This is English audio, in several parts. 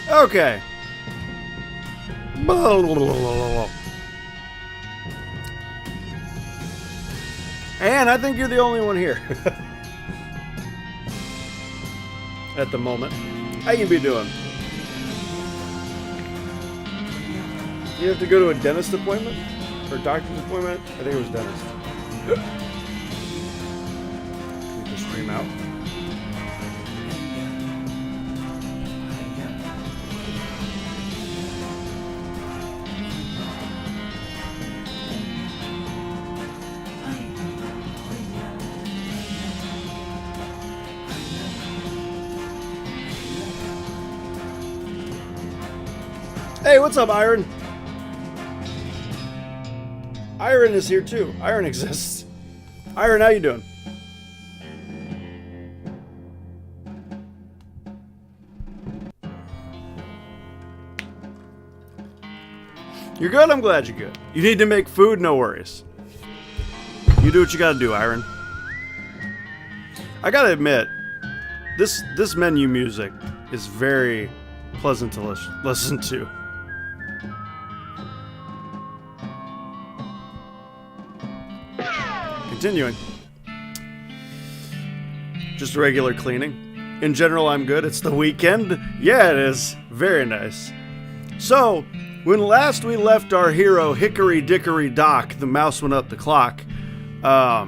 Okay. And I think you're the only one here. At the moment. How you be doing? You have to go to a dentist appointment? Or doctor's appointment? I think it was dentist. Keep the stream out. Hey, what's up, Iron? Iron is here too. Iron exists. Iron, how you doing? You're good? I'm glad you're good. You need to make food? No worries. You do what you gotta do, Iron. I gotta admit, this menu music is very pleasant to listen to. Continuing. Just regular cleaning. In general, I'm good. It's the weekend. Yeah, it is. Very nice. So, when last we left our hero, Hickory Dickory Dock, the mouse went up the clock, I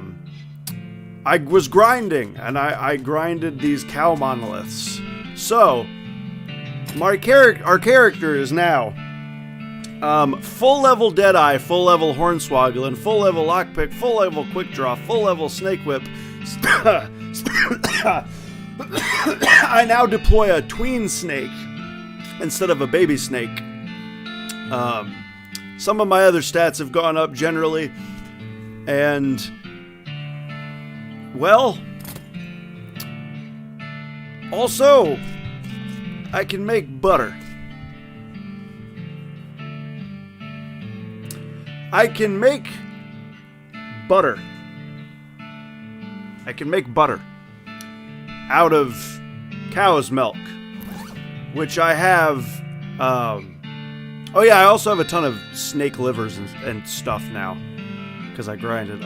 was grinding, and I grinded these cow monoliths. So, our character is now full level Deadeye, full level Hornswoggle, and full level Lockpick, full level Quick Draw, full level Snake Whip. I now deploy a tween snake instead of a baby snake. Some of my other stats have gone up generally, and well, also I can make butter. I can make butter out of cow's milk, which I have. Oh yeah, I also have a ton of snake livers and stuff now because I grinded.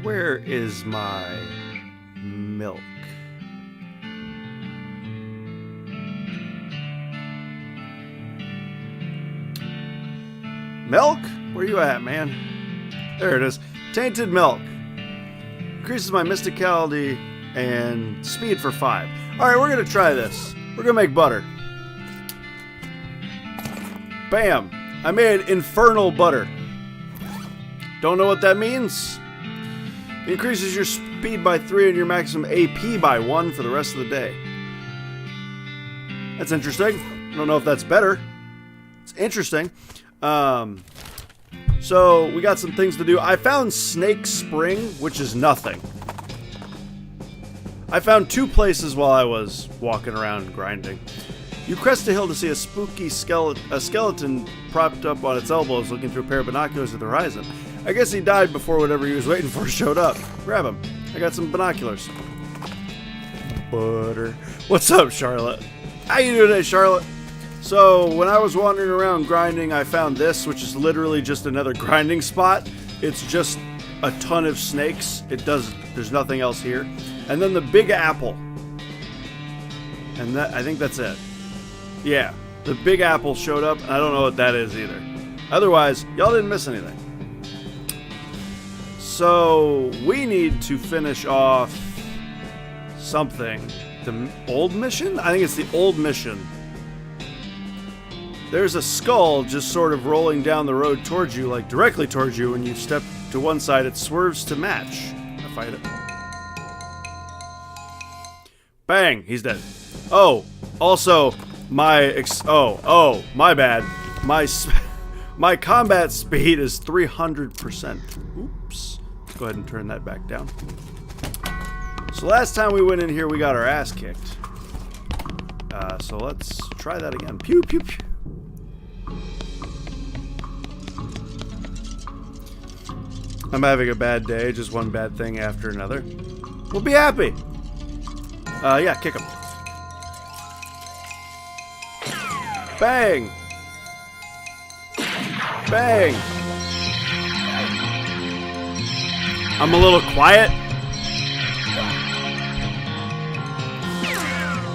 Where is my milk? Milk? Where you at, man? There it is. Tainted milk. Increases my mysticality and speed for 5. Alright, we're gonna try this. We're gonna make butter. Bam! I made infernal butter. Don't know what that means? It increases your speed by 3 and your maximum AP by 1 for the rest of the day. That's interesting. I don't know if that's better. It's interesting. So we got some things to do. I found Snake Spring, which is nothing. I found 2 places while I was walking around grinding. You crest a hill to see a spooky skeleton propped up on its elbows looking through a pair of binoculars at the horizon. I guess he died before whatever he was waiting for showed up. Grab him. I got some binoculars. Butter. What's up, Charlotte? How you doing today, Charlotte? So, when I was wandering around grinding, I found this, which is literally just another grinding spot. It's just a ton of snakes. There's nothing else here. And then the Big Apple. And I think that's it. Yeah, the Big Apple showed up, and I don't know what that is either. Otherwise, y'all didn't miss anything. So, we need to finish off something. The old mission? I think it's the old mission. There's a skull just sort of rolling down the road towards you, like directly towards you. When you step to one side, it swerves to match. I fight it. Bang! He's dead. Oh, also, my bad. My combat speed is 300%. Oops. Let's go ahead and turn that back down. So last time we went in here, we got our ass kicked. So let's try that again. Pew, pew, pew. I'm having a bad day, just one bad thing after another. We'll be happy. Yeah, kick him. Bang! Bang! I'm a little quiet.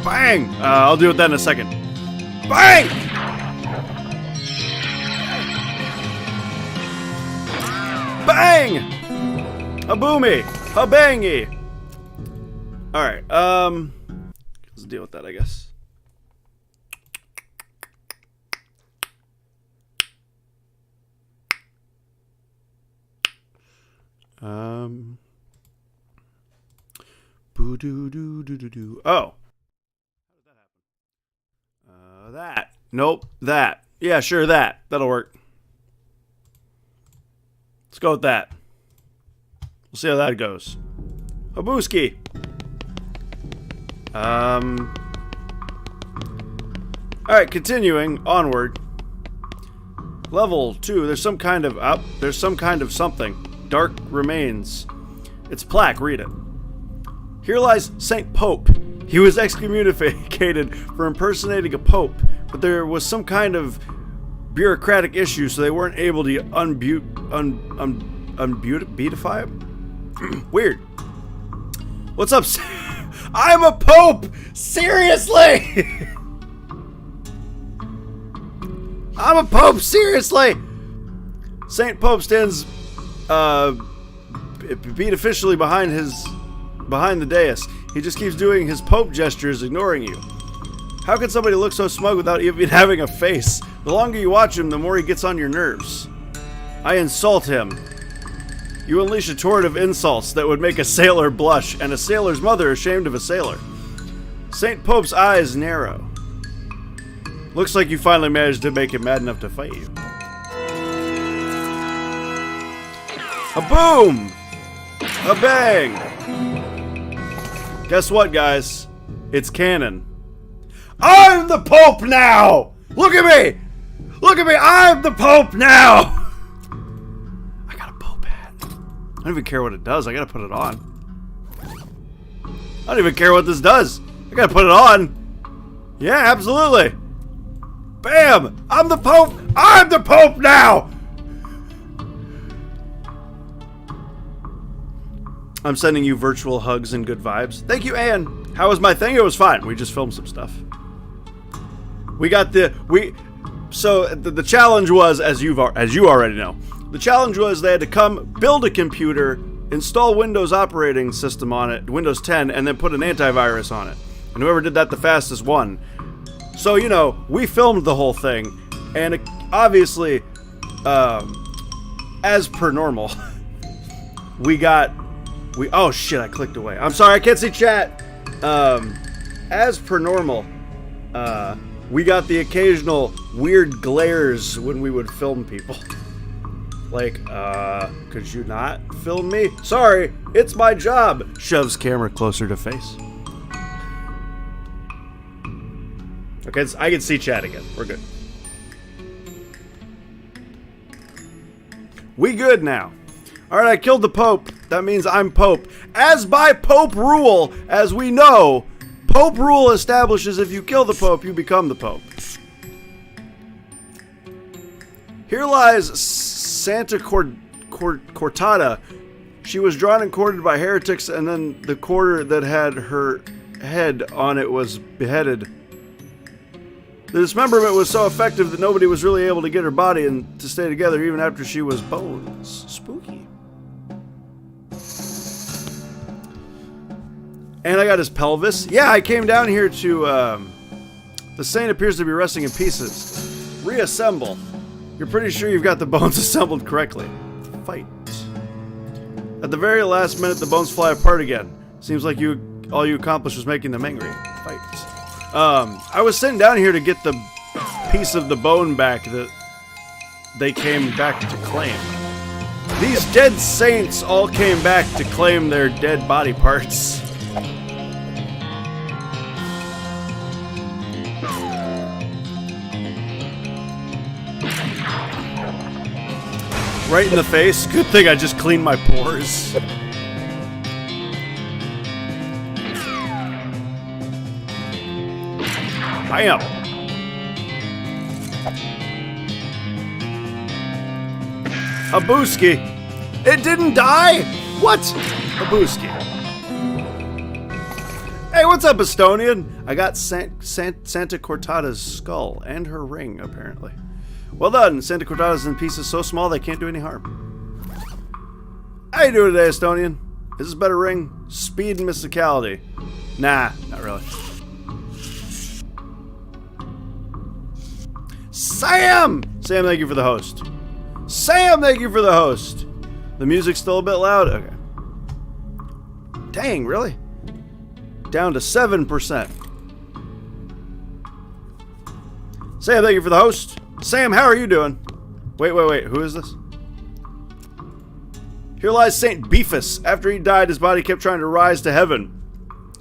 Bang! I'll deal with that in a second. Bang! Bang! A boomy! A bangy! Alright, let's deal with that, I guess. Boo doo doo doo doo doo. Oh. How did that happen? That. Nope. That. Yeah, sure, that. That'll work. Let's go with that. We'll see how that goes. Habooski. Alright, continuing onward. Level 2, there's some kind of there's some kind of something. Dark remains. It's plaque, read it. Here lies Saint Pope. He was excommunicated for impersonating a pope, but there was some kind of bureaucratic issue, so they weren't able to unbeatify him? Weird. What's up? I'm a pope! Seriously! I'm a pope, seriously! Saint Pope stands beat officially behind the dais. He just keeps doing his pope gestures, ignoring you. How can somebody look so smug without even having a face? The longer you watch him, the more he gets on your nerves. I insult him. You unleash a torrent of insults that would make a sailor blush, and a sailor's mother ashamed of a sailor. Saint Pope's eyes narrow. Looks like you finally managed to make him mad enough to fight you. A boom! A bang! Guess what, guys? It's canon. I'm the Pope now! Look at me! Look at me! I'm the Pope now! I got a Pope hat. I don't even care what it does. I gotta put it on. I don't even care what this does. I gotta put it on. Yeah, absolutely. Bam! I'm the Pope! I'm the Pope now! I'm sending you virtual hugs and good vibes. Thank you, Anne. How was my thing? It was fine. We just filmed some stuff. So the challenge was, as you already know, the challenge was they had to come build a computer, install Windows operating system on it, Windows 10, and then put an antivirus on it. And whoever did that the fastest won. So, you know, we filmed the whole thing, and obviously, as per normal, oh shit, I clicked away. I'm sorry, I can't see chat. As per normal, we got the occasional weird glares when we would film people. Like, could you not film me? Sorry, it's my job. Shoves camera closer to face. Okay, I can see chat again. We're good. We good now. Alright, I killed the Pope. That means I'm Pope. As by Pope rule, as we know, Pope rule establishes if you kill the Pope, you become the Pope. Here lies Santa Cortada. She was drawn and quartered by heretics, and then the quarter that had her head on it was beheaded. The dismemberment was so effective that nobody was really able to get her body and to stay together even after she was bones. Spooky. And I got his pelvis. Yeah, I came down here to, the saint appears to be resting in pieces. Reassemble. You're pretty sure you've got the bones assembled correctly. Fight. At the very last minute, the bones fly apart again. Seems like all you accomplished was making them angry. Fight. I was sitting down here to get the piece of the bone back that they came back to claim. These dead saints all came back to claim their dead body parts. Right in the face. Good thing I just cleaned my pores. Bam! A booski. It didn't die? What? A booski. Hey, what's up, Estonian? I got Santa Cortada's skull and her ring, apparently. Well done. Santa Cortada's in pieces so small they can't do any harm. How you doing today, Estonian? Is this a better ring? Speed and mysticality. Nah, not really. Sam! Sam, thank you for the host. Sam, thank you for the host. The music's still a bit loud? Okay. Dang, really? Down to 7%. Sam, thank you for the host. Sam, how are you doing? Wait. Who is this? Here lies Saint Beefus. After he died, his body kept trying to rise to heaven.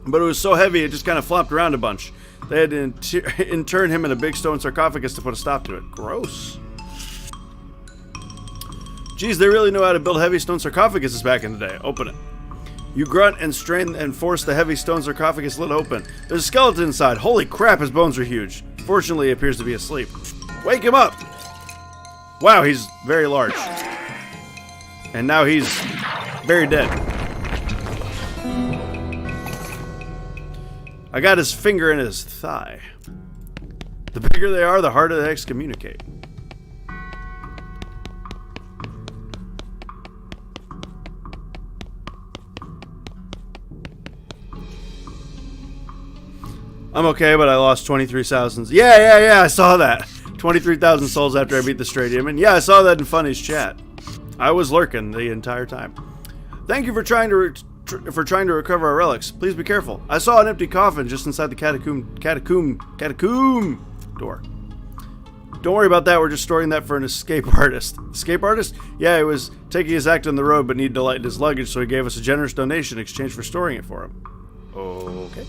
But it was so heavy, it just kind of flopped around a bunch. They had to intern him in a big stone sarcophagus to put a stop to it. Gross. Geez, they really know how to build heavy stone sarcophaguses back in the day. Open it. You grunt and strain and force the heavy stone sarcophagus lid open. There's a skeleton inside. Holy crap, his bones are huge. Fortunately, he appears to be asleep. Wake him up! Wow, he's very large. And now he's very dead. I got his finger in his thigh. The bigger they are, the harder they excommunicate. I'm okay, but I lost 23,000. Yeah, I saw that. 23,000 souls after I beat the Stradium. And yeah, I saw that in Funny's chat. I was lurking the entire time. Thank you for trying to recover our relics. Please be careful. I saw an empty coffin just inside the catacomb door. Don't worry about that. We're just storing that for an escape artist. Escape artist? Yeah, he was taking his act on the road but needed to lighten his luggage, so he gave us a generous donation in exchange for storing it for him. Okay.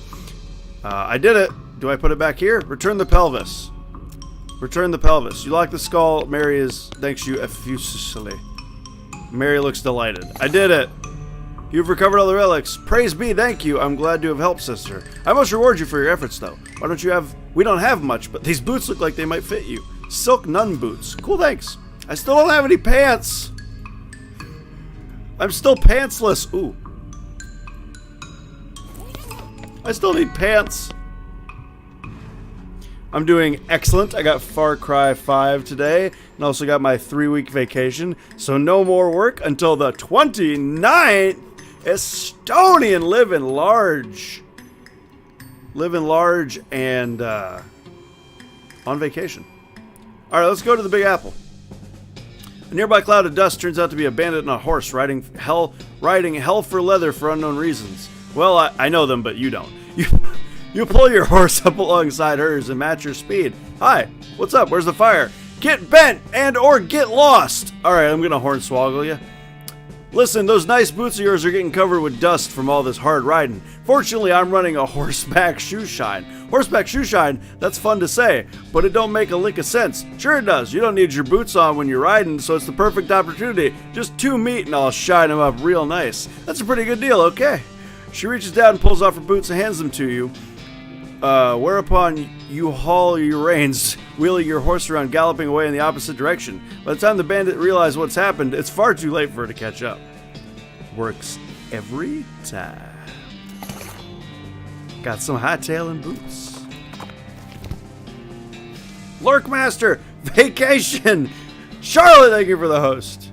I did it. Do I put it back here? Return the pelvis. Return the pelvis. You lock the skull. Mary is thanks you effusively. Mary looks delighted. I did it. You've recovered all the relics. Praise be, thank you. I'm glad to have helped, sister. I must reward you for your efforts, though. Why don't you have... We don't have much, but these boots look like they might fit you. Silk nun boots. Cool, thanks. I still don't have any pants. I'm still pantsless. Ooh. I still need pants. I'm doing excellent. I got Far Cry 5 today, and also got my 3-week vacation, so no more work until the 29th. Estonian, living large. Living large and on vacation. Alright, let's go to the Big Apple. A nearby cloud of dust turns out to be a bandit on a horse riding hell for leather for unknown reasons. Well, I know them, but you don't. You pull your horse up alongside hers and match your speed. Hi, what's up? Where's the fire? Get bent and or get lost. Alright, I'm gonna hornswoggle you. Listen, those nice boots of yours are getting covered with dust from all this hard riding. Fortunately, I'm running a horseback shoe shine. Horseback shoe shine, that's fun to say, but it don't make a lick of sense. Sure it does. You don't need your boots on when you're riding, so it's the perfect opportunity. Just 2 meet and I'll shine them up real nice. That's a pretty good deal, okay? She reaches down and pulls off her boots and hands them to you. Whereupon you haul your reins, wheeling your horse around, galloping away in the opposite direction. By the time the bandit realizes what's happened, it's far too late for her to catch up. Works every time. Got some hightailing boots. Lurkmaster, vacation. Charlotte, thank you for the host.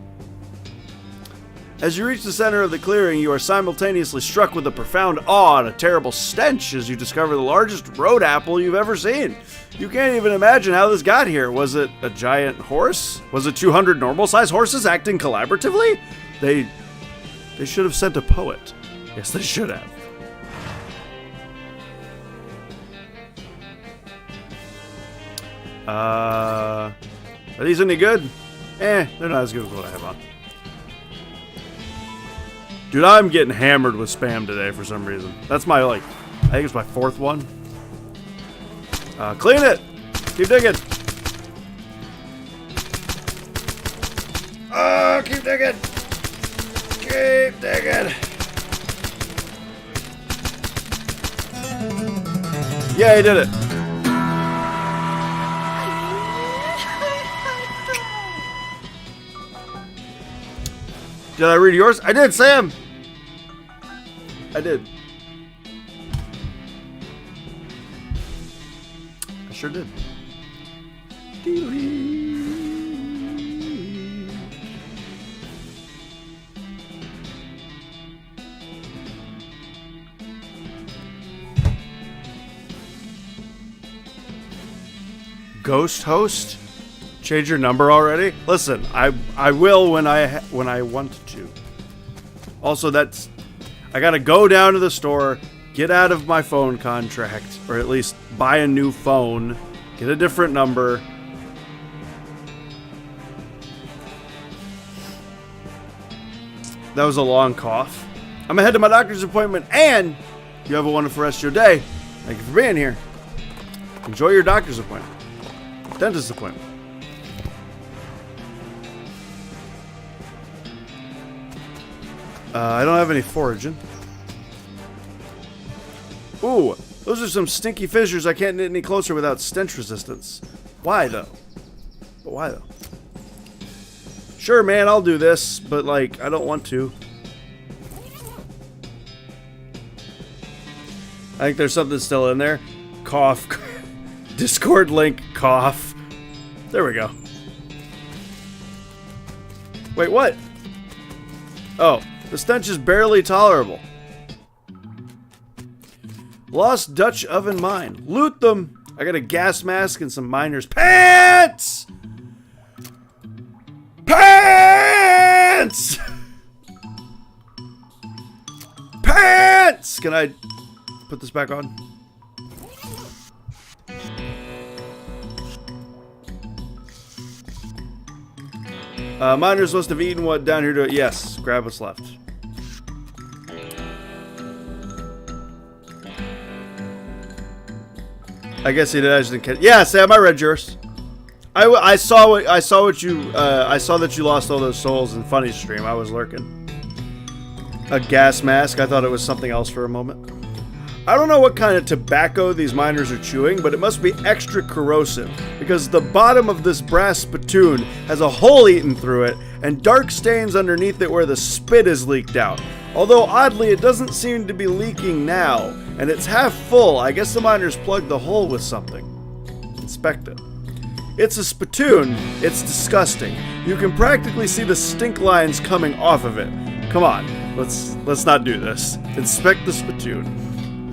As you reach the center of the clearing, you are simultaneously struck with a profound awe and a terrible stench as you discover the largest road apple you've ever seen. You can't even imagine how this got here. Was it a giant horse? Was it 200 normal-sized horses acting collaboratively? They should have sent a poet. Yes, they should have. Are these any good? They're not as good as what I have on. Dude, I'm getting hammered with spam today for some reason. That's my, I think it's my 4th one. Clean it! Keep digging! No, keep digging. Keep digging. Yeah, he did it. Did I read yours? I did, Sam. I did. I sure did. Ghost host? Change your number already? Listen, I will when I want to. Also, that's I gotta go down to the store, get out of my phone contract, or at least buy a new phone, get a different number. That was a long cough. I'm ahead to my doctor's appointment, and you have a wonderful rest of your day. Thank you for being here. Enjoy your doctor's appointment. Dentist appointment. I don't have any foraging. Ooh, those are some stinky fissures I can't get any closer without stench resistance. Why though? But why though? Sure, man, I'll do this, but like, I don't want to. I think there's something still in there. Cough. Discord link, cough. There we go. Wait, what? Oh, the stench is barely tolerable. Lost Dutch oven mine. Loot them. I got a gas mask and some miner's pants! Pants! Pants! Can I put this back on? Miners must have eaten what down here to... Yes, grab what's left. I guess he did. I just didn't catch... Yeah, Sam, I read yours. I saw that you lost all those souls in Funny Stream. I was lurking. A gas mask. I thought it was something else for a moment. I don't know what kind of tobacco these miners are chewing, but it must be extra corrosive, because the bottom of this brass spittoon has a hole eaten through it, and dark stains underneath it where the spit is leaked out. Although, oddly, it doesn't seem to be leaking now, and it's half full. I guess the miners plugged the hole with something. Inspect it. It's a spittoon. It's disgusting. You can practically see the stink lines coming off of it. Come on, let's not do this. Inspect the spittoon.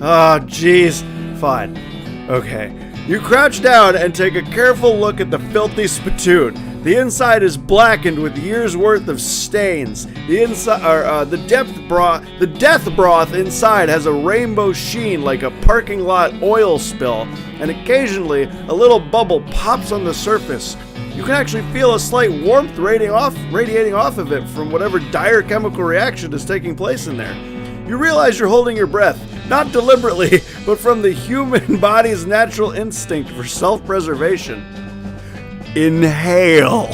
Ah, jeez. Fine. Okay. You crouch down and take a careful look at the filthy spittoon. The inside is blackened with years' worth of stains. The inside, the death broth inside has a rainbow sheen like a parking lot oil spill, and occasionally a little bubble pops on the surface. You can actually feel a slight warmth radiating off of it from whatever dire chemical reaction is taking place in there. You realize you're holding your breath, not deliberately, but from the human body's natural instinct for self-preservation. Inhale.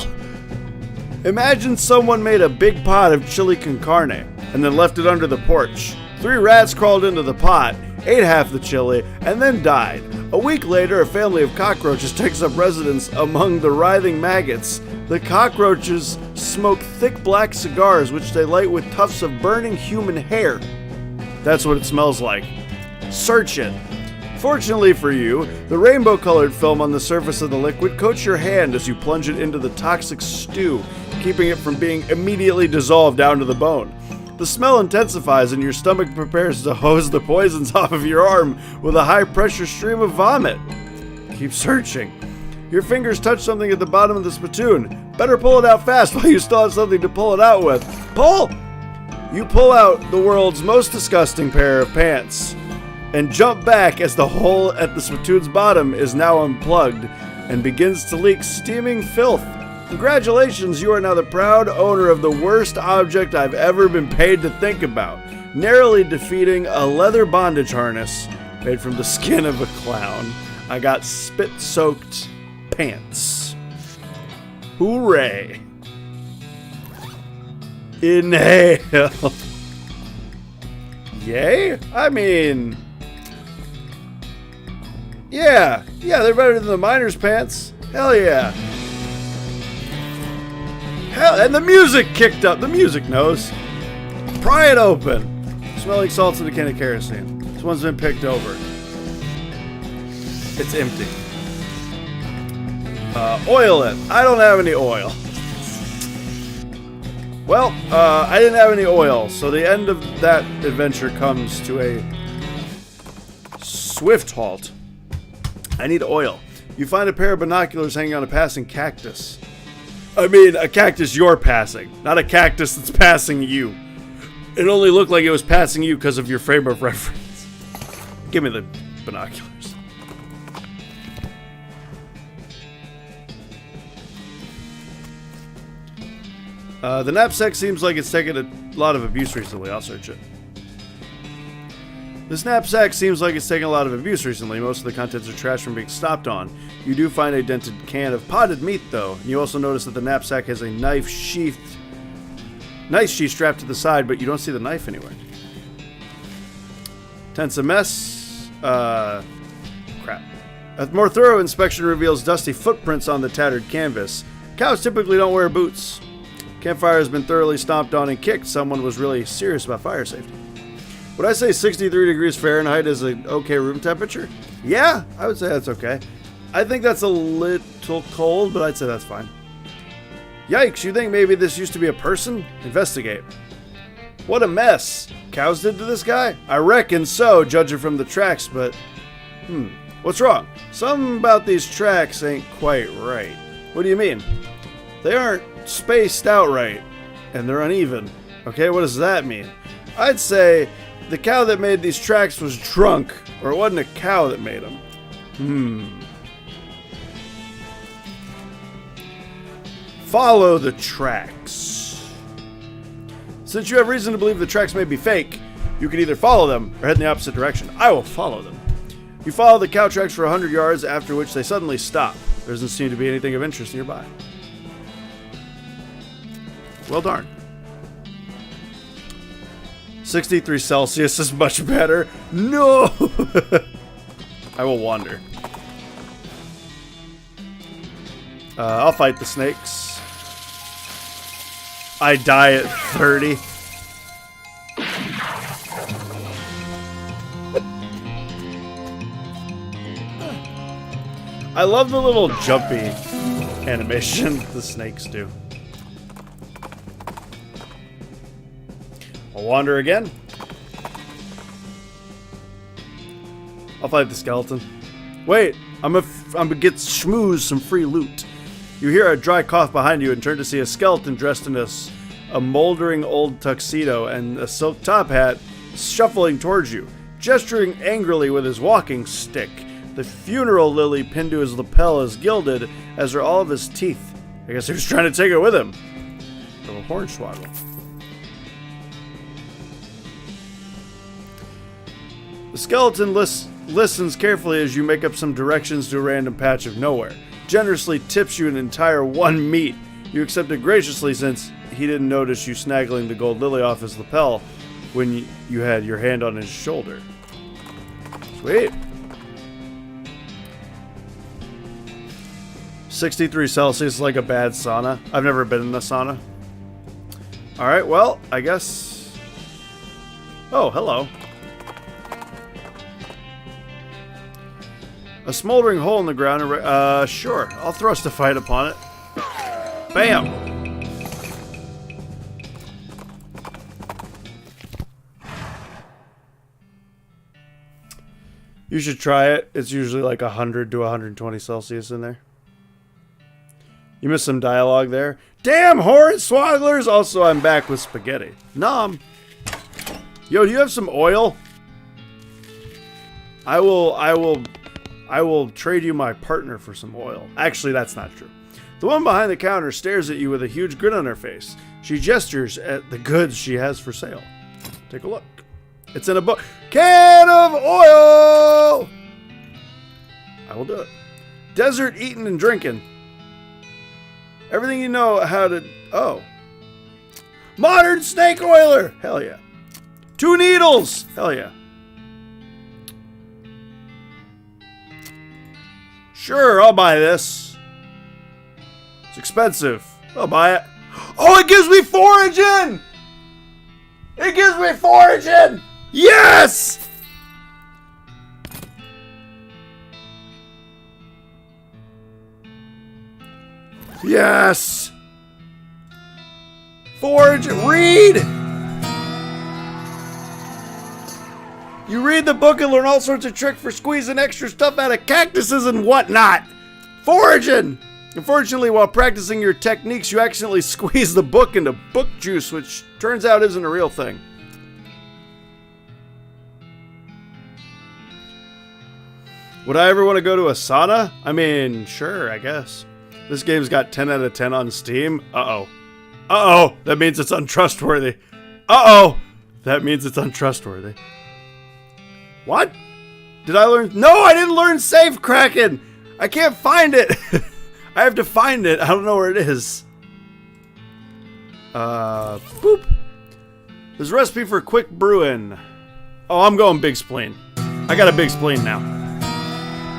Imagine someone made a big pot of chili con carne and then left it under the porch. 3 rats crawled into the pot, ate half the chili, and then died. A week later, a family of cockroaches takes up residence among the writhing maggots. The cockroaches smoke thick black cigars which they light with tufts of burning human hair. That's what it smells like. Search it. Fortunately for you, the rainbow-colored film on the surface of the liquid coats your hand as you plunge it into the toxic stew, keeping it from being immediately dissolved down to the bone. The smell intensifies and your stomach prepares to hose the poisons off of your arm with a high-pressure stream of vomit. Keep searching. Your fingers touch something at the bottom of the spittoon. Better pull it out fast while you still have something to pull it out with. Pull! You pull out the world's most disgusting pair of pants and jump back as the hole at the spittoon's bottom is now unplugged and begins to leak steaming filth. Congratulations, you are now the proud owner of the worst object I've ever been paid to think about, narrowly defeating a leather bondage harness made from the skin of a clown. I got spit-soaked pants. Hooray! Inhale. Yay? I mean... Yeah, they're better than the miner's pants. Hell yeah. Hell, and the music kicked up. The music knows. Pry it open. Smelling salts in a can of kerosene. This one's been picked over. It's empty. Oil it. I don't have any oil. Well, I didn't have any oil, so the end of that adventure comes to a swift halt. I need oil. You find a pair of binoculars hanging on a passing cactus. I mean, a cactus you're passing, not a cactus that's passing you. It only looked like it was passing you because of your frame of reference. Give me the binoculars. The knapsack seems like it's taken a lot of abuse recently. I'll search it. This knapsack seems like it's taken a lot of abuse recently. Most of the contents are trash from being stomped on. You do find a dented can of potted meat, though. And you also notice that the knapsack has a knife sheath strapped to the side, but you don't see the knife anywhere. Tent's a mess. Crap. A more thorough inspection reveals dusty footprints on the tattered canvas. Cows typically don't wear boots. Campfire has been thoroughly stomped on and kicked. Someone was really serious about fire safety. Would I say 63 degrees Fahrenheit is an okay room temperature? Yeah, I would say that's okay. I think that's a little cold, but I'd say that's fine. Yikes, you think maybe this used to be a person? Investigate. What a mess. Cows did to this guy? I reckon so, judging from the tracks, but... What's wrong? Something about these tracks ain't quite right. What do you mean? They aren't spaced out right, and they're uneven. Okay, what does that mean? I'd say the cow that made these tracks was drunk, or it wasn't a cow that made them. Follow the tracks. Since you have reason to believe the tracks may be fake, you can either follow them or head in the opposite direction. I will follow them. You follow the cow tracks for 100 yards, after which they suddenly stop. There doesn't seem to be anything of interest nearby. Well darn. 63 Celsius is much better. No! I will wander. I'll fight the snakes. I die at 30. I love the little jumpy animation the snakes do. I'll wander again. I'll fight the skeleton. Wait, I'm gonna get schmooze some free loot. You hear a dry cough behind you and turn to see a skeleton dressed in a moldering old tuxedo and a silk top hat shuffling towards you, gesturing angrily with his walking stick. The funeral lily pinned to his lapel is gilded, as are all of his teeth. I guess he was trying to take it with him. Little hornswoggle. The skeleton listens carefully as you make up some directions to a random patch of nowhere. Generously tips you an entire 1 meat. You accept it graciously since he didn't notice you snaggling the gold lily off his lapel when you had your hand on his shoulder. Sweet. 63 Celsius is like a bad sauna. I've never been in a sauna. Alright, well, I guess... Oh, hello. A smoldering hole in the ground. Sure. I'll thrust a fight upon it. Bam! You should try it. It's usually like 100 to 120 Celsius in there. You missed some dialogue there. Damn, hornswogglers! Also, I'm back with spaghetti. Nom. Yo, do you have some oil? I will trade you my partner for some oil. Actually, that's not true. The woman behind the counter stares at you with a huge grin on her face. She gestures at the goods she has for sale. Take a look. It's in a book. Can of oil! I will do it. Desert eating and drinking. Everything you know how to... Oh. Modern snake oiler! Hell yeah. 2 needles! Hell yeah. Sure, I'll buy this. It's expensive. I'll buy it. Oh, it gives me foraging! It gives me foraging! Yes! Yes! Forage, read! You read the book and learn all sorts of tricks for squeezing extra stuff out of cactuses and whatnot. Foraging! Unfortunately, while practicing your techniques, you accidentally squeeze the book into book juice, which turns out isn't a real thing. Would I ever want to go to a sauna? I mean, sure, I guess. This game's got 10 out of 10 on Steam. Uh-oh. Uh-oh! That means it's untrustworthy. Uh-oh! That means it's untrustworthy. What? Did I learn? No, I didn't learn safe cracking! I can't find it! I have to find it. I don't know where it is. Boop. There's a recipe for quick brewing. Oh, I'm going big spleen. I got a big spleen now.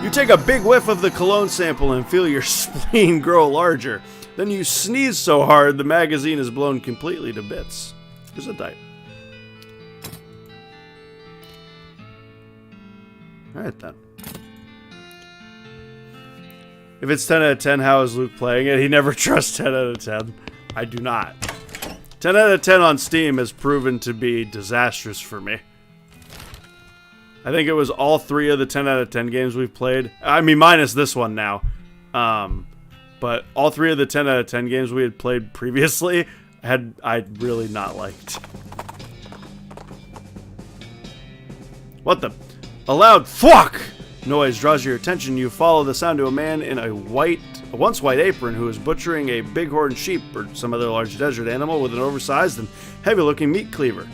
You take a big whiff of the cologne sample and feel your spleen grow larger. Then you sneeze so hard the magazine is blown completely to bits. Here's a diet. Alright then. If it's 10 out of 10, how is Luke playing it? He never trusts 10 out of 10. I do not. 10 out of 10 on Steam has proven to be disastrous for me. I think it was all 3 of the 10 out of 10 games we've played. I mean, minus this one now. But all 3 of the 10 out of 10 games we had played previously, I'd really not liked. What the? A loud fuck noise draws your attention. You follow the sound to a man in a once white apron who is butchering a bighorn sheep or some other large desert animal with an oversized and heavy-looking meat cleaver.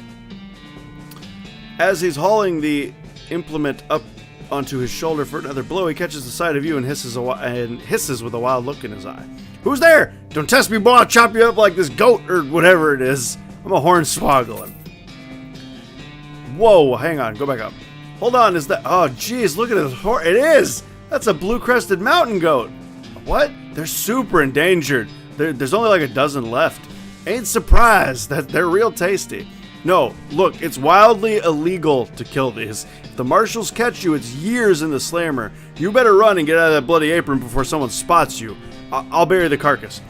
As he's hauling the implement up onto his shoulder for another blow, he catches the sight of you and hisses with a wild look in his eye. Who's there? Don't test me, boy. I'll chop you up like this goat or whatever it is. I'm a hornswoggle. Whoa, hang on. Go back up. Hold on, is that... Oh, geez, look at this horse. It is! That's a blue-crested mountain goat. What? They're super endangered. There's only like a dozen left. Ain't surprised that they're real tasty. No, look, it's wildly illegal to kill these. If the marshals catch you, it's years in the slammer. You better run and get out of that bloody apron before someone spots you. I'll bury the carcass.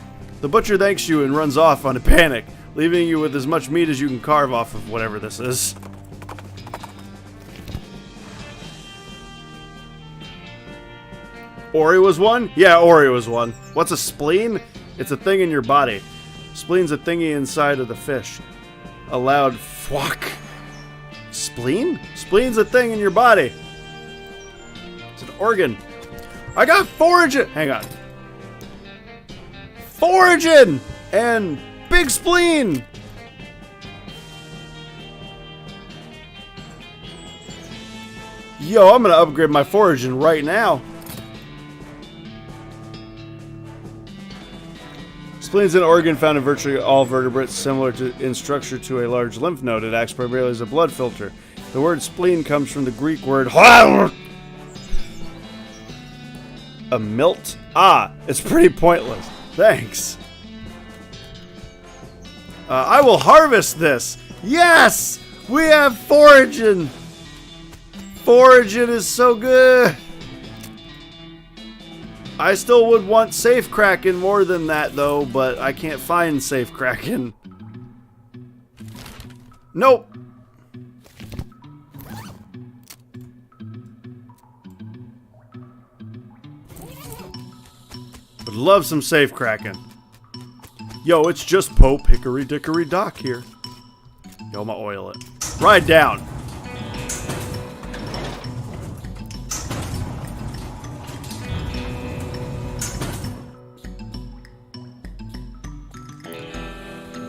The butcher thanks you and runs off on a panic, leaving you with as much meat as you can carve off of whatever this is. Ori was one? Yeah, Ori was one. What's a spleen? It's a thing in your body. Spleen's a thingy inside of the fish. A loud fuck. Spleen? Spleen's a thing in your body. It's an organ. I got foraging! Hang on. Foraging! And big spleen! Yo, I'm gonna upgrade my foraging right now. Spleen's an organ found in virtually all vertebrates, similar in structure to a large lymph node. It acts primarily as a blood filter. The word spleen comes from the Greek word a milt. Ah, it's pretty pointless. Thanks. I will harvest this. Yes! We have foraging. Foraging is so good. I still would want safe cracking more than that though, but I can't find safe cracking. Nope. Would love some safe cracking. Yo, it's just Pope Hickory Dickory Dock here. Yo, I'ma oil it. Ride down.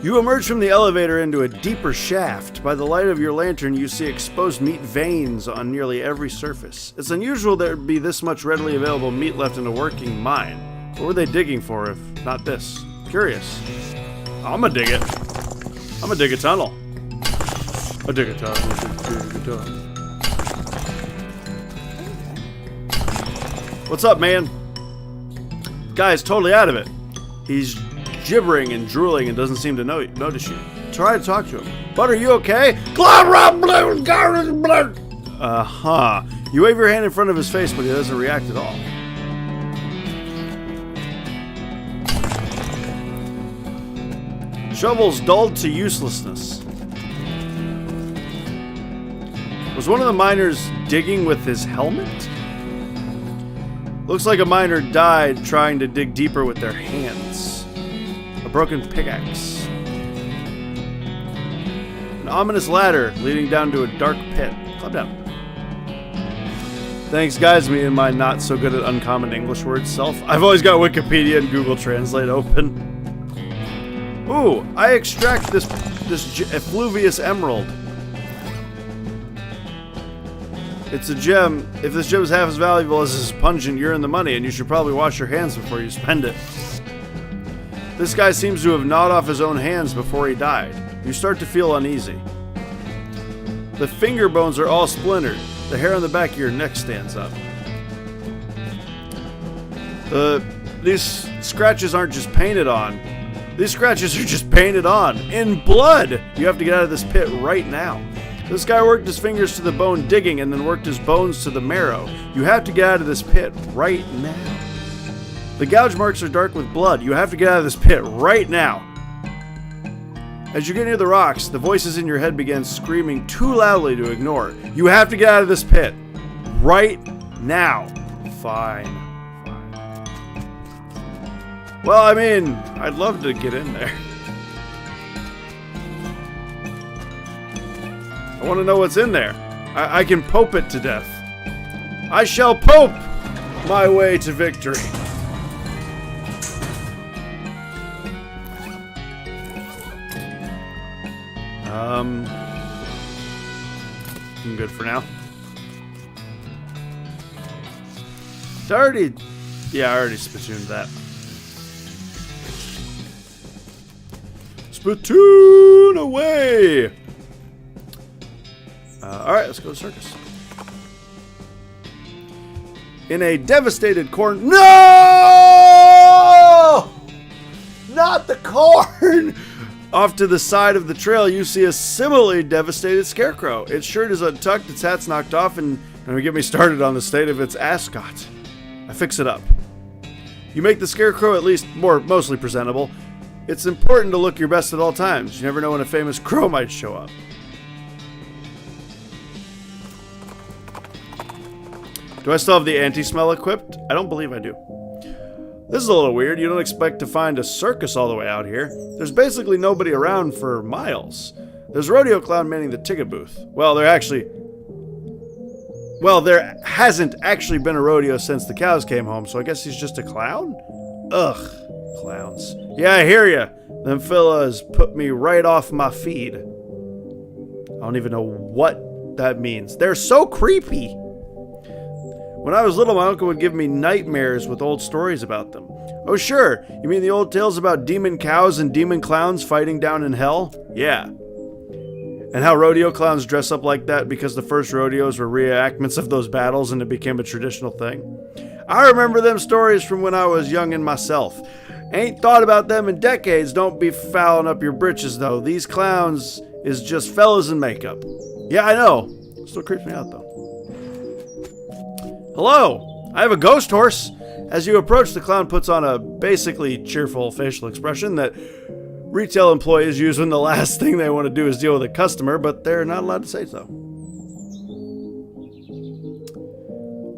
You emerge from the elevator into a deeper shaft. By the light of your lantern, you see exposed meat veins on nearly every surface. It's unusual there would be this much readily available meat left in a working mine. What were they digging for if not this? Curious. I'ma dig it. I'm gonna dig a tunnel. I dig a tunnel. Dig a tunnel. What's up, man? Guy's totally out of it. He's gibbering and drooling and doesn't seem to notice you. Try to talk to him. Bud, are you okay? Uh-huh. You wave your hand in front of his face, but he doesn't react at all. Shovel's dulled to uselessness. Was one of the miners digging with his helmet? Looks like a miner died trying to dig deeper with their hands. A broken pickaxe. An ominous ladder leading down to a dark pit. Climb down. Thanks, guys, me and my not so good at uncommon English words self. I've always got Wikipedia and Google Translate open. Ooh, I extract this effluvious emerald. It's a gem. If this gem is half as valuable as this pungent, you're in the money, and you should probably wash your hands before you spend it. This guy seems to have gnawed off his own hands before he died. You start to feel uneasy. The finger bones are all splintered. The hair on the back of your neck stands up. These scratches aren't just painted on. These scratches are just painted on. In blood! You have to get out of this pit right now. This guy worked his fingers to the bone digging and then worked his bones to the marrow. You have to get out of this pit right now. The gouge marks are dark with blood. You have to get out of this pit right now. As you get near the rocks, the voices in your head begin screaming too loudly to ignore. You have to get out of this pit right now. Fine. Well, I mean, I'd love to get in there. I want to know what's in there. I can pope it to death. I shall pope my way to victory. I'm good for now. I already spittooned that. Spittoon away! Alright, let's go to the circus. In a devastated corn... No! Not the corn! Off to the side of the trail, you see a similarly devastated scarecrow. Its shirt is untucked, its hat's knocked off, and don't get me started on the state of its ascot. I fix it up. You make the scarecrow at least mostly presentable. It's important to look your best at all times. You never know when a famous crow might show up. Do I still have the anti-smell equipped? I don't believe I do. This is a little weird. You don't expect to find a circus all the way out here. There's basically nobody around for miles. There's a rodeo clown manning the ticket booth. Well, there hasn't actually been a rodeo since the cows came home, so I guess he's just a clown? Ugh, clowns. Yeah, I hear ya. Them fellas put me right off my feed. I don't even know what that means. They're so creepy. When I was little, my uncle would give me nightmares with old stories about them. Oh sure, you mean the old tales about demon cows and demon clowns fighting down in hell? Yeah. And how rodeo clowns dress up like that because the first rodeos were reenactments of those battles and it became a traditional thing? I remember them stories from when I was young and myself. Ain't thought about them in decades. Don't be fouling up your britches though. These clowns is just fellas in makeup. Yeah, I know. Still creeps me out though. Hello, I have a ghost horse. As you approach, the clown puts on a basically cheerful facial expression that retail employees use when the last thing they want to do is deal with a customer, but they're not allowed to say so.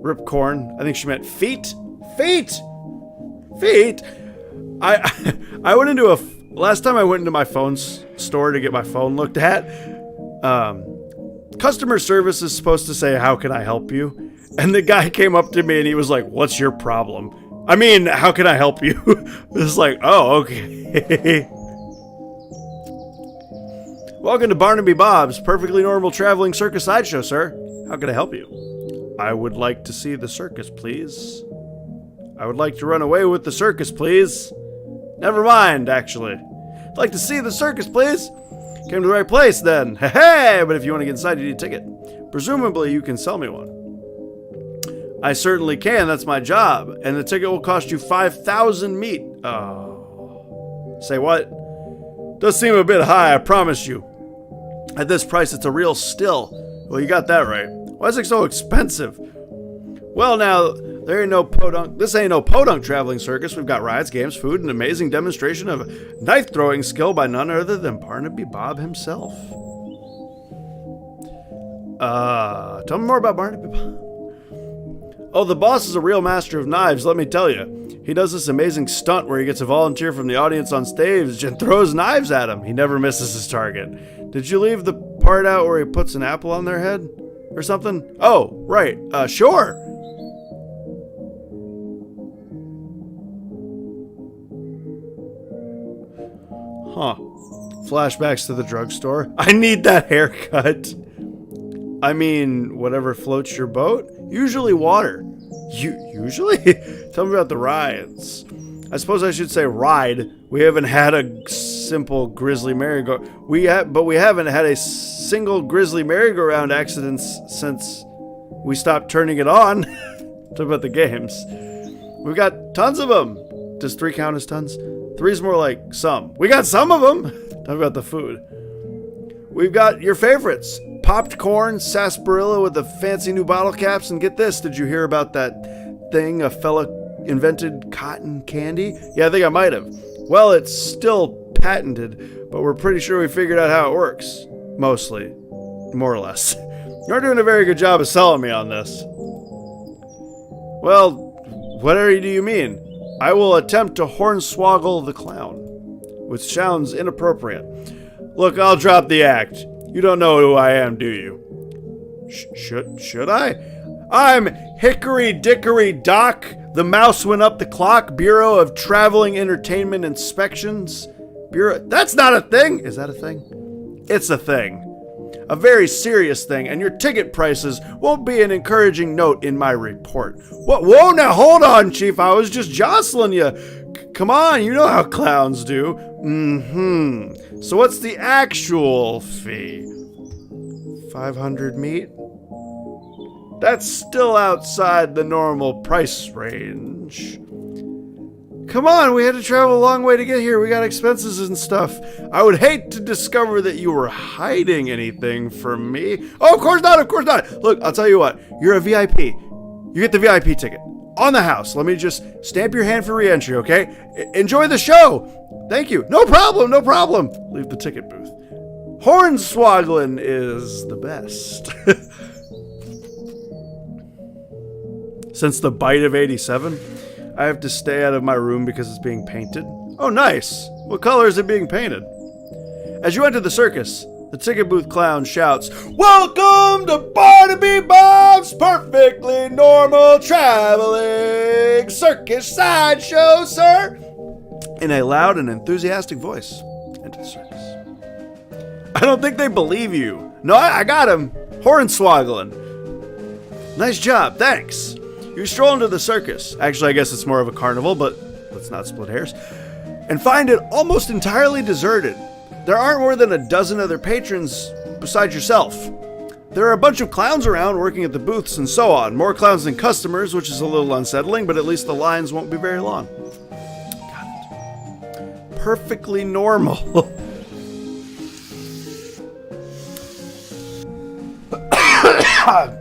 Rip corn. I think she meant feet. Feet! Feet! I went into last time I went into my phone store to get my phone looked at, customer service is supposed to say, "How can I help you?" And the guy came up to me and he was like, "What's your problem? I mean, how can I help you?" It's like, oh, okay. Welcome to Barnaby Bob's, perfectly normal traveling circus sideshow, sir. How can I help you? I would like to see the circus, please. I would like to run away with the circus, please. Never mind, actually. I'd like to see the circus, please. Came to the right place then. Hey, but if you want to get inside, you need a ticket. Presumably, you can sell me one. I certainly can. That's my job. And the ticket will cost you 5,000 meat. Oh. Say what? Does seem a bit high, I promise you. At this price, it's a real still. Well, you got that right. Why is it so expensive? Well, now, there ain't no podunk. This ain't no podunk traveling circus. We've got rides, games, food, and an amazing demonstration of knife-throwing skill by none other than Barnaby Bob himself. Tell me more about Barnaby Bob. Oh, the boss is a real master of knives, let me tell you. He does this amazing stunt where he gets a volunteer from the audience on stage and throws knives at him. He never misses his target. Did you leave the part out where he puts an apple on their head? Or something? Oh, right. Sure. Huh. Flashbacks to the drugstore. I need that haircut. I mean, whatever floats your boat. Usually water. Usually? Tell me about the rides. I suppose I should say ride. We haven't had a simple grizzly merry-go-round. But we haven't had a single grizzly merry-go-round accidents since we stopped turning it on. Talk about the games. We've got tons of them. Does 3 count as tons? 3's more like some. We got some of them. Talk about the food. We've got your favorites. Popped corn, sarsaparilla with the fancy new bottle caps, and get this, did you hear about that thing a fella invented, cotton candy? Yeah, I think I might have. Well, it's still patented, but we're pretty sure we figured out how it works. Mostly. More or less. You're doing a very good job of selling me on this. Well, whatever do you mean? I will attempt to hornswoggle the clown, which sounds inappropriate. Look, I'll drop the act. You don't know who I am, do you? Should I? I'm Hickory Dickory Doc. The mouse went up the clock. Bureau of Traveling Entertainment Inspections. Bureau. That's not a thing. Is that a thing? It's a thing. A very serious thing, and your ticket prices won't be an encouraging note in my report. What? Whoa, now hold on, Chief. I was just jostling you. Come on, you know how clowns do. So what's the actual fee? 500 meat? That's still outside the normal price range. Come on, we had to travel a long way to get here. We got expenses and stuff. I would hate to discover that you were hiding anything from me. Oh, of course not, of course not. Look, I'll tell you what. You're a VIP. You get the VIP ticket. On the house. Let me just stamp your hand for re-entry, okay? Enjoy the show. Thank you. No problem, no problem. Leave the ticket booth. Hornswoggling is the best. Since the bite of 87, I have to stay out of my room because it's being painted. Oh, nice. What color is it being painted? As you enter the circus, the ticket booth clown shouts, "Welcome to Barnaby Bob's perfectly normal traveling circus sideshow, sir!" In a loud and enthusiastic voice. Enter the circus. I don't think they believe you. No, I got him. Hornswoggling. Nice job, thanks. You stroll into the circus. Actually, I guess it's more of a carnival, but let's not split hairs. And find it almost entirely deserted. There aren't more than a dozen other patrons besides yourself. There are a bunch of clowns around working at the booths and so on. More clowns than customers, which is a little unsettling, but at least the lines won't be very long. Got it. Perfectly normal.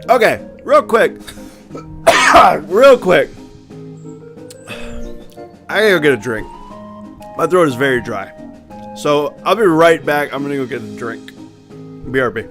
Okay, real quick. Real quick. I gotta go get a drink. My throat is very dry. So I'll be right back. I'm gonna go get a drink. BRB.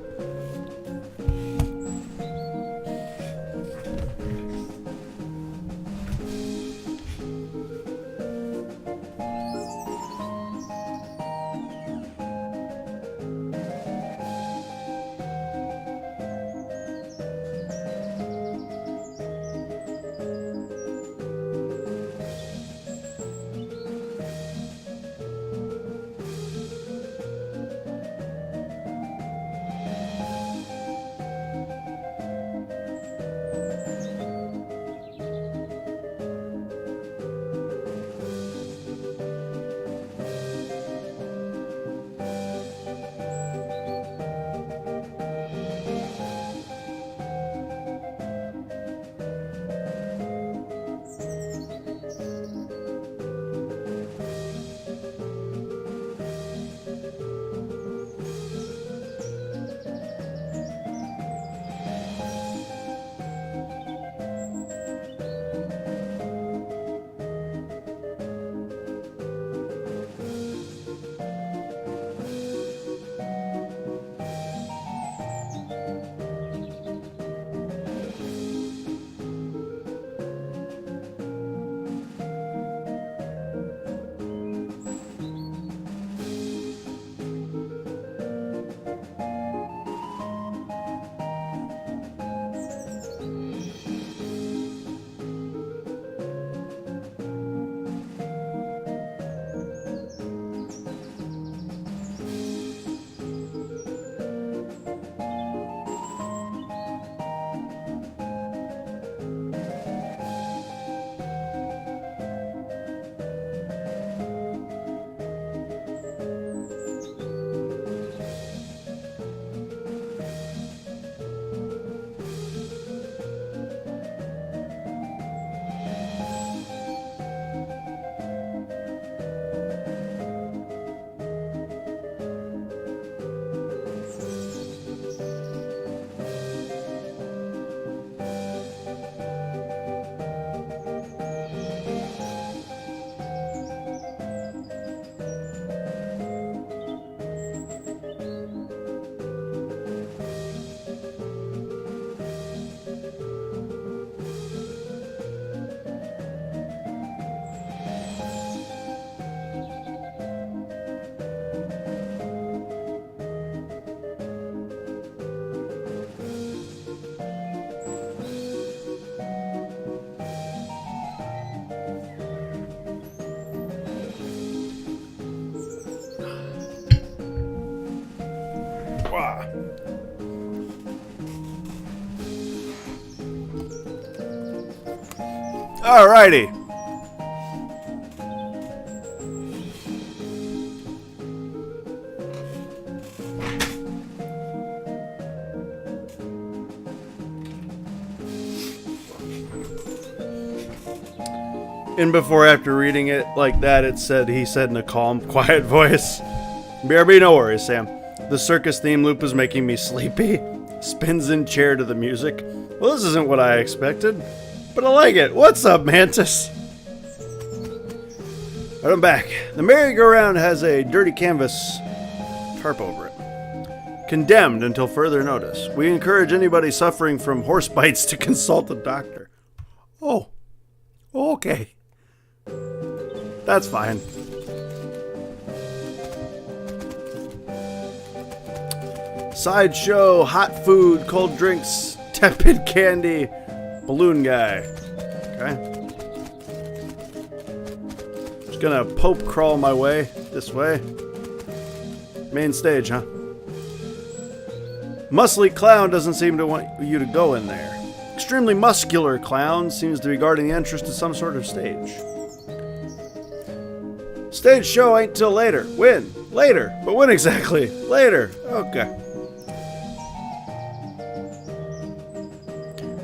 Alrighty. And before, after reading it like that, he said in a calm, quiet voice, BRB, no worries, Sam. The circus theme loop is making me sleepy. Spins in chair to the music. Well, this isn't what I expected, but I like it. What's up, Mantis? Alright, I'm back. The merry-go-round has a dirty canvas tarp over it. Condemned until further notice. We encourage anybody suffering from horse bites to consult a doctor. Oh, okay. That's fine. Sideshow, hot food, cold drinks, tepid candy, balloon guy. Okay. Just gonna pope crawl my way this way. Main stage, huh? Muscly clown doesn't seem to want you to go in there. Extremely muscular clown seems to be guarding the entrance to some sort of stage. Stage show ain't till later. When? Later. But when exactly? Later. Okay.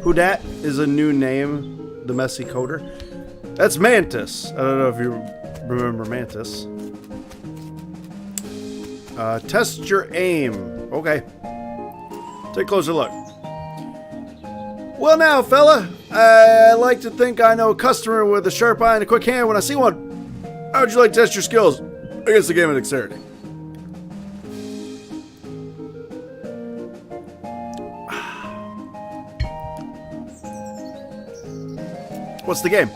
Who dat is a new name, the messy coder. That's Mantis. I don't know if you remember Mantis. Test your aim. Okay. Take a closer look. Well now, fella, I like to think I know a customer with a sharp eye and a quick hand when I see one. How would you like to test your skills against the game of dexterity? What's the game?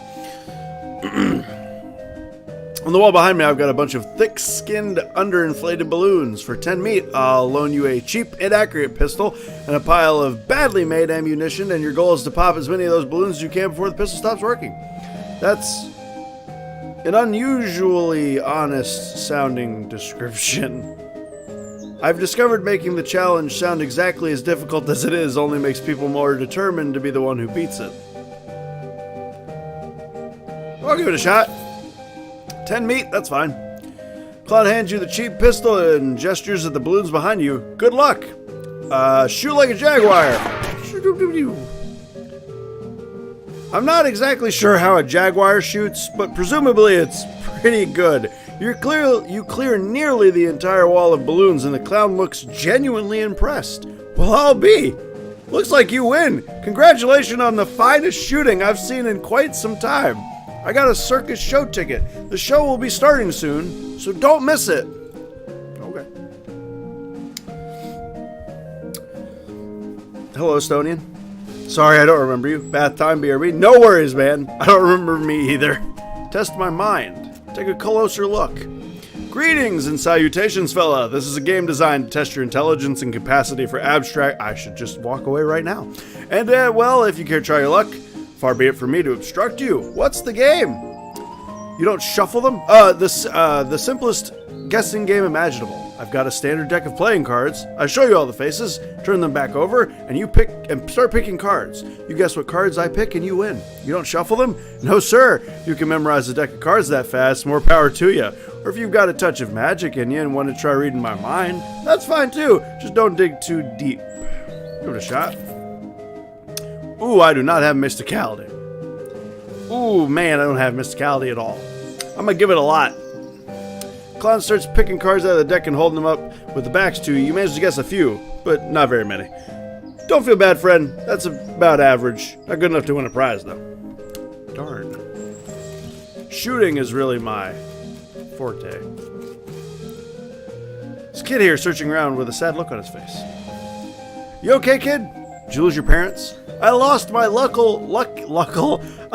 On the wall behind me, I've got a bunch of thick-skinned, underinflated balloons. For 10 meat, I'll loan you a cheap, inaccurate pistol and a pile of badly made ammunition, and your goal is to pop as many of those balloons as you can before the pistol stops working. That's an unusually honest-sounding description. I've discovered making the challenge sound exactly as difficult as it is only makes people more determined to be the one who beats it. I'll give it a shot. 10 meat, that's fine. Clown hands you the cheap pistol and gestures at the balloons behind you. Good luck. Shoot like a jaguar. I'm not exactly sure how a jaguar shoots, but presumably it's pretty good. You clear nearly the entire wall of balloons, and the clown looks genuinely impressed. Well, I'll be. Looks like you win. Congratulations on the finest shooting I've seen in quite some time. I got a circus show ticket. The show will be starting soon, so don't miss it. Okay. Hello, Estonian. Sorry, I don't remember you. Bath time, BRB. No worries, man. I don't remember me either. Test my mind. Take a closer look. Greetings and salutations, fella. This is a game designed to test your intelligence and capacity for abstract... I should just walk away right now. And, well, if you care to try your luck, far be it from me to obstruct you. What's the game? You don't shuffle them? The simplest guessing game imaginable. I've got a standard deck of playing cards. I show you all the faces, turn them back over, and you pick and start picking cards. You guess what cards I pick and you win. You don't shuffle them? No, sir. You can memorize a deck of cards that fast, more power to you. Or if you've got a touch of magic in you and want to try reading my mind, that's fine too. Just don't dig too deep. Give it a shot. Ooh, I do not have mysticality. Ooh, man, I don't have mysticality at all. I'm gonna give it a lot. Clown starts picking cards out of the deck and holding them up with the backs to you. You manage to guess a few, but not very many. Don't feel bad, friend. That's about average. Not good enough to win a prize, though. Darn. Shooting is really my forte. This kid here searching around with a sad look on his face. You okay, kid? Did you lose your parents? I lost my I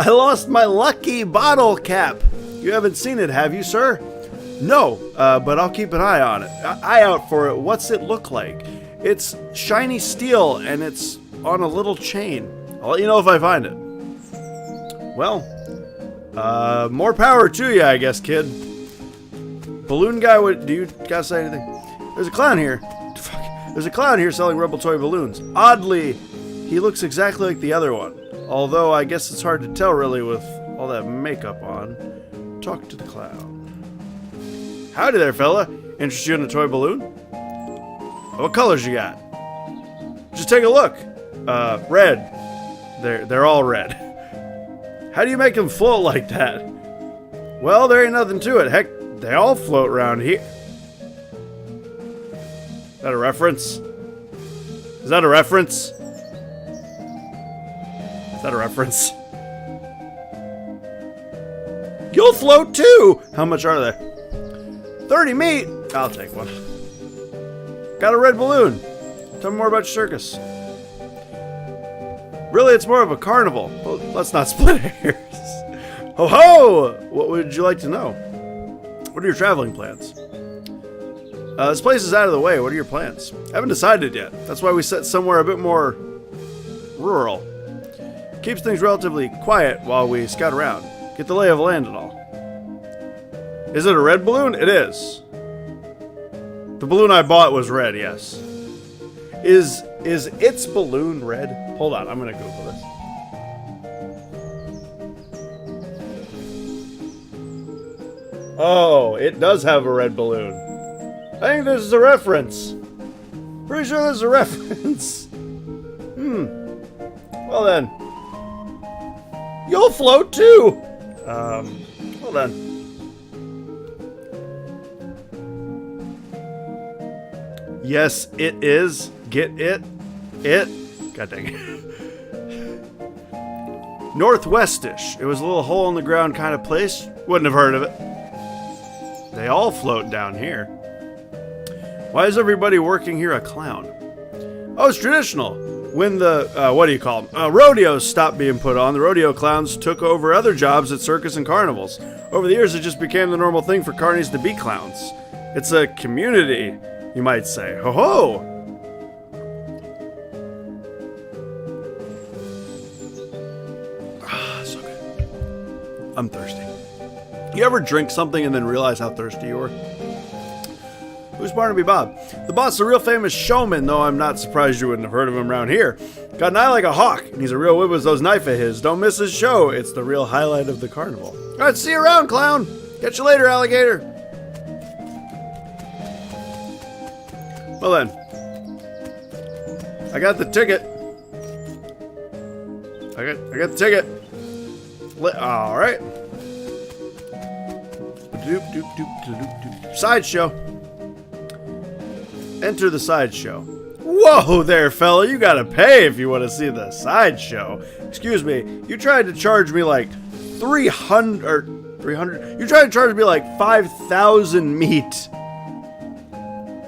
lost my lucky bottle cap. You haven't seen it, have you, sir? No, but I'll keep an eye on it. Eye out for it. What's it look like? It's shiny steel, and it's on a little chain. I'll let you know if I find it. Well, more power to you, I guess, kid. Balloon guy, do you guys say anything? There's a clown here. There's a clown here selling Rebel Toy balloons. Oddly, he looks exactly like the other one. Although I guess it's hard to tell really with all that makeup on. Talk to the clown. Howdy there, fella. Interested in a toy balloon? What colors you got? Just take a look. Red. They're all red. How do you make them float like that? Well, there ain't nothing to it. Heck, they all float around here. Is that a reference? Is that a reference? Is that a reference? You'll float too! How much are there? 30 meat! I'll take one. Got a red balloon. Tell me more about your circus. Really, it's more of a carnival. Well, let's not split hairs. Ho ho! What would you like to know? What are your traveling plans? This place is out of the way. What are your plans? I haven't decided yet. That's why we set somewhere a bit more rural. Keeps things relatively quiet while we scout around. Get the lay of the land and all. Is it a red balloon? It is. The balloon I bought was red, yes. Is its balloon red? Hold on, I'm gonna Google this. Oh, it does have a red balloon. I think this is a reference. Pretty sure this is a reference. Well then. You'll float too! Hold on. Yes, it is. Get it? It? God dang it. Northwestish. It was a little hole in the ground kind of place. Wouldn't have heard of it. They all float down here. Why is everybody working here a clown? Oh, it's traditional. When the, what do you call them? Rodeos stopped being put on, the rodeo clowns took over other jobs at circus and carnivals. Over the years, it just became the normal thing for carnies to be clowns. It's a community, you might say. Ho ho! Ah, so good. I'm thirsty. You ever drink something and then realize how thirsty you were? Who's Barnaby Bob? The boss is a real famous showman, though I'm not surprised you wouldn't have heard of him around here. Got an eye like a hawk, and he's a real whip with those knife of his. Don't miss his show. It's the real highlight of the carnival. Alright, see you around, clown. Catch you later, alligator. Well then. I got the ticket. I got the ticket. Alright. Sideshow. Enter the sideshow. Whoa there, fella. You gotta pay if you want to see the sideshow. Excuse me. You tried to charge me like 300. You tried to charge me like 5,000 meat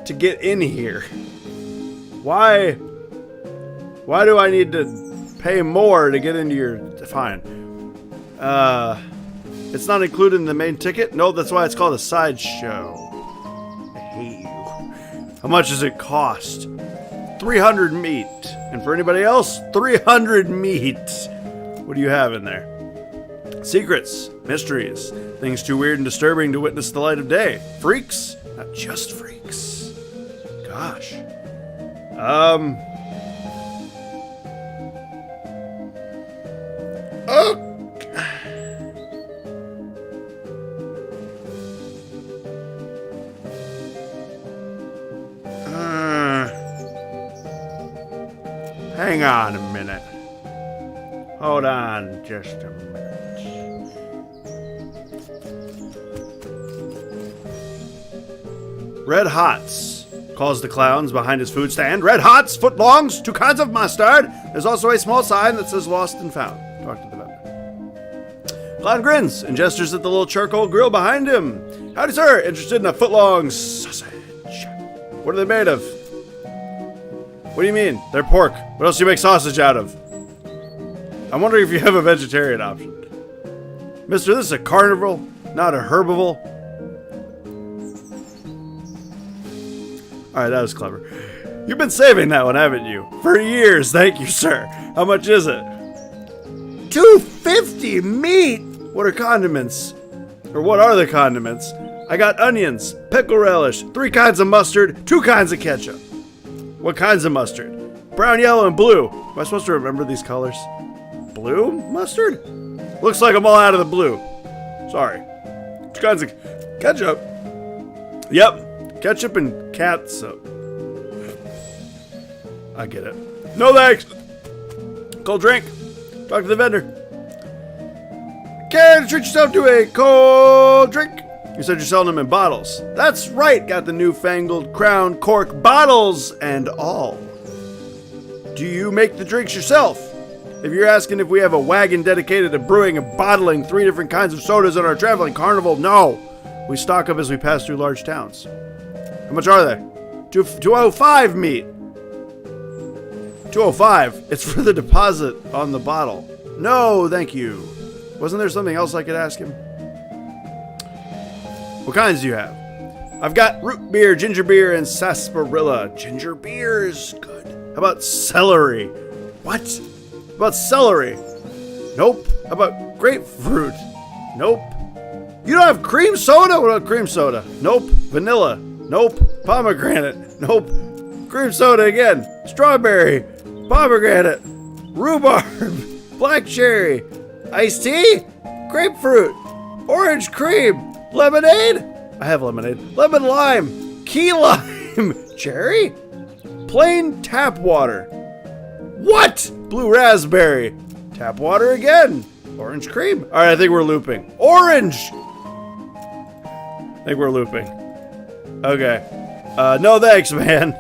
to get in here. Why do I need to pay more to get into your... Fine. It's not included in the main ticket? No, that's why it's called a sideshow. I hate you. How much does it cost? 300 meat. And for anybody else, 300 meat. What do you have in there? Secrets, mysteries, things too weird and disturbing to witness the light of day. Freaks? Not just freaks. Gosh. Hang on a minute. Hold on just a minute. Red Hots calls the clowns behind his food stand. Red Hots, footlongs, 2 kinds of mustard. There's also a small sign that says lost and found. Talk to the vendor. Clown grins and gestures at the little charcoal grill behind him. Howdy, sir. Interested in a footlong sausage? What are they made of? What do you mean? They're pork. What else do you make sausage out of? I'm wondering if you have a vegetarian option. Mister, this is a carnivore, not a herbivore. Alright, that was clever. You've been saving that one, haven't you? For years, thank you, sir. How much is it? $2.50 meat! What are condiments? Or what are the condiments? I got onions, pickle relish, 3 kinds of mustard, 2 kinds of ketchup. What kinds of mustard? Brown, yellow, and blue. Am I supposed to remember these colors? Blue mustard? Looks like I'm all out of the blue. Sorry. Two kinds of ketchup. Yep. Ketchup and catsup. I get it. No thanks. Cold drink. Talk to the vendor. Care to treat yourself to a cold drink? You said you're selling them in bottles. That's right. Got the newfangled crown cork bottles and all. Do you make the drinks yourself? If you're asking if we have a wagon dedicated to brewing and bottling 3 different kinds of sodas on our traveling carnival, no. We stock up as we pass through large towns. How much are they? 205 meat. 205. It's for the deposit on the bottle. No, thank you. Wasn't there something else I could ask him? What kinds do you have? I've got root beer, ginger beer, and sarsaparilla. Ginger beer is good. How about celery? What? How about celery? Nope. How about grapefruit? Nope. You don't have cream soda? What about cream soda? Nope. Vanilla? Nope. Pomegranate? Nope. Cream soda again. Strawberry. Pomegranate. Rhubarb. Black cherry. Iced tea? Grapefruit. Orange cream. Lemonade? I have lemonade. Lemon lime. Key lime. Cherry? Plain tap water. What? Blue raspberry. Tap water again. Orange cream. All right, I think we're looping. Orange. I think we're looping. Okay. No thanks, man.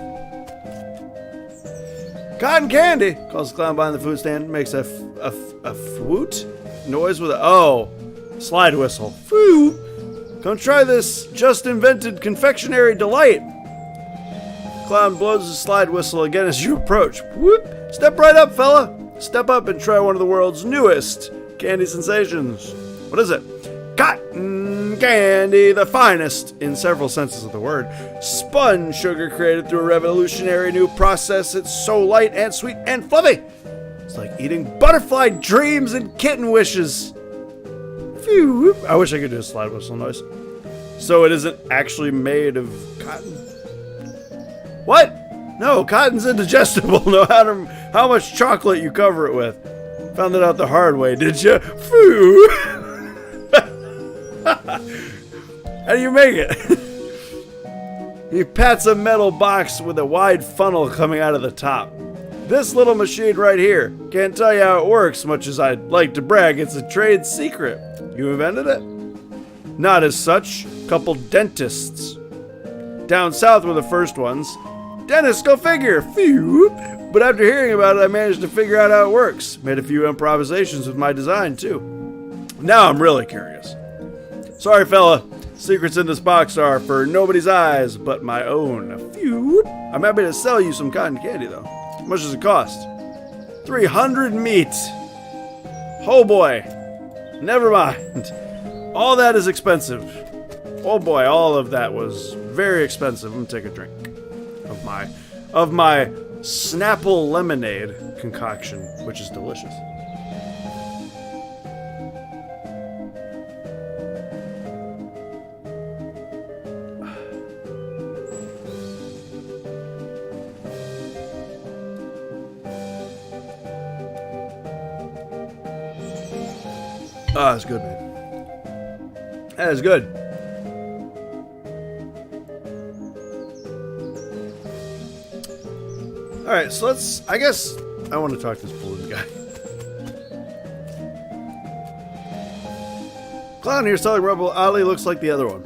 Cotton candy. Calls the clown behind the food stand. Makes a flute noise with a slide whistle. Foo. Come try this just invented confectionery delight. Clown blows his slide whistle again as you approach. Whoop. Step right up, fella. Step up and try one of the world's newest candy sensations. What is it? Cotton candy, the finest in several senses of the word. Spun sugar created through a revolutionary new process. It's so light and sweet and fluffy. It's like eating butterfly dreams and kitten wishes. Phew. I wish I could do a slide whistle noise. So it isn't actually made of cotton? What? No, cotton's indigestible no matter how much chocolate you cover it with. Found it out the hard way, did you? Phew. How do you make it? He pats a metal box with a wide funnel coming out of the top. This little machine right here. Can't tell you how it works, much as I'd like to brag. It's a trade secret. You invented it? Not as such. Couple dentists. Down south were the first ones. Dentists, go figure. Phew. But after hearing about it, I managed to figure out how it works. Made a few improvisations with my design, too. Now I'm really curious. Sorry, fella. Secrets in this box are for nobody's eyes but my own. Phew. I'm happy to sell you some cotton candy, though. How much does it cost? 300 meat. Oh, boy. Never mind. All that is expensive. Oh, boy. All of that was very expensive. I'm gonna take a drink of my Snapple lemonade concoction, which is delicious. Oh, that's good, man. That is good. Alright, so I guess I want to talk to this balloon guy. Clown here selling Rebel Ali looks like the other one.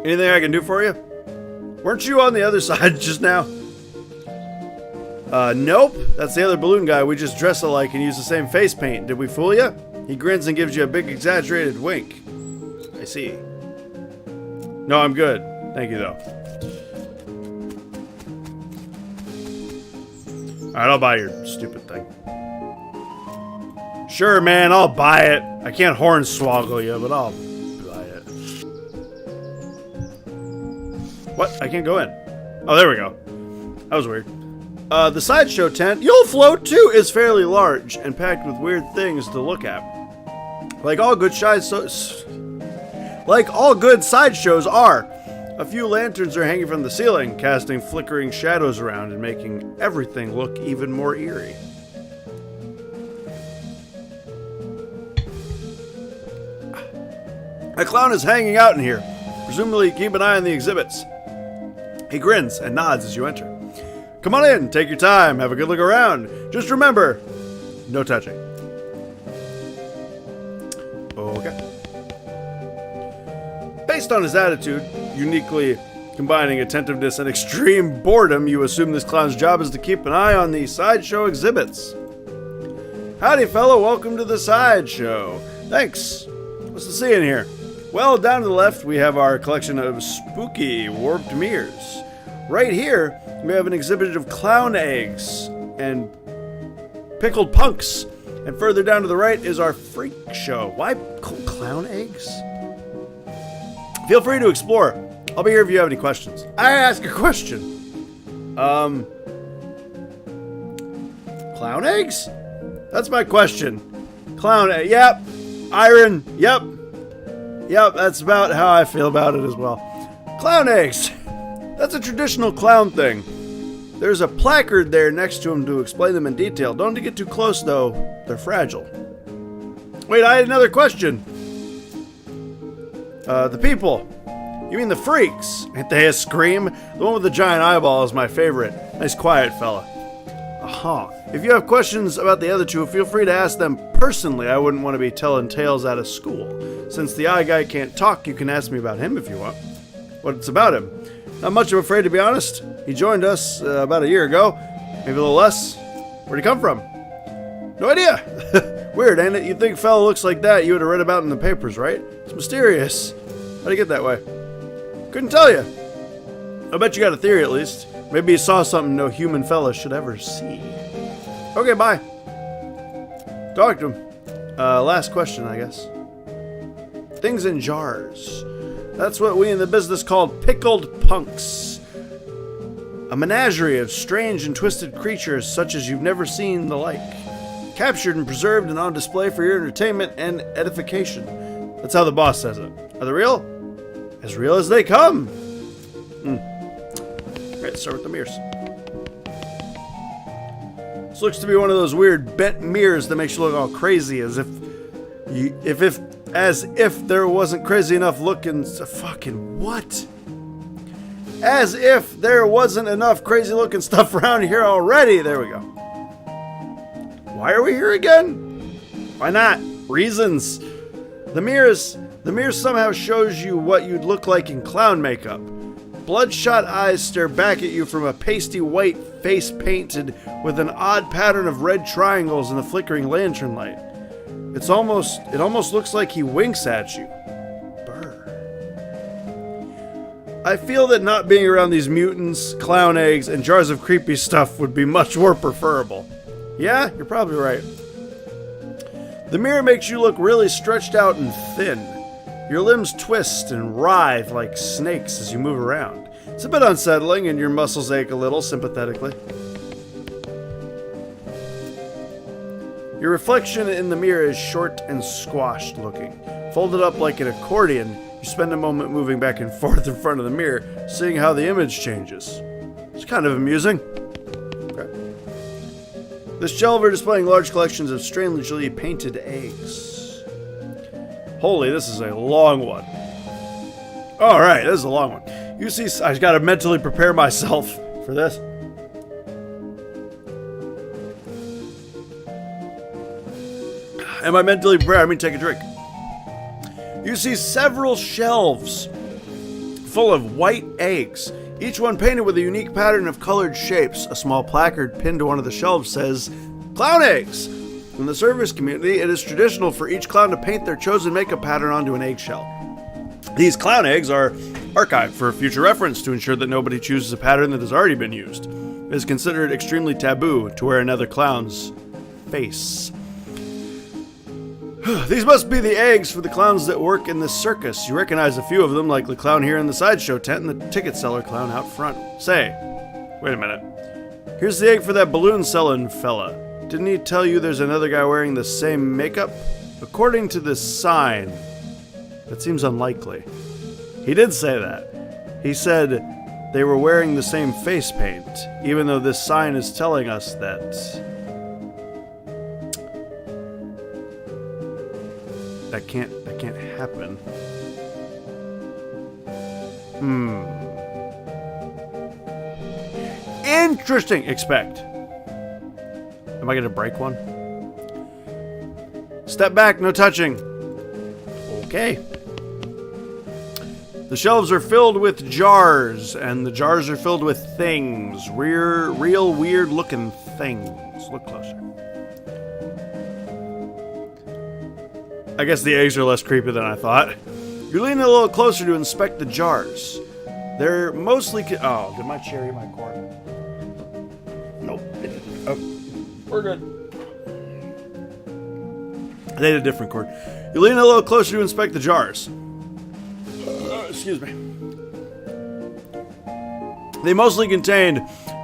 Anything I can do for you? Weren't you on the other side just now? Nope. That's the other balloon guy. We just dress alike and use the same face paint. Did we fool you? He grins and gives you a big exaggerated wink. I see. No, I'm good. Thank you, though. Alright, I'll buy your stupid thing. Sure, man, I'll buy it. I can't hornswoggle you, but I'll buy it. What? I can't go in. Oh, there we go. That was weird. The sideshow tent, you'll float too, is fairly large and packed with weird things to look at. Like all good sideshows are. A few lanterns are hanging from the ceiling, casting flickering shadows around and making everything look even more eerie. A clown is hanging out in here. Presumably keep an eye on the exhibits. He grins and nods as you enter. Come on in, take your time, have a good look around. Just remember, no touching. Okay. Based on his attitude, uniquely combining attentiveness and extreme boredom, you assume this clown's job is to keep an eye on the sideshow exhibits. Howdy, fellow, welcome to the sideshow. Thanks. What's to see in here? Well, down to the left, we have our collection of spooky warped mirrors. Right here, we have an exhibit of clown eggs and pickled punks. And further down to the right is our freak show. Why clown eggs? Feel free to explore. I'll be here if you have any questions. I ask a question. Clown eggs? That's my question. Clown egg. Yep. Iron. Yep. Yep, that's about how I feel about it as well. Clown eggs. That's a traditional clown thing. There's a placard there next to them to explain them in detail. Don't get too close, though. They're fragile. Wait, I had another question. The people. You mean the freaks? Ain't they a scream? The one with the giant eyeball is my favorite. Nice quiet fella. Aha. If you have questions about the other two, feel free to ask them personally. I wouldn't want to be telling tales out of school. Since the eye guy can't talk, you can ask me about him if you want. What's about him? Not much, I'm afraid, to be honest. He joined us about a year ago. Maybe a little less. Where'd he come from? No idea. Weird, ain't it? You'd think a fella looks like that you would have read about in the papers, right? It's mysterious. How'd he get that way? Couldn't tell you. I bet you got a theory at least. Maybe you saw something no human fella should ever see. Okay, bye. Talk to him. Last question, I guess. Things in jars. That's what we in the business call pickled punks. A menagerie of strange and twisted creatures such as you've never seen the like. Captured and preserved and on display for your entertainment and edification. That's how the boss says it. Are they real? As real as they come. Alright, let's start with the mirrors. This looks to be one of those weird bent mirrors that makes you look all crazy as if there wasn't crazy enough looking... Fucking what? As if there wasn't enough crazy looking stuff around here already. There we go. Why are we here again? Why not? Reasons. The mirror somehow shows you what you'd look like in clown makeup. Bloodshot eyes stare back at you from a pasty white face painted with an odd pattern of red triangles in the flickering lantern light. It almost looks like he winks at you. Brr. I feel that not being around these mutants, clown eggs, and jars of creepy stuff would be much more preferable. Yeah, you're probably right. The mirror makes you look really stretched out and thin. Your limbs twist and writhe like snakes as you move around. It's a bit unsettling and your muscles ache a little sympathetically. Your reflection in the mirror is short and squashed looking. Folded up like an accordion, you spend a moment moving back and forth in front of the mirror, seeing how the image changes. It's kind of amusing. Okay. This shelver displaying large collections of strangely painted eggs. Holy, this is a long one. Alright, this is a long one. You see, I just gotta mentally prepare myself for this. Am I mentally prepared? I mean, take a drink. You see several shelves full of white eggs, each one painted with a unique pattern of colored shapes. A small placard pinned to one of the shelves says, "Clown eggs." In the service community, it is traditional for each clown to paint their chosen makeup pattern onto an eggshell. These clown eggs are archived for future reference to ensure that nobody chooses a pattern that has already been used. It is considered extremely taboo to wear another clown's face. These must be the eggs for the clowns that work in this circus. You recognize a few of them, like the clown here in the sideshow tent and the ticket seller clown out front. Say, wait a minute. Here's the egg for that balloon selling fella. Didn't he tell you there's another guy wearing the same makeup? According to this sign, that seems unlikely. He did say that. He said they were wearing the same face paint, even though this sign is telling us that... That can't happen. Interesting. Expect. Am I going to break one? Step back, no touching. Okay. The shelves are filled with jars, and the jars are filled with things. Real weird-looking things. Look closer. I guess the eggs are less creepy than I thought. You lean a little closer to inspect the jars. They're mostly... Oh, did my cherry my cord? Nope, it didn't. Oh, we're good. They had a different cord. You lean a little closer to inspect the jars. Excuse me. They mostly contained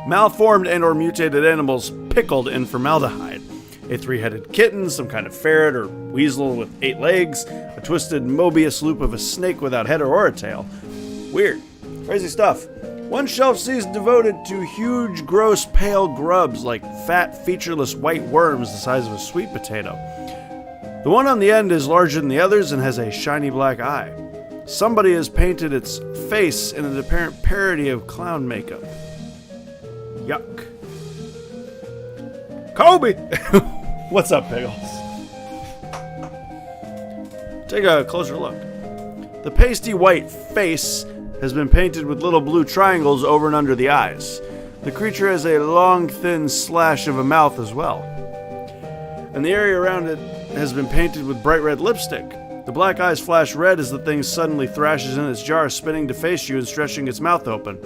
malformed and or mutated animals pickled in formaldehyde. A 3-headed kitten, some kind of ferret or weasel with 8 legs, a twisted Mobius loop of a snake without head or a tail. Weird. Crazy stuff. One shelf sees devoted to huge, gross, pale grubs like fat, featureless white worms the size of a sweet potato. The one on the end is larger than the others and has a shiny black eye. Somebody has painted its face in an apparent parody of clown makeup. Yuck. Kobe! What's up, Piggles? Take a closer look. The pasty white face has been painted with little blue triangles over and under the eyes. The creature has a long, thin slash of a mouth as well. And the area around it has been painted with bright red lipstick. The black eyes flash red as the thing suddenly thrashes in its jar, spinning to face you and stretching its mouth open,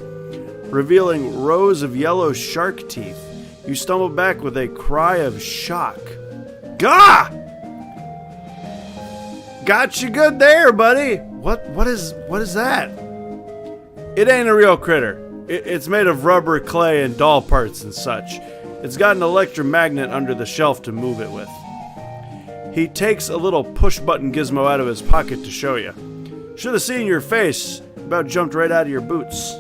revealing rows of yellow shark teeth. You stumble back with a cry of shock. Gah! Got you good there, buddy. What is that? It ain't a real critter. It's made of rubber, clay, and doll parts and such. It's got an electromagnet under the shelf to move it with. He takes a little push-button gizmo out of his pocket to show you. Should have seen your face. About jumped right out of your boots.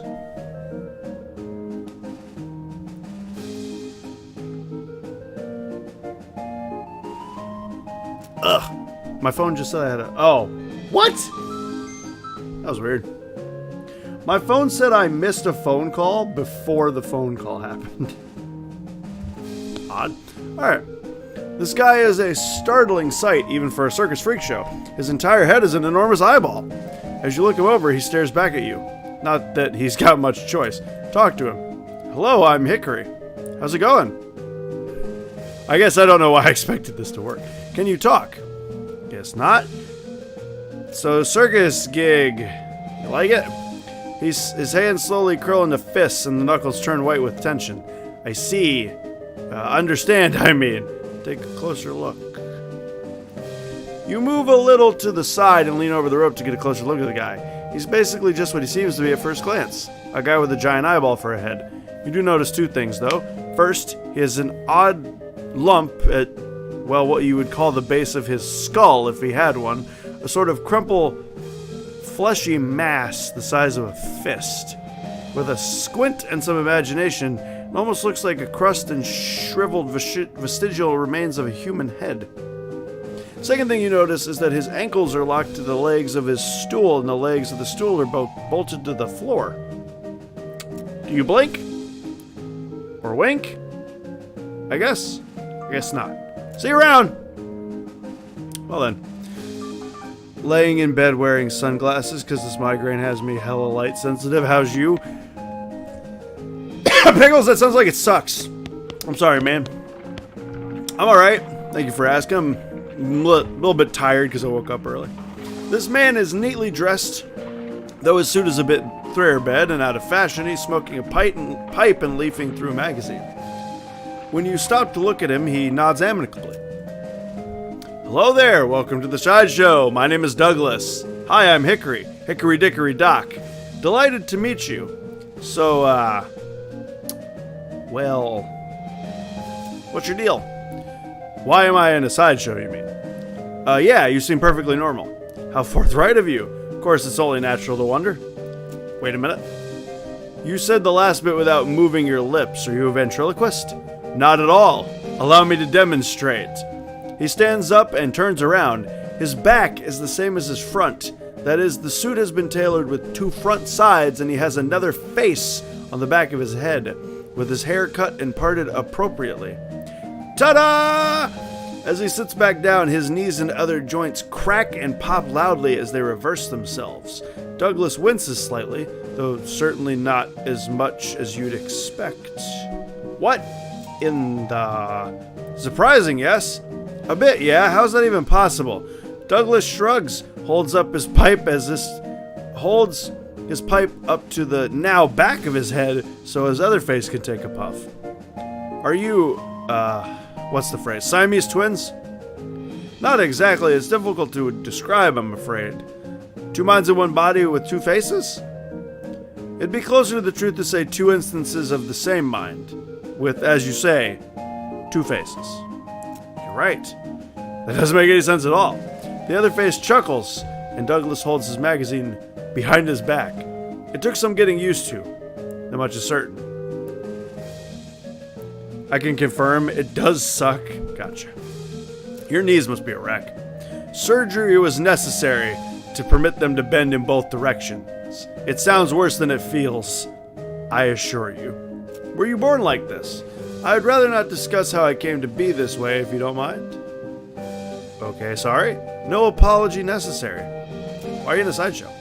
Ugh. My phone just said I had a... Oh. What? That was weird. My phone said I missed a phone call before the phone call happened. Odd. Alright. This guy is a startling sight, even for a circus freak show. His entire head is an enormous eyeball. As you look him over, he stares back at you. Not that he's got much choice. Talk to him. Hello, I'm Hickory. How's it going? I guess I don't know why I expected this to work. Can you talk? Guess not. So, circus gig. You like it? His hands slowly curl into fists and the knuckles turn white with tension. I see. Understand, I mean. Take a closer look. You move a little to the side and lean over the rope to get a closer look at the guy. He's basically just what he seems to be at first glance. A guy with a giant eyeball for a head. You do notice 2 things, though. First, he has an odd lump at, well, what you would call the base of his skull if he had one. A sort of crumpled, fleshy mass the size of a fist. With a squint and some imagination, it almost looks like a crust and shriveled vestigial remains of a human head. Second thing you notice is that his ankles are locked to the legs of his stool, and the legs of the stool are both bolted to the floor. Do you blink? Or wink? I guess not. See you around! Well then. Laying in bed wearing sunglasses because this migraine has me hella light sensitive. How's you? Pickles, that sounds like it sucks. I'm sorry, man. I'm alright. Thank you for asking. I'm a little bit tired because I woke up early. This man is neatly dressed, though his suit is a bit threadbare and out of fashion. He's smoking a pipe and leafing through a magazine. When you stop to look at him, he nods amicably. Hello there, welcome to the sideshow. My name is Douglas. Hi, I'm Hickory. Hickory Dickory Doc. Delighted to meet you. So, well, what's your deal? Why am I in a sideshow, you mean? Yeah, you seem perfectly normal. How forthright of you. Of course, it's only natural to wonder. Wait a minute. You said the last bit without moving your lips. Are you a ventriloquist? Not at all. Allow me to demonstrate. He stands up and turns around. His back is the same as his front. That is, the suit has been tailored with 2 front sides and he has another face on the back of his head, with his hair cut and parted appropriately. Ta-da! As he sits back down, his knees and other joints crack and pop loudly as they reverse themselves. Douglas winces slightly, though certainly not as much as you'd expect. What in the... Surprising, yes? A bit, yeah? How's that even possible? Douglas shrugs, holds up his pipe holds his pipe up to the now back of his head so his other face can take a puff. Are you, what's the phrase? Siamese twins? Not exactly. It's difficult to describe, I'm afraid. 2 minds in one body with 2 faces? It'd be closer to the truth to say 2 instances of the same mind, with, as you say, 2 faces. You're right. That doesn't make any sense at all. The other face chuckles, and Douglas holds his magazine behind his back. It took some getting used to. That much is certain. I can confirm it does suck. Gotcha. Your knees must be a wreck. Surgery was necessary to permit them to bend in both directions. It sounds worse than it feels, I assure you. Were you born like this? I'd rather not discuss how I came to be this way, if you don't mind. Okay, sorry. No apology necessary. Why are you in a sideshow?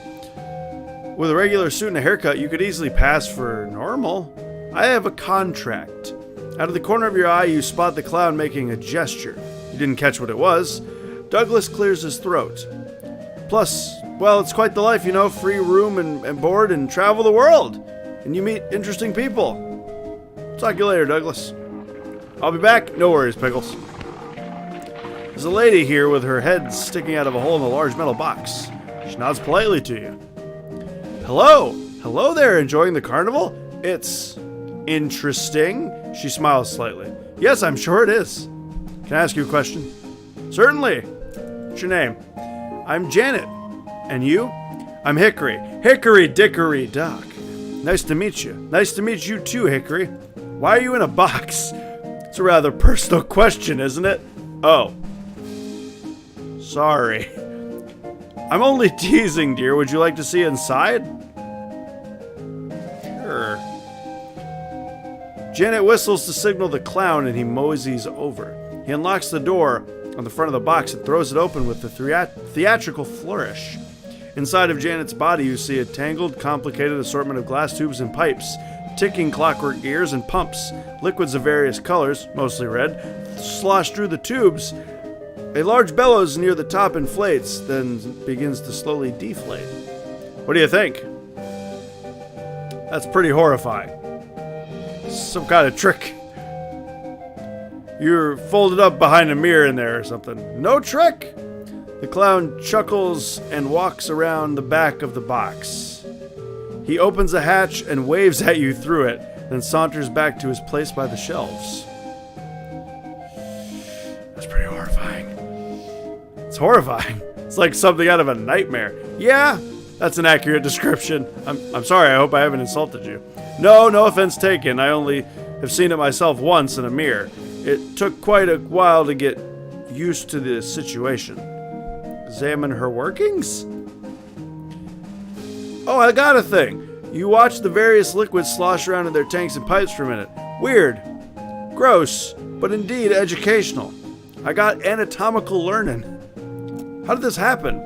With a regular suit and a haircut, you could easily pass for normal. I have a contract. Out of the corner of your eye, you spot the clown making a gesture. You didn't catch what it was. Douglas clears his throat. Plus, well, it's quite the life, you know, free room and board and travel the world. And you meet interesting people. Talk to you later, Douglas. I'll be back. No worries, Pickles. There's a lady here with her head sticking out of a hole in a large metal box. She nods politely to you. Hello! Hello there, enjoying the carnival? It's interesting. She smiles slightly. Yes, I'm sure it is. Can I ask you a question? Certainly. What's your name? I'm Janet. And you? I'm Hickory. Hickory Dickory Dock. Nice to meet you. Nice to meet you too, Hickory. Why are you in a box? It's a rather personal question, isn't it? Oh. Sorry. I'm only teasing, dear. Would you like to see inside? Sure. Janet whistles to signal the clown and he moseys over. He unlocks the door on the front of the box and throws it open with a theatrical flourish. Inside of Janet's body, you see a tangled, complicated assortment of glass tubes and pipes, ticking clockwork gears and pumps. Liquids of various colors, mostly red, slosh through the tubes. A large bellows near the top inflates, then begins to slowly deflate. What do you think? That's pretty horrifying. Some kind of trick. You're folded up behind a mirror in there or something. No trick! The clown chuckles and walks around the back of the box. He opens a hatch and waves at you through it, then saunters back to his place by the shelves. That's pretty horrifying. It's horrifying. It's like something out of a nightmare. Yeah, that's an accurate description. I'm sorry, I hope I haven't insulted you. No offense taken. I only have seen it myself once in a mirror. It took quite a while to get used to the situation. Examine her workings? Oh, I got a thing. You watch the various liquids slosh around in their tanks and pipes for a minute. Weird. Gross, but indeed educational. I got anatomical learning. How did this happen?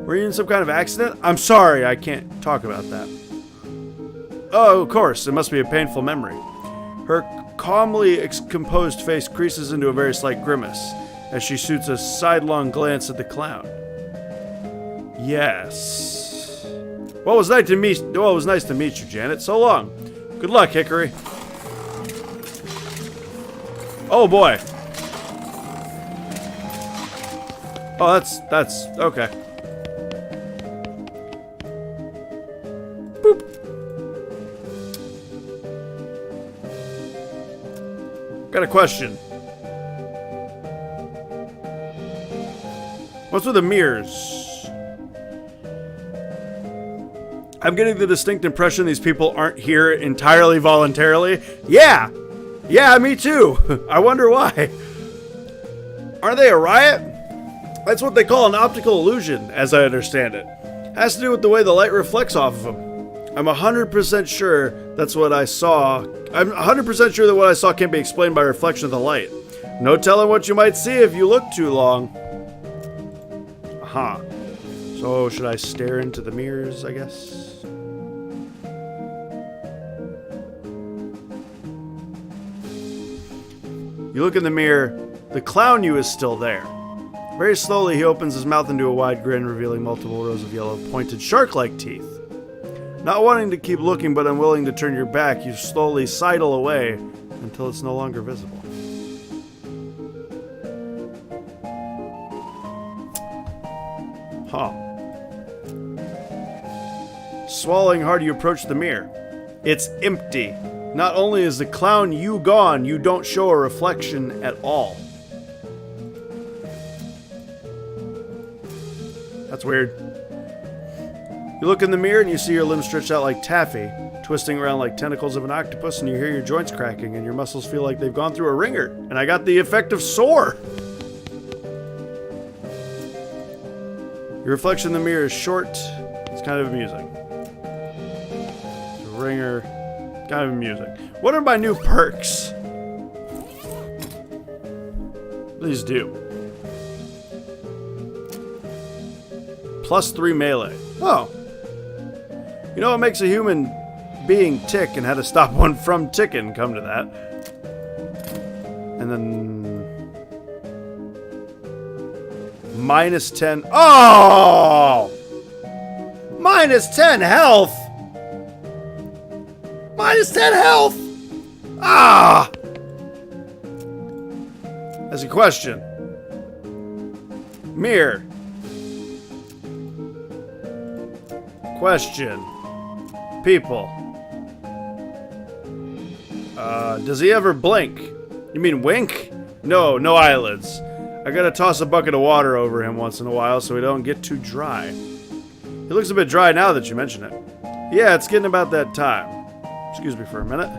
Were you in some kind of accident? I'm sorry, I can't talk about that. Oh, of course, it must be a painful memory. Her calmly composed face creases into a very slight grimace as she shoots a sidelong glance at the clown. Yes. Well, it was nice to meet you, Janet. So long. Good luck, Hickory. Oh boy. Oh, that's okay. Boop. Got a question. What's with the mirrors? I'm getting the distinct impression these people aren't here entirely voluntarily. Yeah, me too. I wonder why. Aren't they a riot? That's what they call an optical illusion, as I understand it. Has to do with the way the light reflects off of them. I'm 100% sure that's what I saw. I'm 100% sure that what I saw can't be explained by reflection of the light. No telling what you might see if you look too long. Aha. So, should I stare into the mirrors, I guess? You look in the mirror. The clown you is still there. Very slowly, he opens his mouth into a wide grin, revealing multiple rows of yellow, pointed, shark-like teeth. Not wanting to keep looking, but unwilling to turn your back, you slowly sidle away until it's no longer visible. Huh. Swallowing hard, you approach the mirror. It's empty. Not only is the clown you gone, you don't show a reflection at all. That's weird. You look in the mirror and you see your limbs stretched out like taffy, twisting around like tentacles of an octopus, and you hear your joints cracking and your muscles feel like they've gone through a wringer. And I got the effect of sore. Your reflection in the mirror is short. It's kind of amusing. It's a wringer. Kind of amusing. What are my new perks? Please do. +3 melee. Oh. You know what makes a human being tick and how to stop one from ticking, come to that. And then... -10. Oh! -10 health! -10 health! Ah! That's a question. Mirror. Question. People. Does he ever blink? You mean wink? No, no eyelids. I gotta toss a bucket of water over him once in a while so he don't get too dry. He looks a bit dry now that you mention it. Yeah, it's getting about that time. Excuse me for a minute.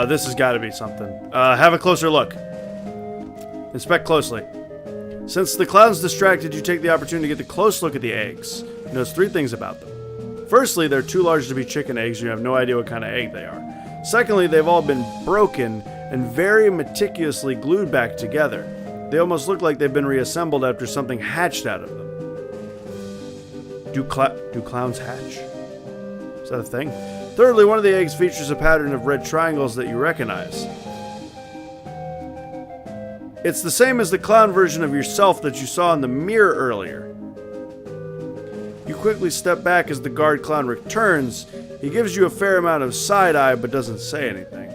This has got to be something. Have a closer look. Inspect closely. Since the clown's distracted, you take the opportunity to get a close look at the eggs. You notice 3 things about them. Firstly, they're too large to be chicken eggs, and you have no idea what kind of egg they are. Secondly, they've all been broken and very meticulously glued back together. They almost look like they've been reassembled after something hatched out of them. Do clowns hatch? Is that a thing? Thirdly, one of the eggs features a pattern of red triangles that you recognize. It's the same as the clown version of yourself that you saw in the mirror earlier. You quickly step back as the guard clown returns. He gives you a fair amount of side-eye but doesn't say anything.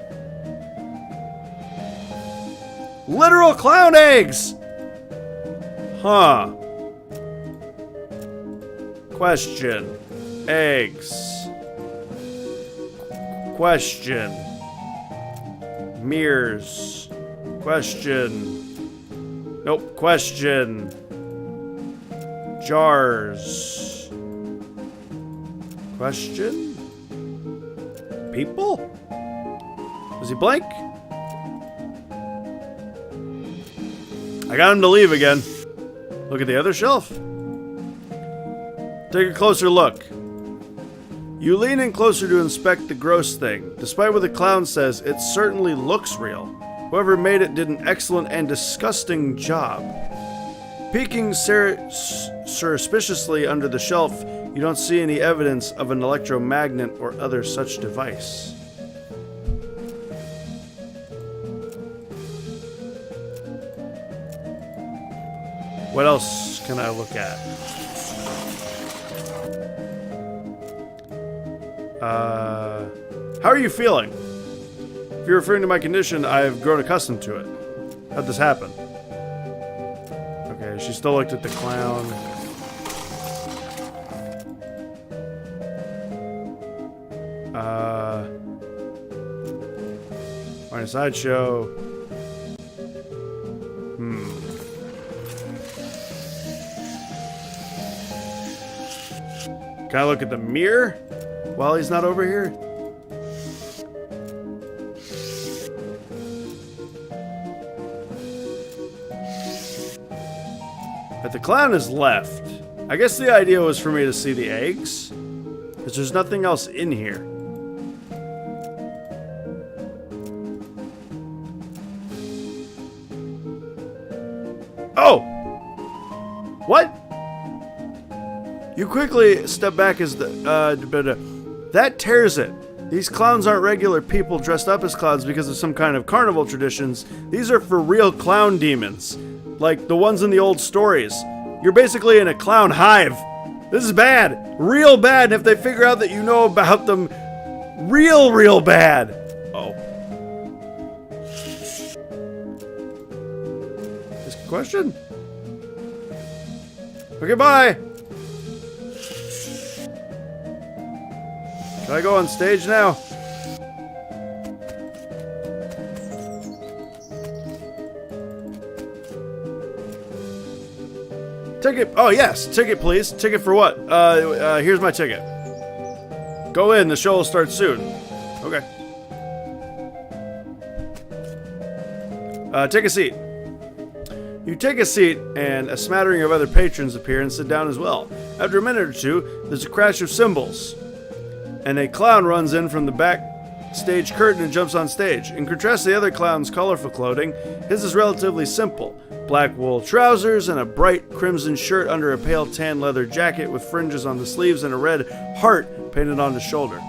Literal clown eggs! Huh. Question. Eggs. Question. Mirrors. Question. Nope. Question. Jars. Question. People? Does he blink? I got him to leave again. Look at the other shelf. Take a closer look. You lean in closer to inspect the gross thing. Despite what the clown says, it certainly looks real. Whoever made it did an excellent and disgusting job. Peeking suspiciously under the shelf, you don't see any evidence of an electromagnet or other such device. What else can I look at? How are you feeling? If you're referring to my condition, I've grown accustomed to it. How'd this happen? Okay, she still looked at the clown. Find a sideshow. Can I look at the mirror while he's not over here? the clown is left. I guess the idea was for me to see the eggs, because there's nothing else in here. Oh! What? You quickly step back as the, that tears it. These clowns aren't regular people dressed up as clowns because of some kind of carnival traditions. These are for real clown demons, like the ones in the old stories. You're basically in a clown hive. This is bad. Real bad, and if they figure out that you know about them, real bad. Oh. This question? Okay, bye. Can I go on stage now? Ticket. Oh, yes. Ticket, please. Ticket for what? Here's my ticket. Go in. The show will start soon. Okay. Take a seat. You take a seat, and a smattering of other patrons appear and sit down as well. After a minute or two, there's a crash of cymbals, and a clown runs in from the back stage curtain and jumps on stage. In contrast to the other clown's colorful clothing, his is relatively simple. Black wool trousers and a bright crimson shirt under a pale tan leather jacket with fringes on the sleeves and a red heart painted on the shoulder.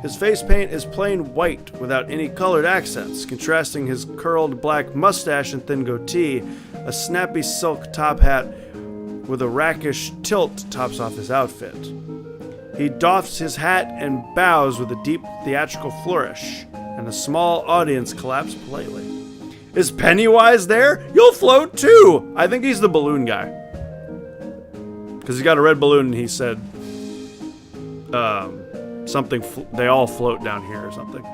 His face paint is plain white without any colored accents, contrasting his curled black mustache and thin goatee. A snappy silk top hat with a rakish tilt tops off his outfit. He doffs his hat and bows with a deep theatrical flourish, and a small audience claps politely. Is Pennywise there? You'll float too! I think he's the balloon guy. Because he's got a red balloon and he said, something, they all float down here or something.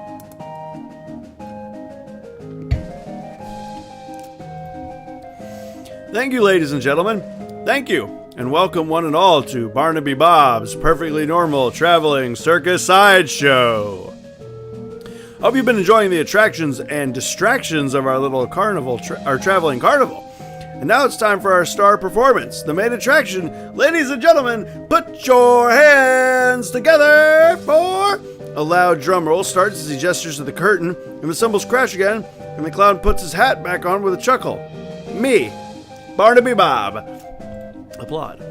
Thank you, ladies and gentlemen. Thank you, and welcome one and all to Barnaby Bob's Perfectly Normal Traveling Circus Sideshow. I hope you've been enjoying the attractions and distractions of our little carnival, our traveling carnival. And now it's time for our star performance, the main attraction. Ladies and gentlemen, put your hands together for... A loud drum roll starts as he gestures to the curtain, and the cymbals crash again, and the clown puts his hat back on with a chuckle. Me, Barnaby Bob. Applaud.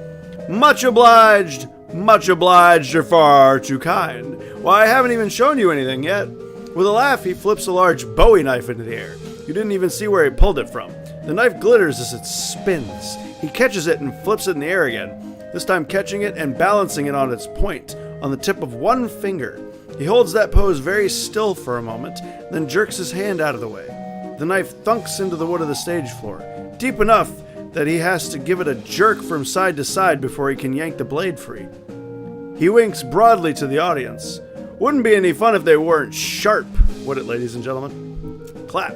Much obliged, you're far too kind. Why, I haven't even shown you anything yet. With a laugh, he flips a large Bowie knife into the air. You didn't even see where he pulled it from. The knife glitters as it spins. He catches it and flips it in the air again, this time catching it and balancing it on its point, on the tip of one finger. He holds that pose very still for a moment, then jerks his hand out of the way. The knife thunks into the wood of the stage floor, deep enough that he has to give it a jerk from side to side before he can yank the blade free. He winks broadly to the audience. Wouldn't be any fun if they weren't sharp, would it, ladies and gentlemen? Clap.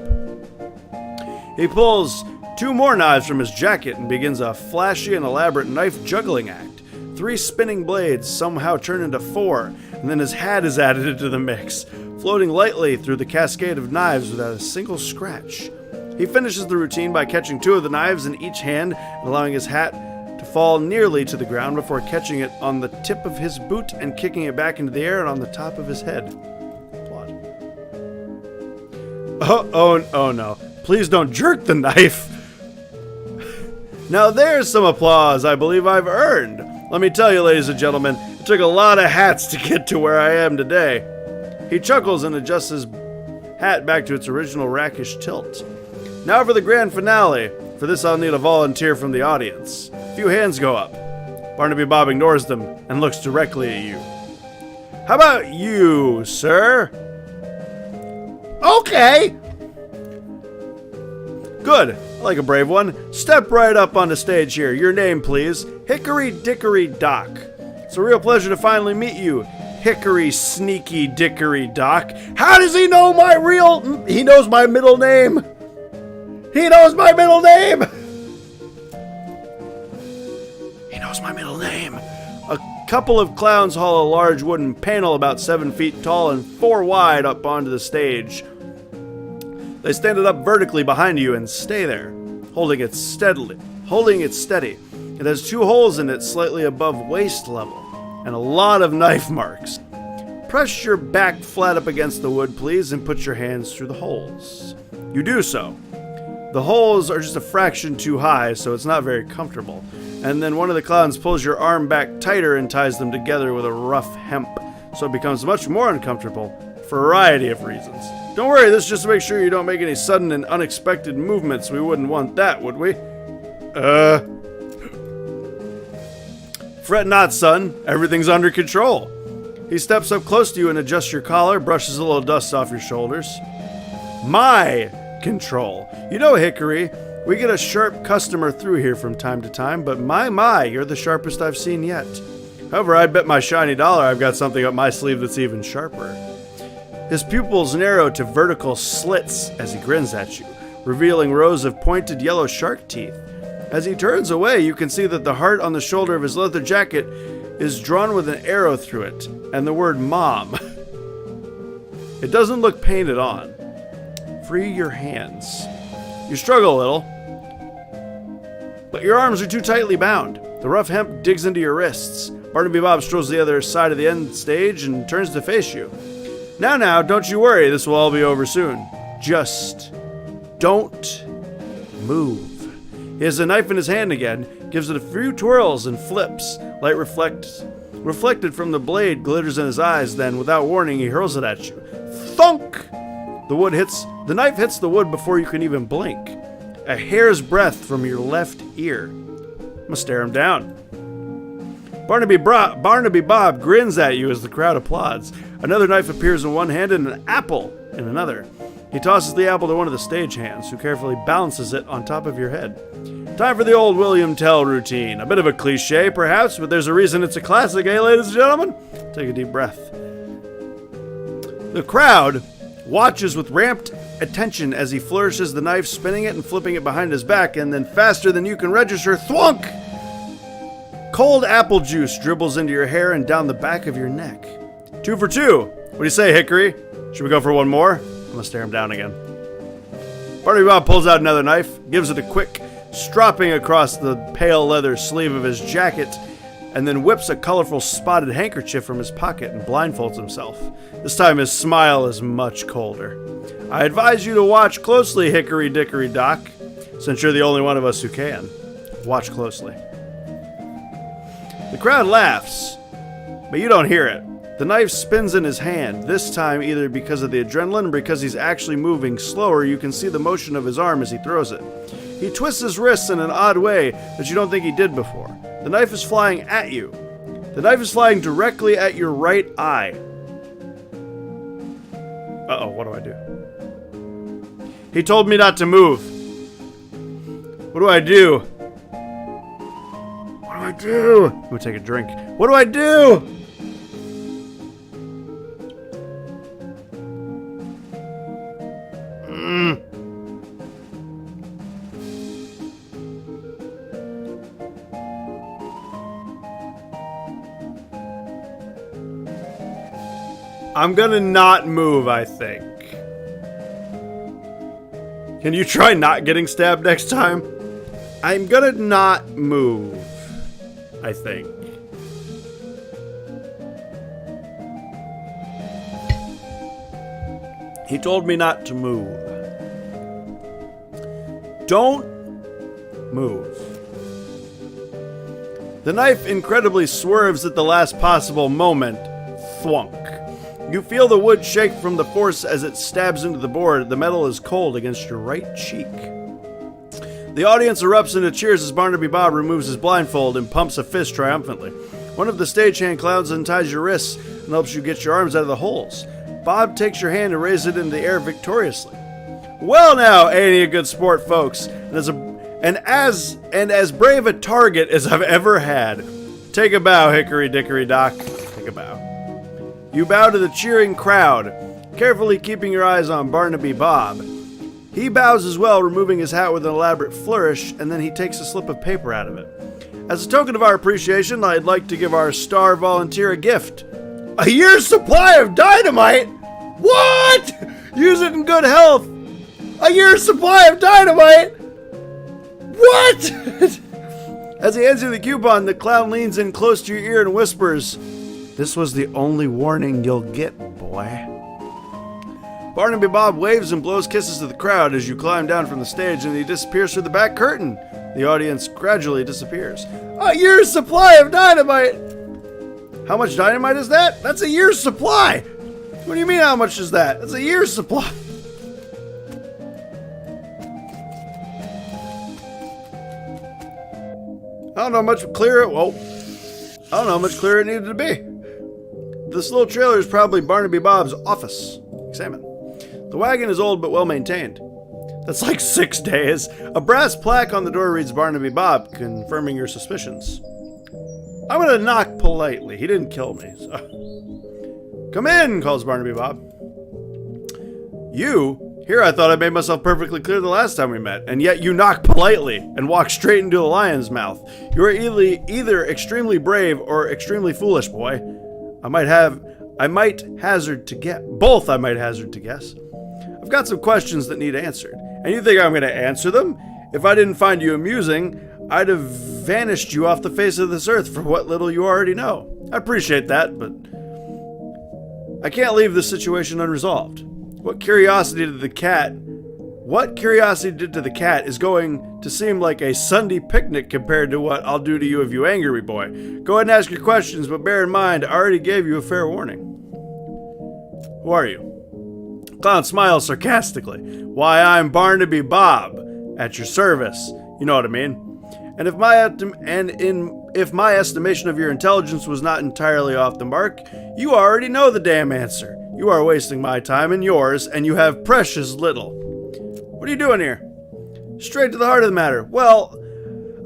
He pulls 2 more knives from his jacket and begins a flashy and elaborate knife juggling act. 3 spinning blades somehow turn into 4, and then his hat is added into the mix, floating lightly through the cascade of knives without a single scratch. He finishes the routine by catching 2 of the knives in each hand and allowing his hat to fall nearly to the ground before catching it on the tip of his boot and kicking it back into the air and on the top of his head. Applaud. Oh no. Please don't jerk the knife. Now there's some applause I believe I've earned. Let me tell you, ladies and gentlemen, it took a lot of hats to get to where I am today. He chuckles and adjusts his hat back to its original rakish tilt. Now for the grand finale. For this, I'll need a volunteer from the audience. A few hands go up. Barnaby Bob ignores them and looks directly at you. How about you, sir? Okay. Good. I like a brave one. Step right up on the stage here. Your name, please. Hickory Dickory Dock. It's a real pleasure to finally meet you, Hickory Sneaky Dickory Dock. How does he know my real... He knows my middle name. He knows my middle name! He knows my middle name. A couple of clowns haul a large wooden panel about 7 feet tall and 4 wide up onto the stage. They stand it up vertically behind you and stay there, holding it steady. It has 2 holes in it slightly above waist level, and a lot of knife marks. Press your back flat up against the wood, please, and put your hands through the holes. You do so. The holes are just a fraction too high, so it's not very comfortable. And then one of the clowns pulls your arm back tighter and ties them together with a rough hemp, so it becomes much more uncomfortable for a variety of reasons. Don't worry, this is just to make sure you don't make any sudden and unexpected movements. We wouldn't want that, would we? Fret not, son. Everything's under control. He steps up close to you and adjusts your collar, brushes a little dust off your shoulders. My control. You know, Hickory, we get a sharp customer through here from time to time, but my, you're the sharpest I've seen yet. However, I'd bet my shiny dollar I've got something up my sleeve that's even sharper. His pupils narrow to vertical slits as he grins at you, revealing rows of pointed yellow shark teeth. As he turns away, you can see that the heart on the shoulder of his leather jacket is drawn with an arrow through it, and the word Mom. It doesn't look painted on. Free your hands. You struggle a little, but your arms are too tightly bound. The rough hemp digs into your wrists. Barnaby Bob strolls to the other side of the end stage and turns to face you. Now, don't you worry, this will all be over soon. Just don't move. He has a knife in his hand again, gives it a few twirls and flips. Light reflected from the blade glitters in his eyes, then, without warning, he hurls it at you. Thunk! The knife hits the wood before you can even blink. A hair's breadth from your left ear. I'm gonna stare him down. Barnaby Bob grins at you as the crowd applauds. Another knife appears in one hand and an apple in another. He tosses the apple to one of the stagehands, who carefully balances it on top of your head. Time for the old William Tell routine. A bit of a cliche, perhaps, but there's a reason it's a classic, eh, ladies and gentlemen? Take a deep breath. The crowd watches with ramped attention as he flourishes the knife, spinning it and flipping it behind his back, and then faster than you can register, thwunk! Cold apple juice dribbles into your hair and down the back of your neck. 2 for 2. What do you say, Hickory? Should we go for one more? I'm gonna stare him down again. Barnaby Bob pulls out another knife, gives it a quick stropping across the pale leather sleeve of his jacket, and then whips a colorful spotted handkerchief from his pocket and blindfolds himself. This time his smile is much colder. I advise you to watch closely, Hickory Dickory Doc, since you're the only one of us who can. Watch closely. The crowd laughs, but you don't hear it. The knife spins in his hand, this time either because of the adrenaline or because he's actually moving slower. You can see the motion of his arm as he throws it. He twists his wrists in an odd way that you don't think he did before. The knife is flying at you. The knife is flying directly at your right eye. Uh-oh, what do I do? He told me not to move. What do I do? What do I do? I'm gonna take a drink. What do I do? I'm gonna not move, I think. Can you try not getting stabbed next time? I'm gonna not move, I think. He told me not to move. Don't move. The knife incredibly swerves at the last possible moment. Thwunk. You feel the wood shake from the force as it stabs into the board. The metal is cold against your right cheek. The audience erupts into cheers as Barnaby Bob removes his blindfold and pumps a fist triumphantly. One of the stagehand clowns unties your wrists and helps you get your arms out of the holes. Bob takes your hand and raises it into the air victoriously. Well now, ain't he a good sport, folks? And as brave a target as I've ever had. Take a bow, Hickory Dickory Doc. Take a bow. You bow to the cheering crowd, carefully keeping your eyes on Barnaby Bob. He bows as well, removing his hat with an elaborate flourish, and then he takes a slip of paper out of it. As a token of our appreciation, I'd like to give our star volunteer a gift. A year's supply of dynamite? What? Use it in good health. A year's supply of dynamite? What? As he hands you the coupon, the clown leans in close to your ear and whispers, "This was the only warning you'll get, boy." Barnaby Bob waves and blows kisses to the crowd as you climb down from the stage, and he disappears through the back curtain. The audience gradually disappears. A year's supply of dynamite! How much dynamite is that? That's a year's supply! What do you mean, how much is that? That's a year's supply! I don't know how much clearer it needed to be. This little trailer is probably Barnaby Bob's office. Examine. The wagon is old but well maintained. That's like 6 days. A brass plaque on the door reads Barnaby Bob, confirming your suspicions. I'm gonna knock politely. He didn't kill me, so. Come in, calls Barnaby Bob. You? Here I thought I made myself perfectly clear the last time we met, and yet you knock politely and walk straight into a lion's mouth. You are either extremely brave or extremely foolish, boy. I might hazard to guess. Both I might hazard to guess. I've got some questions that need answered, and you think I'm going to answer them? If I didn't find you amusing, I'd have vanished you off the face of this earth for what little you already know. I appreciate that, but I can't leave this situation unresolved. What curiosity did to the cat is going to seem like a Sunday picnic compared to what I'll do to you if you anger me, boy. Go ahead and ask your questions, but bear in mind, I already gave you a fair warning. Who are you? Clown smiles sarcastically. Why, I'm Barnaby Bob, at your service. You know what I mean. And if my estimation of your intelligence was not entirely off the mark, you already know the damn answer. You are wasting my time and yours, and you have precious little. What are you doing here? Straight to the heart of the matter. Well,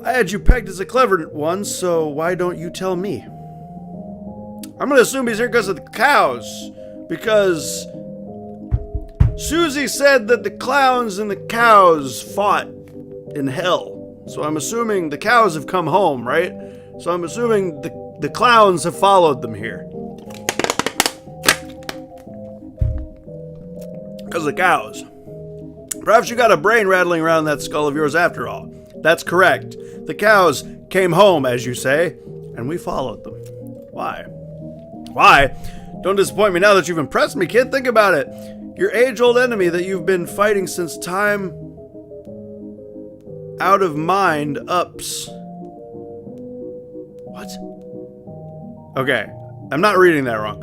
I had you pegged as a clever one, so why don't you tell me? I'm gonna assume he's here because of the cows, because Susie said that the clowns and the cows fought in hell. So I'm assuming the cows have come home, right? So I'm assuming the clowns have followed them here. Because of the cows. Perhaps you got a brain rattling around that skull of yours after all. That's correct. The cows came home, as you say, and we followed them. Why? Why? Don't disappoint me now that you've impressed me, kid. Think about it. Your age-old enemy that you've been fighting since time out of mind ups. What? Okay, I'm not reading that wrong.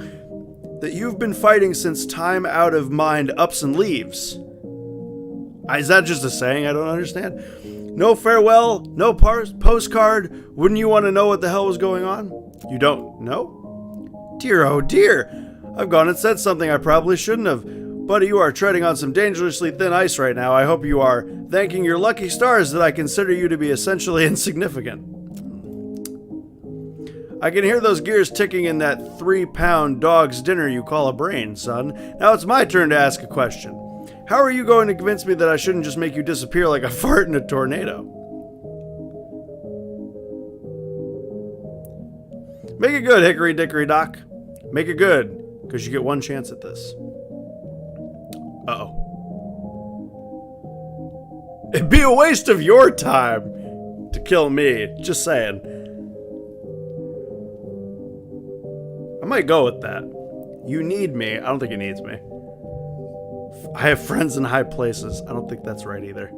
That you've been fighting since time out of mind ups and leaves. Is that just a saying? I don't understand. No farewell, no postcard. Wouldn't you want to know what the hell was going on? You don't know? Dear, oh dear. I've gone and said something I probably shouldn't have. Buddy, you are treading on some dangerously thin ice right now. I hope you are thanking your lucky stars that I consider you to be essentially insignificant. I can hear those gears ticking in that 3-pound dog's dinner you call a brain, son. Now it's my turn to ask a question. How are you going to convince me that I shouldn't just make you disappear like a fart in a tornado? Make it good, Hickory Dickory Dock. Make it good, because you get one chance at this. Uh-oh. It'd be a waste of your time to kill me. Just saying. I might go with that. You need me. I don't think he needs me. I have friends in high places. I don't think that's right either.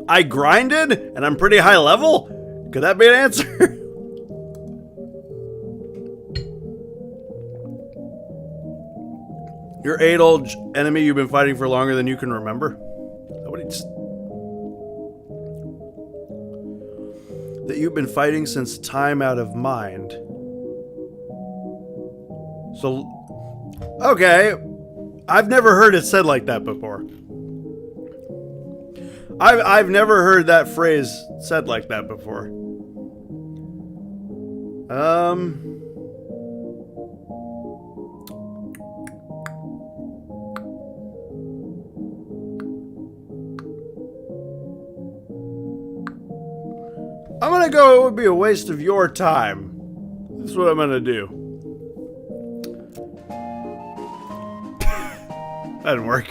I grinded and I'm pretty high level? Could that be an answer? Your age-old enemy you've been fighting for longer than you can remember? That you've been fighting since time out of mind. So, okay. I've never heard it said like that before. I've never heard that phrase said like that before. I'm gonna go, it would be a waste of your time. That's what I'm gonna do. That didn't work.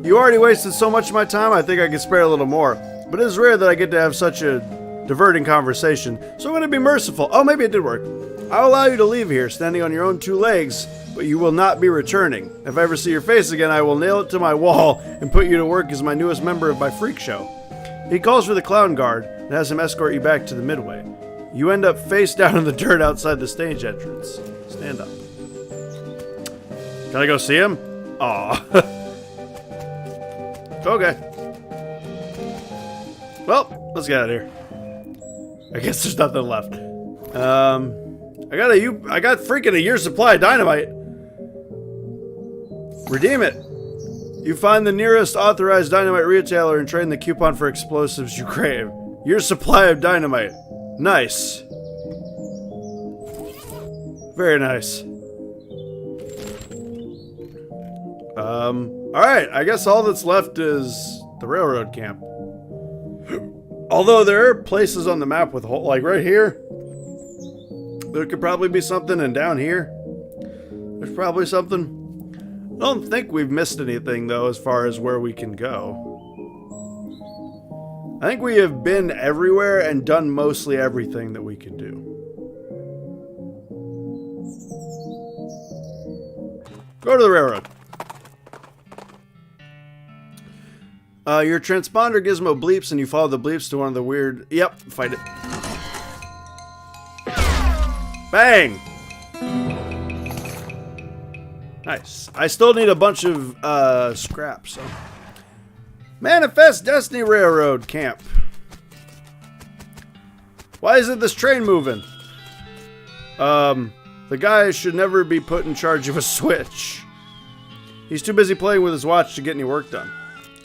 You already wasted so much of my time, I think I could spare a little more. But it is rare that I get to have such a diverting conversation, so I'm going to be merciful. Oh, maybe it did work. I'll allow you to leave here, standing on your own 2 legs, but you will not be returning. If I ever see your face again, I will nail it to my wall and put you to work as my newest member of my freak show. He calls for the clown guard and has him escort you back to the midway. You end up face down in the dirt outside the stage entrance. Stand up. Can I go see him? Aw. Okay. Well, let's get out of here. I guess there's nothing left. I got freaking a year's supply of dynamite. Redeem it. You find the nearest authorized dynamite retailer and trade the coupon for explosives you crave. Your supply of dynamite. Nice. Very nice. Alright, I guess all that's left is the railroad camp. Although there are places on the map with like right here, there could probably be something, and down here, there's probably something. I don't think we've missed anything, though, as far as where we can go. I think we have been everywhere and done mostly everything that we can do. Go to the railroad. Your transponder gizmo bleeps, and you follow the bleeps to one of the weird... Yep, fight it. Bang! Nice. I still need a bunch of scrap, so... Manifest Destiny Railroad Camp. Why isn't this train moving? The guy should never be put in charge of a switch. He's too busy playing with his watch to get any work done.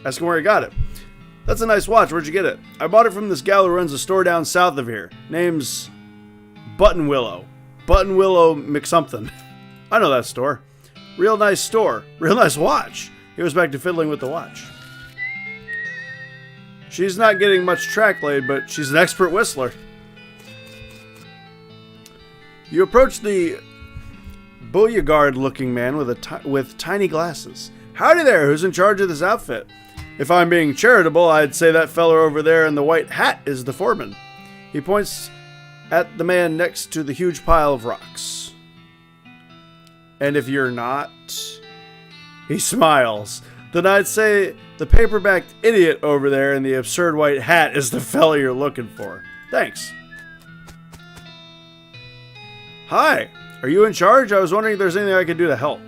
Ask him where he got it. That's a nice watch. Where'd you get it? I bought it from this gal who runs a store down south of here. Name's Button Willow. Button Willow McSomething. I know that store. Real nice store. Real nice watch. He was back to fiddling with the watch. She's not getting much track laid, but she's an expert whistler. You approach the Beauregard-looking man with tiny glasses. Howdy there, who's in charge of this outfit? If I'm being charitable, I'd say that feller over there in the white hat is the foreman. He points at the man next to the huge pile of rocks. And if you're not... He smiles. Then I'd say the paper-backed idiot over there in the absurd white hat is the fella you're looking for. Thanks. Hi, are you in charge? I was wondering if there's anything I could do to help.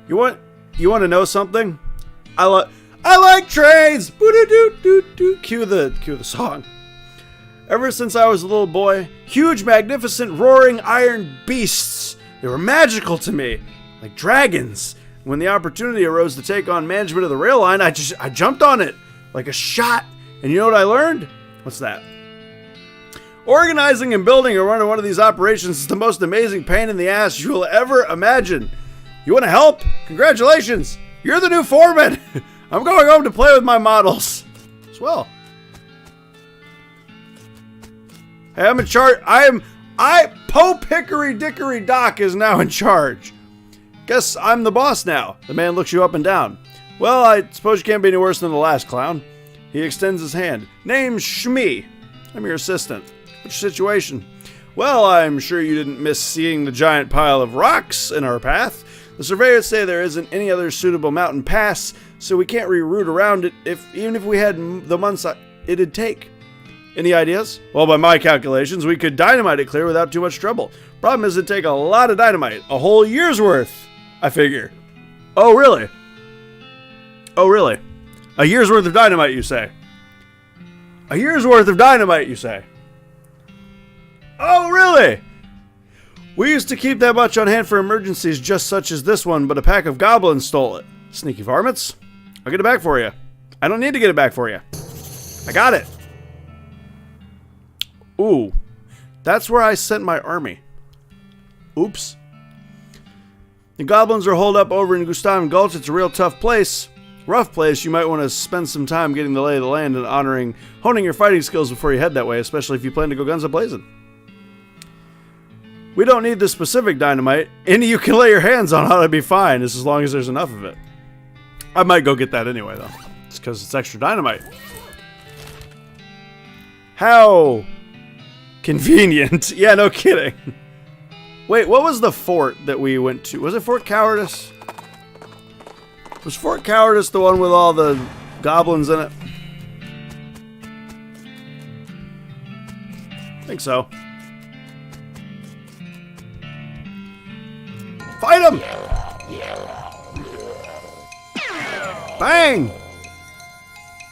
You want to know something? I like trains! Boo-doo-doo-doo-doo. Cue the song. Ever since I was a little boy, huge, magnificent, roaring iron beasts. They were magical to me, like dragons. When the opportunity arose to take on management of the rail line, I jumped on it like a shot. And you know what I learned? What's that? Organizing and building or running one of these operations is the most amazing pain in the ass you will ever imagine. You want to help? Congratulations! You're the new foreman! I'm going home to play with my models. Swell. Hey, I'm in charge. Pope Hickory Dickory Dock is now in charge. Guess I'm the boss now. The man looks you up and down. Well, I suppose you can't be any worse than the last clown. He extends his hand. Name's Shmee. I'm your assistant. What's your situation? Well, I'm sure you didn't miss seeing the giant pile of rocks in our path. The surveyors say there isn't any other suitable mountain pass, so we can't reroute around it even if we had the months it'd take. Any ideas? Well, by my calculations, we could dynamite it clear without too much trouble. Problem is it'd take a lot of dynamite. A whole year's worth, I figure. Oh, really? Oh, really? A year's worth of dynamite, you say? A year's worth of dynamite, you say? Oh, really? We used to keep that much on hand for emergencies just such as this one, but a pack of goblins stole it. Sneaky varmints. I'll get it back for you. I don't need to get it back for you. I got it. Ooh. That's where I sent my army. Oops. The goblins are holed up over in Gustavn Gulch. It's a real tough place. Rough place. You might want to spend some time getting the lay of the land and honing your fighting skills before you head that way, especially if you plan to go guns a-blazing. We don't need the specific dynamite. Any you can lay your hands on ought to be fine, as long as there's enough of it. I might go get that anyway, though. It's because it's extra dynamite. How convenient. Yeah, no kidding. Wait, what was the fort that we went to? Was it Fort Cowardice? Was Fort Cowardice the one with all the goblins in it? I think so. Fight him! Bang!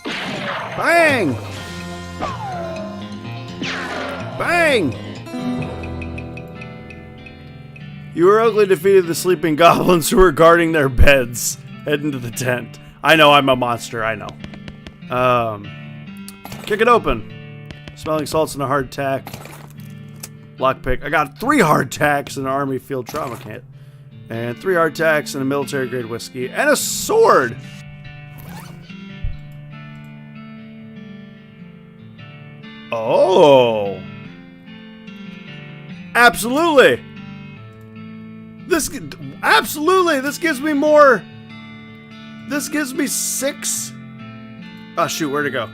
Bang! Bang! You heroically defeated the sleeping goblins who were guarding their beds. Head into the tent. I know I'm a monster, I know. Kick it open. Smelling salts and a hard tack. Lockpick. I got 3 hard tacks and an army field trauma kit. And 3 hard tacks and a military grade whiskey. And a sword! Oh! Absolutely! Absolutely! This gives me more... This gives me 6... Oh, shoot, where'd it go?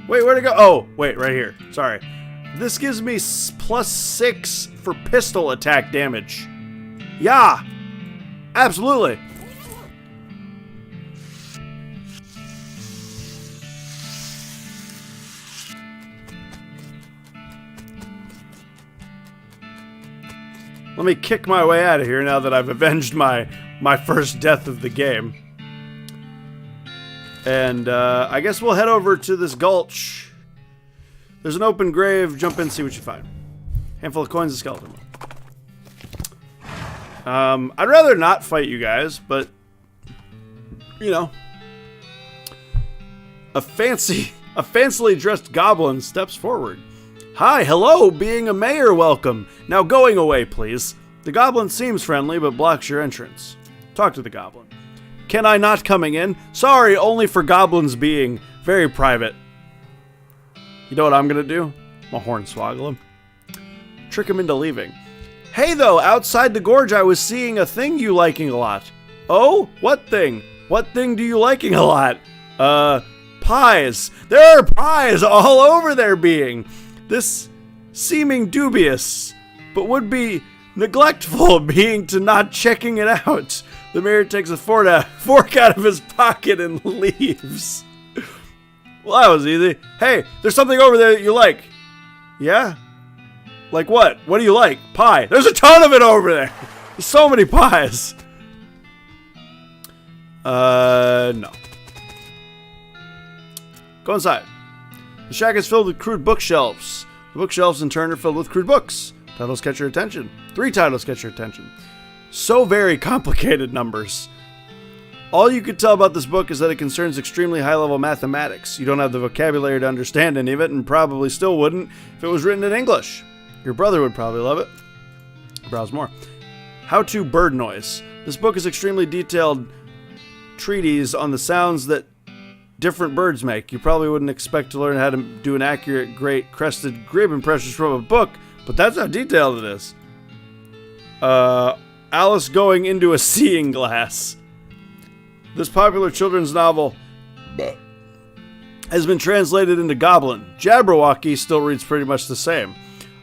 Wait, where'd it go? Oh, wait, right here. Sorry. This gives me +6 for pistol attack damage. Yeah! Absolutely! Let me kick my way out of here now that I've avenged my first death of the game. And I guess we'll head over to this gulch. There's an open grave. Jump in, see what you find. Handful of coins and skeleton. I'd rather not fight you guys, but you know, a fancily dressed goblin steps forward. Hi, hello, being a mayor, welcome. Now going away, please. The goblin seems friendly, but blocks your entrance. Talk to the goblin. Can I not coming in? Sorry, only for goblins being very private. You know what I'm gonna do? I'm gonna hornswoggle him. Trick him into leaving. Hey though, outside the gorge I was seeing a thing you liking a lot. Oh? What thing? What thing do you liking a lot? Pies. There are pies all over there being. This seeming dubious, but would be neglectful being to not checking it out. The mayor takes a fork out of his pocket and leaves. Well, that was easy. Hey, there's something over there that you like. Yeah? Like what? What do you like? Pie. There's a ton of it over there. There's so many pies. No. Go inside. The shack is filled with crude bookshelves. The bookshelves, in turn, are filled with crude books. Titles catch your attention. 3 titles catch your attention. So very complicated numbers. All you could tell about this book is that it concerns extremely high-level mathematics. You don't have the vocabulary to understand any of it, and probably still wouldn't if it was written in English. Your brother would probably love it. Browse more. How to bird noise. This book is extremely detailed treatise on the sounds that different birds make. You probably wouldn't expect to learn how to do an accurate, great crested grib impression from a book, but that's how detailed it is. Alice going into a seeing glass. This popular children's novel has been translated into Goblin. Jabberwocky still reads pretty much the same.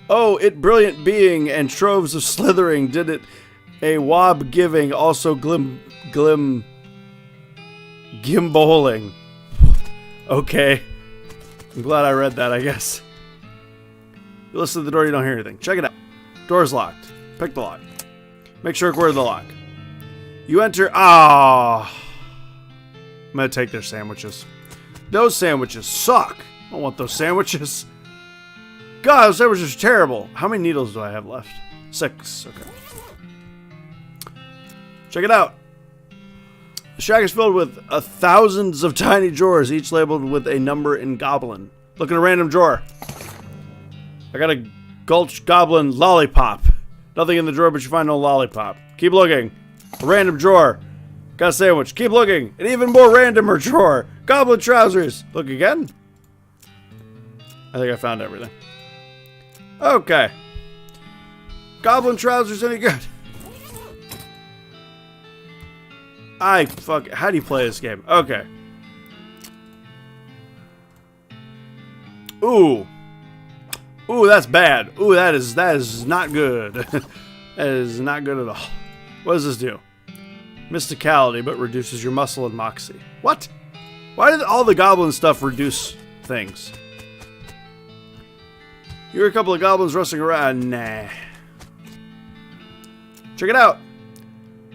Oh, it brilliant being and troves of slithering did it a wob giving, also gimboling. Okay. I'm glad I read that, I guess. You listen to the door, you don't hear anything. Check it out. Door's locked. Pick the lock. Make sure it's the lock. You enter. Ah. I'm gonna take their sandwiches. Those sandwiches suck. I don't want those sandwiches. God, those sandwiches are terrible. How many needles do I have left? 6. Okay. Check it out. The shack is filled with thousands of tiny drawers, each labeled with a number in Goblin. Look in a random drawer. I got a Gulch Goblin lollipop. Nothing in the drawer, but you find no lollipop. Keep looking. A random drawer. Got a sandwich. Keep looking. An even more randomer drawer. Goblin trousers. Look again. I think I found everything. Okay. Goblin trousers any good? How do you play this game? Okay. Ooh. Ooh, that's bad. Ooh, that is not good. That is not good at all. What does this do? Mysticality, but reduces your muscle and moxie. What? Why did all the goblin stuff reduce things? You hear a couple of goblins rustling around. Nah. Check it out.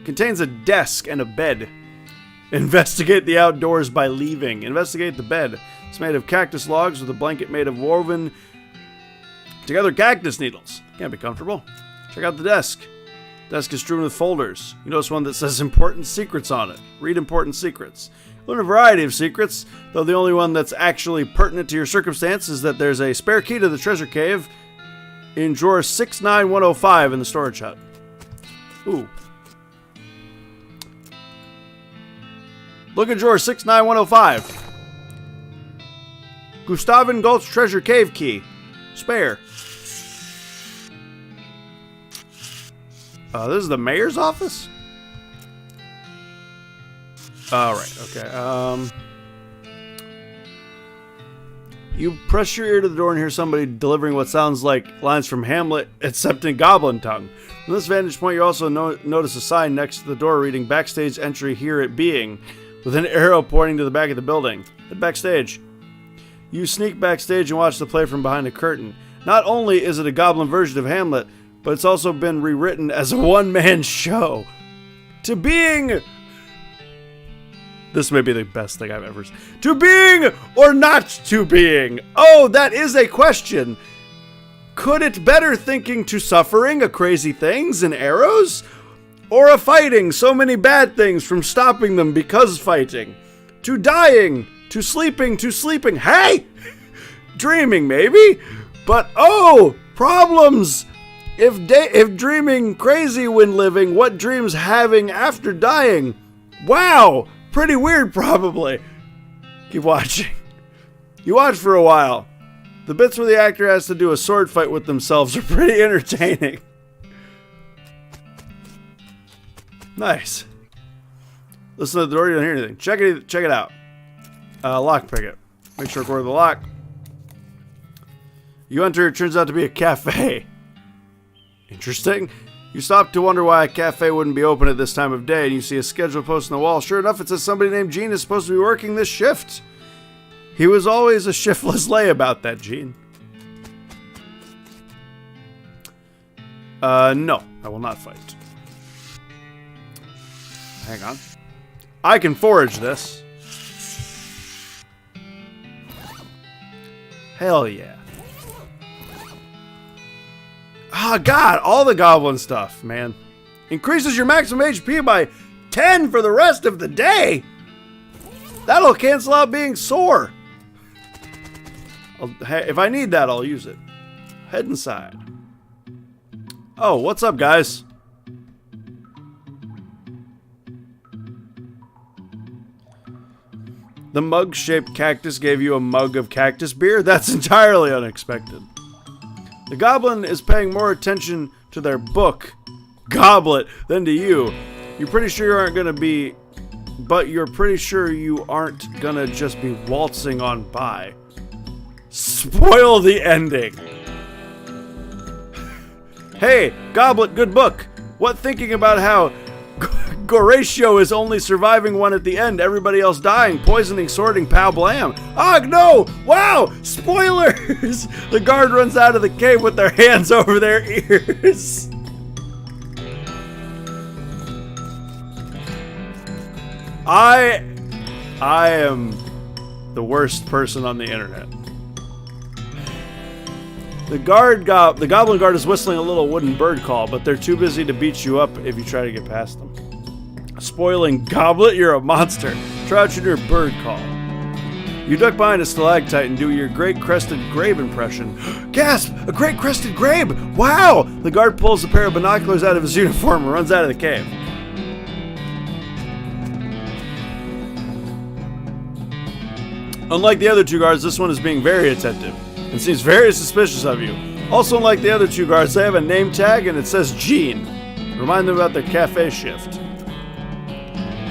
Contains a desk and a bed. Investigate the outdoors by leaving. Investigate the bed. It's made of cactus logs with a blanket made of woven together cactus needles. Can't be comfortable. Check out the desk. Desk is strewn with folders. You notice one that says important secrets on it. Read important secrets. Learn a variety of secrets, though the only one that's actually pertinent to your circumstance is that there's a spare key to the treasure cave in drawer 69105 in the storage hut. Ooh. Look at drawer 69105. Gustavin Galt's treasure cave key. Spare. This is the mayor's office? Alright, okay. You press your ear to the door and hear somebody delivering what sounds like lines from Hamlet, except in goblin tongue. From this vantage point, you also notice a sign next to the door reading Backstage Entry Here It Being, with an arrow pointing to the back of the building. Head backstage. You sneak backstage and watch the play from behind a curtain. Not only is it a goblin version of Hamlet, but it's also been rewritten as a one-man show. To being... This may be the best thing I've ever seen. To being or not to being? Oh, that is a question. Could it better thinking to suffering, a crazy things and arrows? Or a fighting, so many bad things from stopping them because fighting? To dying, to sleeping, hey! Dreaming, maybe? But, oh, problems! If dreaming crazy when living, what dreams having after dying? Wow! Pretty weird, probably. Keep watching. You watch for a while. The bits where the actor has to do a sword fight with themselves are pretty entertaining. Nice. Listen to the door, you don't hear anything. Check it out. Lock picket. Make sure to record the lock. You enter, it turns out to be a cafe. Interesting. You stop to wonder why a cafe wouldn't be open at this time of day, and you see a schedule posted on the wall. Sure enough, it says somebody named Gene is supposed to be working this shift. He was always a shiftless layabout, that Gene. No, I will not fight. Hang on. I can forage this. Hell yeah. Ah, God, all the goblin stuff, man. Increases your maximum HP by 10 for the rest of the day. That'll cancel out being sore. If I need that, I'll use it. Head inside. Oh, what's up, guys? The mug-shaped cactus gave you a mug of cactus beer? That's entirely unexpected. The goblin is paying more attention to their book, Goblet, than to you. You're pretty sure you aren't gonna be... But you're pretty sure you aren't gonna just be waltzing on by. Spoil the ending. Hey, Goblet, good book. What thinking about how Goratio is only surviving one at the end, everybody else dying, poisoning, sorting, pow blam. Og, no! Wow! Spoilers! The guard runs out of the cave with their hands over their ears. I am the worst person on the internet. The goblin guard is whistling a little wooden bird call, but they're too busy to beat you up if you try to get past them. Spoiling Goblet, you're a monster. Try out your new bird call. You duck behind a stalactite and do your great crested grabe impression. Gasp! A great crested grabe! Wow! The guard pulls a pair of binoculars out of his uniform and runs out of the cave. Unlike the other two guards, this one is being very attentive and seems very suspicious of you. Also, unlike the other two guards, they have a name tag and it says Gene. Remind them about their cafe shift.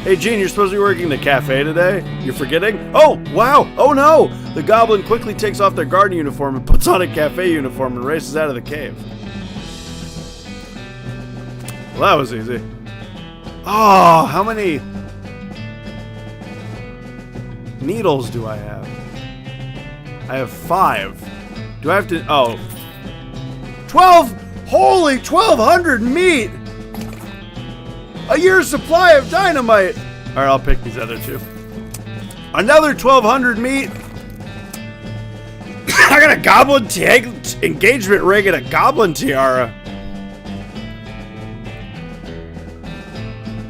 Hey, Gene, you're supposed to be working the cafe today? You're forgetting? Oh, wow. Oh, no. The goblin quickly takes off their garden uniform and puts on a cafe uniform and races out of the cave. Well, that was easy. Oh, how many needles do I have? I have 5. Do I have to... Oh. 12! Holy 1,200 meat! A year's supply of dynamite! Alright, I'll pick these other 2. Another 1,200 meat! I got a goblin engagement ring and a goblin tiara.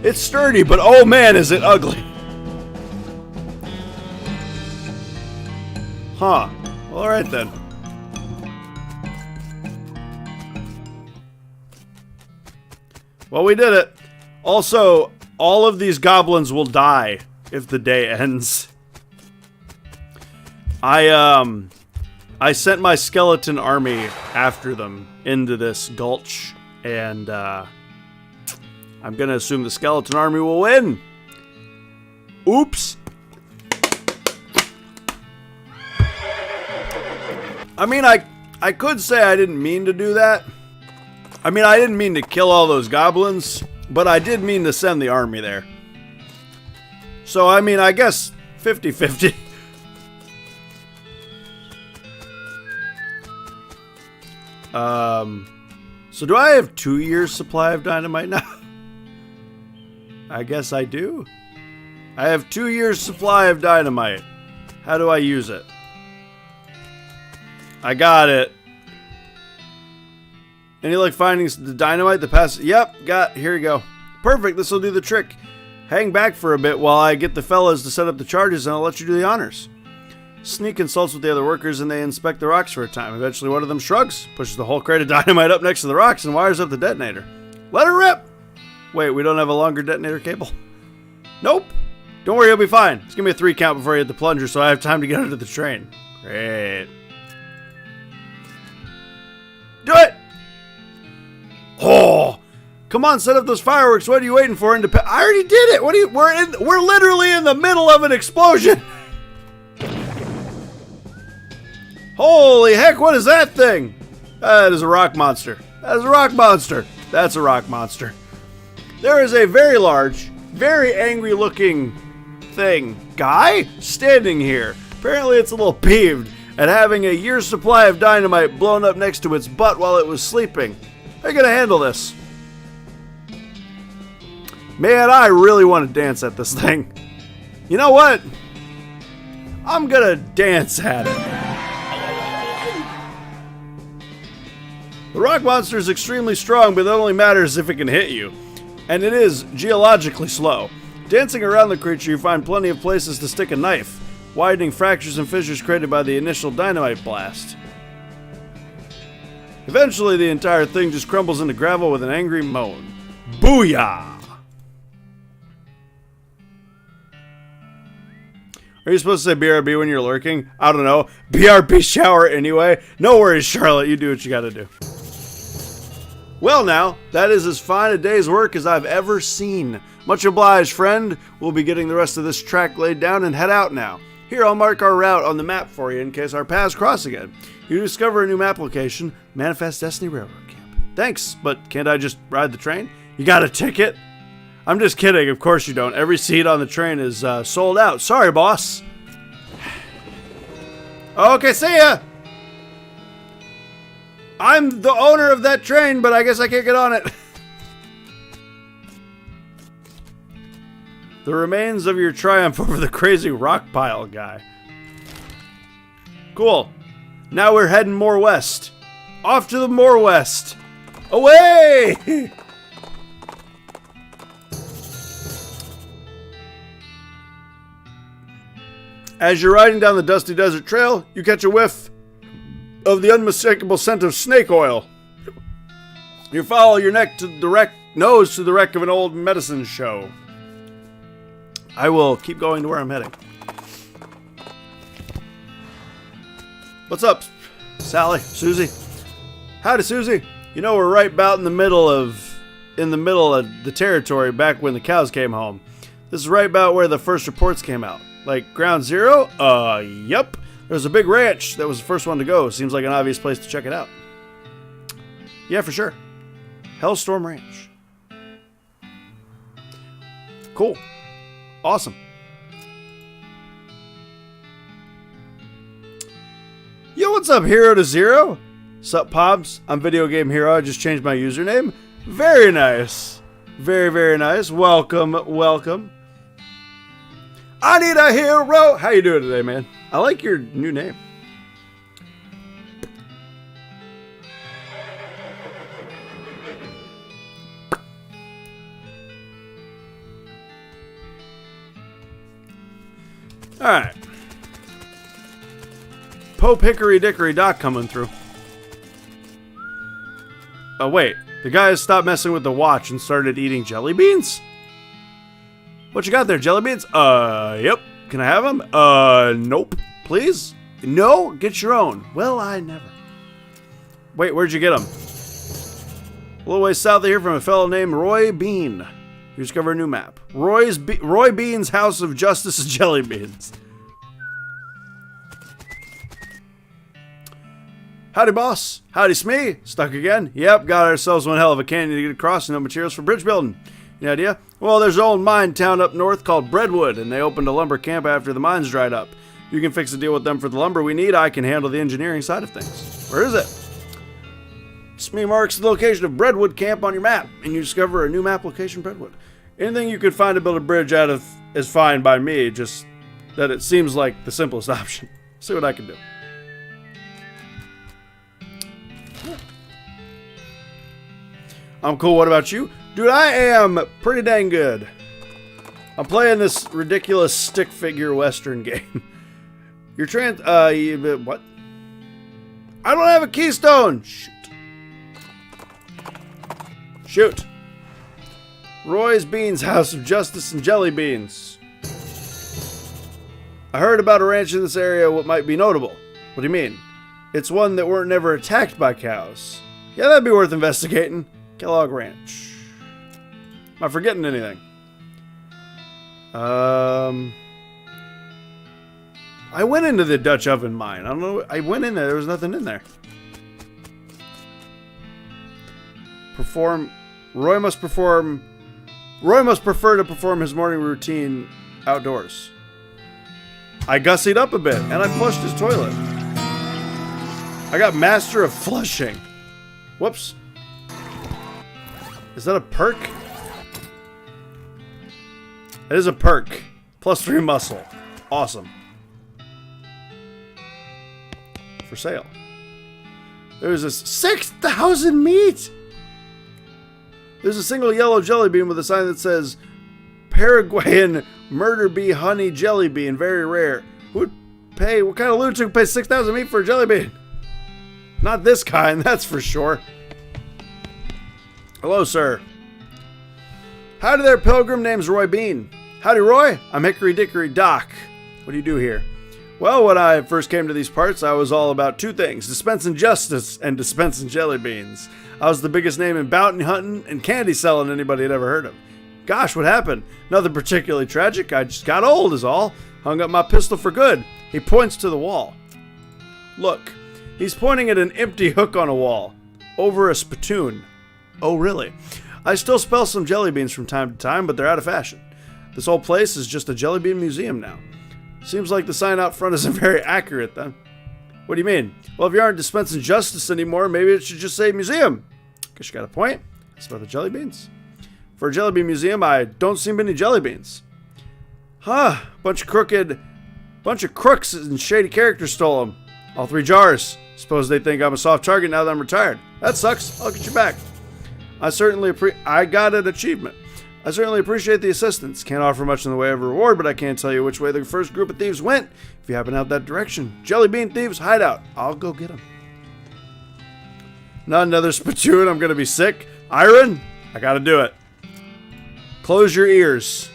It's sturdy, but oh man, is it ugly. Huh. Well, alright then. Well, we did it. Also, all of these goblins will die if the day ends. I sent my skeleton army after them into this gulch, and I'm gonna assume the skeleton army will win. Oops. I mean, I could say I didn't mean to do that. I mean, I didn't mean to kill all those goblins, but I did mean to send the army there. So, I mean, I guess 50-50. So do I have 2 years supply of dynamite now? I guess I do. I have 2 years supply of dynamite. How do I use it? I got it. Any luck finding the dynamite? The pass? Yep, here you go. Perfect, this will do the trick. Hang back for a bit while I get the fellas to set up the charges and I'll let you do the honors. Sneak consults with the other workers and they inspect the rocks for a time. Eventually one of them shrugs, pushes the whole crate of dynamite up next to the rocks and wires up the detonator. Let her rip! Wait, we don't have a longer detonator cable? Nope. Don't worry, you'll be fine. Just give me a 3 count before you hit the plunger so I have time to get under the train. Great. Do it! Oh! Come on, set up those fireworks. What are you waiting for? I already did it! What are you... We're literally in the middle of an explosion! Holy heck, what is that thing? That is a rock monster. That is a rock monster. That's a rock monster. There is a very large, very angry looking guy standing here. Apparently it's a little peeved at having a year's supply of dynamite blown up next to its butt while it was sleeping. How are you gonna handle this? Man, I really want to dance at this thing. You know what? I'm gonna dance at it. The rock monster is extremely strong, but it only matters if it can hit you. And it is geologically slow. Dancing around the creature, you find plenty of places to stick a knife, widening fractures and fissures created by the initial dynamite blast. Eventually, the entire thing just crumbles into gravel with an angry moan. Booyah! Are you supposed to say BRB when you're lurking? I don't know. BRB shower anyway. No worries, Charlotte. You do what you gotta do. Well now, that is as fine a day's work as I've ever seen. Much obliged, friend. We'll be getting the rest of this track laid down and head out now. Here, I'll mark our route on the map for you in case our paths cross again. You discover a new map location, Manifest Destiny Railroad Camp. Thanks, but can't I just ride the train? You got a ticket? I'm just kidding, of course you don't. Every seat on the train is sold out. Sorry, boss. Okay, see ya! I'm the owner of that train, but I guess I can't get on it. The remains of your triumph over the crazy rock pile guy. Cool. Now we're heading more west. Off to the more west. Away! As you're riding down the dusty desert trail, you catch a whiff of the unmistakable scent of snake oil. You follow your nose to the wreck of an old medicine show. I will keep going to where I'm heading. What's up, Sally? Susie? Howdy, Susie. You know, we're right about in the middle of the territory back when the cows came home. This is right about where the first reports came out. Like, ground zero? Yep. There's a big ranch that was the first one to go. Seems like an obvious place to check it out. Yeah, for sure. Hellstorm Ranch. Cool. Awesome. Yo, what's up, Hero to Zero? Sup, Pobs? I'm Video Game Hero. I just changed my username. Very nice. Very, very nice. Welcome, welcome. I need a hero. How you doing today, man? I like your new name. All right. Pope Hickory Dickory Doc coming through. Oh, wait. The guy has stopped messing with the watch and started eating jelly beans? What you got there, jelly beans? Yep. Can I have them? Nope. Please? No? Get your own. Well, I never. Wait, where'd you get them? A little ways south of here from a fellow named Roy Bean. You discover a new map. Roy Bean's House of Justice and Jelly Beans. Howdy, boss. Howdy, Smee. Stuck again? Yep, got ourselves one hell of a canyon to get across and no materials for bridge building. Any idea? Well, there's an old mine town up north called Breadwood, and they opened a lumber camp after the mines dried up. You can fix a deal with them for the lumber we need. I can handle the engineering side of things. Where is it? Smee marks the location of Breadwood Camp on your map, and you discover a new map location, Breadwood. Anything you could find to build a bridge out of is fine by me, just that it seems like the simplest option. See what I can do. I'm cool. What about you? Dude, I am pretty dang good. I'm playing this ridiculous stick figure Western game. You're what? I don't have a keystone! Shoot. Shoot. Roy's Beans House of Justice and Jelly Beans. I heard about a ranch in this area what might be notable. What do you mean? It's one that weren't never attacked by cows. Yeah, that'd be worth investigating. Kellogg Ranch. Am I forgetting anything? I went into the Dutch oven mine. I don't know. I went in there. There was nothing in there. Roy must prefer to perform his morning routine outdoors. I gussied up a bit and I flushed his toilet. I got Master of Flushing. Whoops. Is that a perk? It is a perk. +3 muscle. Awesome. For sale. There's this 6,000 meat! There's a single yellow jelly bean with a sign that says Paraguayan murder bee honey jelly bean. Very rare. Who would pay? What kind of lunatic would pay 6,000 meat for a jelly bean? Not this kind, that's for sure. Hello, sir. Howdy there, pilgrim. Name's Roy Bean. Howdy, Roy. I'm Hickory Dickory Doc. What do you do here? Well, when I first came to these parts, I was all about two things: dispensing justice and dispensing jelly beans. I was the biggest name in bounty hunting and candy selling anybody had ever heard of. Gosh, what happened? Nothing particularly tragic. I just got old is all. Hung up my pistol for good. He points to the wall. Look, he's pointing at an empty hook on a wall. Over a spittoon. Oh, really? I still spell some jelly beans from time to time, but they're out of fashion. This whole place is just a jelly bean museum now. Seems like the sign out front isn't very accurate, then. What do you mean? Well, if you aren't dispensing justice anymore, maybe it should just say museum. Guess you got a point. That's about the jelly beans. For a jelly bean museum, I don't see many jelly beans. Huh. Bunch of crooks and shady characters stole them. All 3 jars. Suppose they think I'm a soft target now that I'm retired. That sucks. I'll get you back. I got an achievement. I certainly appreciate the assistance. Can't offer much in the way of a reward, but I can't tell you which way the first group of thieves went. If you happen out that direction, Jelly Bean Thieves hideout. I'll go get them. Not another spittoon. I'm gonna be sick. Iron, I gotta do it. Close your ears.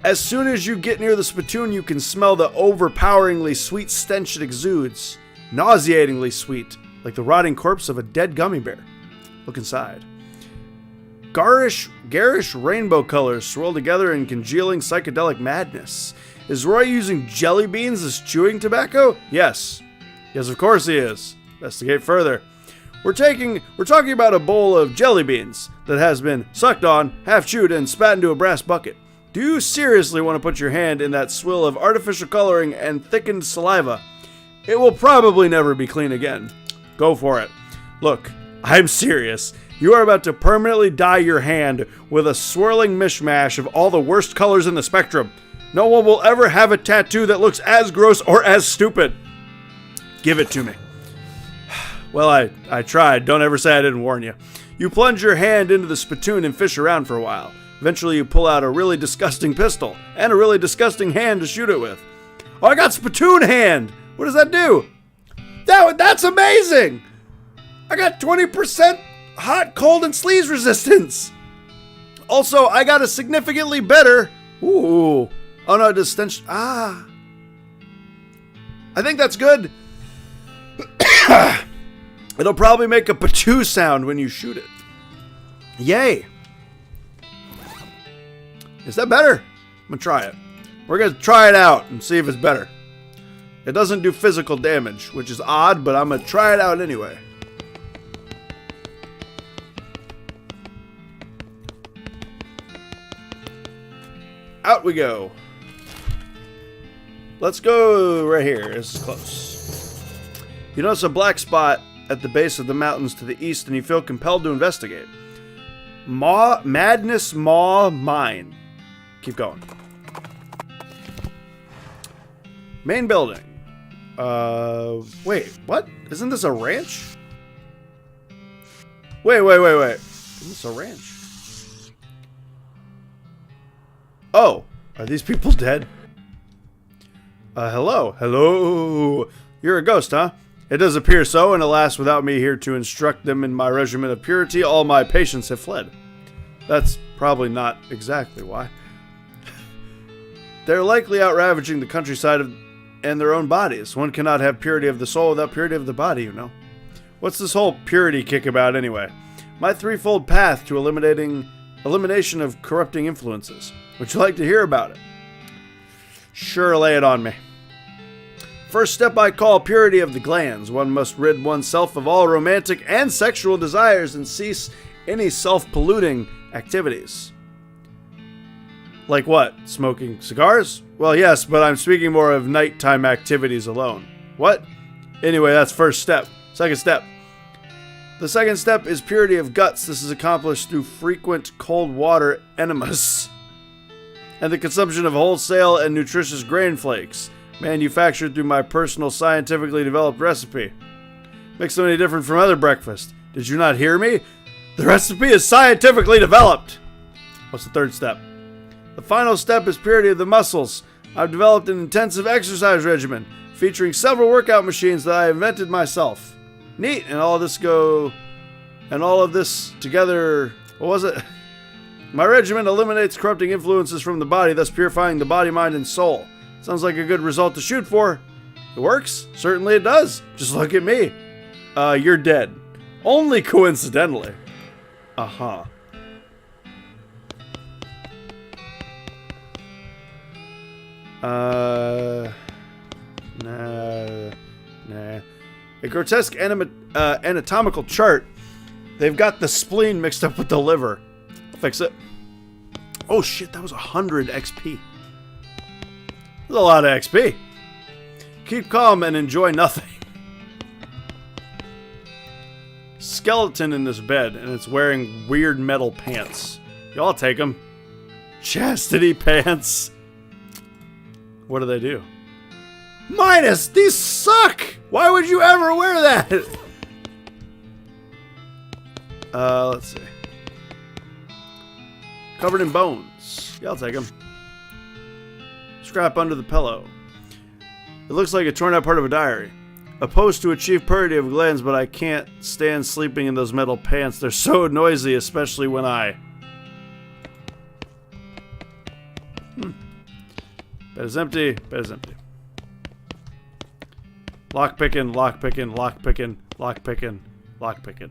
As soon as you get near the spittoon, you can smell the overpoweringly sweet stench it exudes. Nauseatingly sweet, like the rotting corpse of a dead gummy bear. Look inside. Garish rainbow colors swirl together in congealing psychedelic madness. Is Roy using jelly beans as chewing tobacco? Yes. Yes, of course he is. Investigate further. We're talking about a bowl of jelly beans that has been sucked on, half chewed, and spat into a brass bucket. Do you seriously want to put your hand in that swill of artificial coloring and thickened saliva? It will probably never be clean again. Go for it. Look, I'm serious. You are about to permanently dye your hand with a swirling mishmash of all the worst colors in the spectrum. No one will ever have a tattoo that looks as gross or as stupid. Give it to me. Well, I tried. Don't ever say I didn't warn you. You plunge your hand into the spittoon and fish around for a while. Eventually, you pull out a really disgusting pistol and a really disgusting hand to shoot it with. Oh, I got spittoon hand! What does that do? That's amazing! I got 20% hot, cold, and sleaze resistance! Also, I got a significantly better... Ooh. Oh no, it does stench... Ah. I think that's good. It'll probably make a patoo sound when you shoot it. Yay. Is that better? I'm gonna try it. We're gonna try it out and see if it's better. It doesn't do physical damage, which is odd, but I'm gonna try it out anyway. Out we go. Let's go right here. This is close. You notice a black spot at the base of the mountains to the east, and you feel compelled to investigate. Madness Maw Mine. Keep going. Main building. Wait, what? Isn't this a ranch? Wait. Isn't this a ranch? Oh, are these people dead? Hello. You're a ghost, huh? It does appear so, and alas, without me here to instruct them in my regimen of purity, all my patients have fled. That's probably not exactly why. They're likely out ravaging the countryside and their own bodies. One cannot have purity of the soul without purity of the body, you know. What's this whole purity kick about anyway? My threefold path to elimination of corrupting influences. Would you like to hear about it? Sure, lay it on me. First step I call purity of the glands. One must rid oneself of all romantic and sexual desires and cease any self-polluting activities. Like what? Smoking cigars? Well, yes, but I'm speaking more of nighttime activities alone. What? Anyway, that's first step. Second step. The second step is purity of guts. This is accomplished through frequent cold water enemas and the consumption of wholesale and nutritious grain flakes, manufactured through my personal scientifically developed recipe. Makes so many different from other breakfast. Did you not hear me? The recipe is scientifically developed. What's the third step? The final step is purity of the muscles. I've developed an intensive exercise regimen featuring several workout machines that I invented myself. Neat, and all of this together, what was it? My regimen eliminates corrupting influences from the body, thus purifying the body, mind, and soul. Sounds like a good result to shoot for. It works? Certainly it does. Just look at me. You're dead. Only coincidentally. Uh-huh. Nah. A grotesque anatomical chart. They've got the spleen mixed up with the liver. I'll fix it. Oh shit, that was 100 XP. That's a lot of XP. Keep calm and enjoy nothing. Skeleton in this bed, and it's wearing weird metal pants. Y'all take them. Chastity pants. What do they do? Minus! These suck! Why would you ever wear that? Let's see. Covered in bones. Yeah, I'll take them. Scrap under the pillow. It looks like a torn out part of a diary. Opposed to achieve purity of glands, but I can't stand sleeping in those metal pants. They're so noisy, especially when I... Bed is empty. Bed is empty. Lockpicking, lockpicking, lockpicking, lockpicking, lockpicking.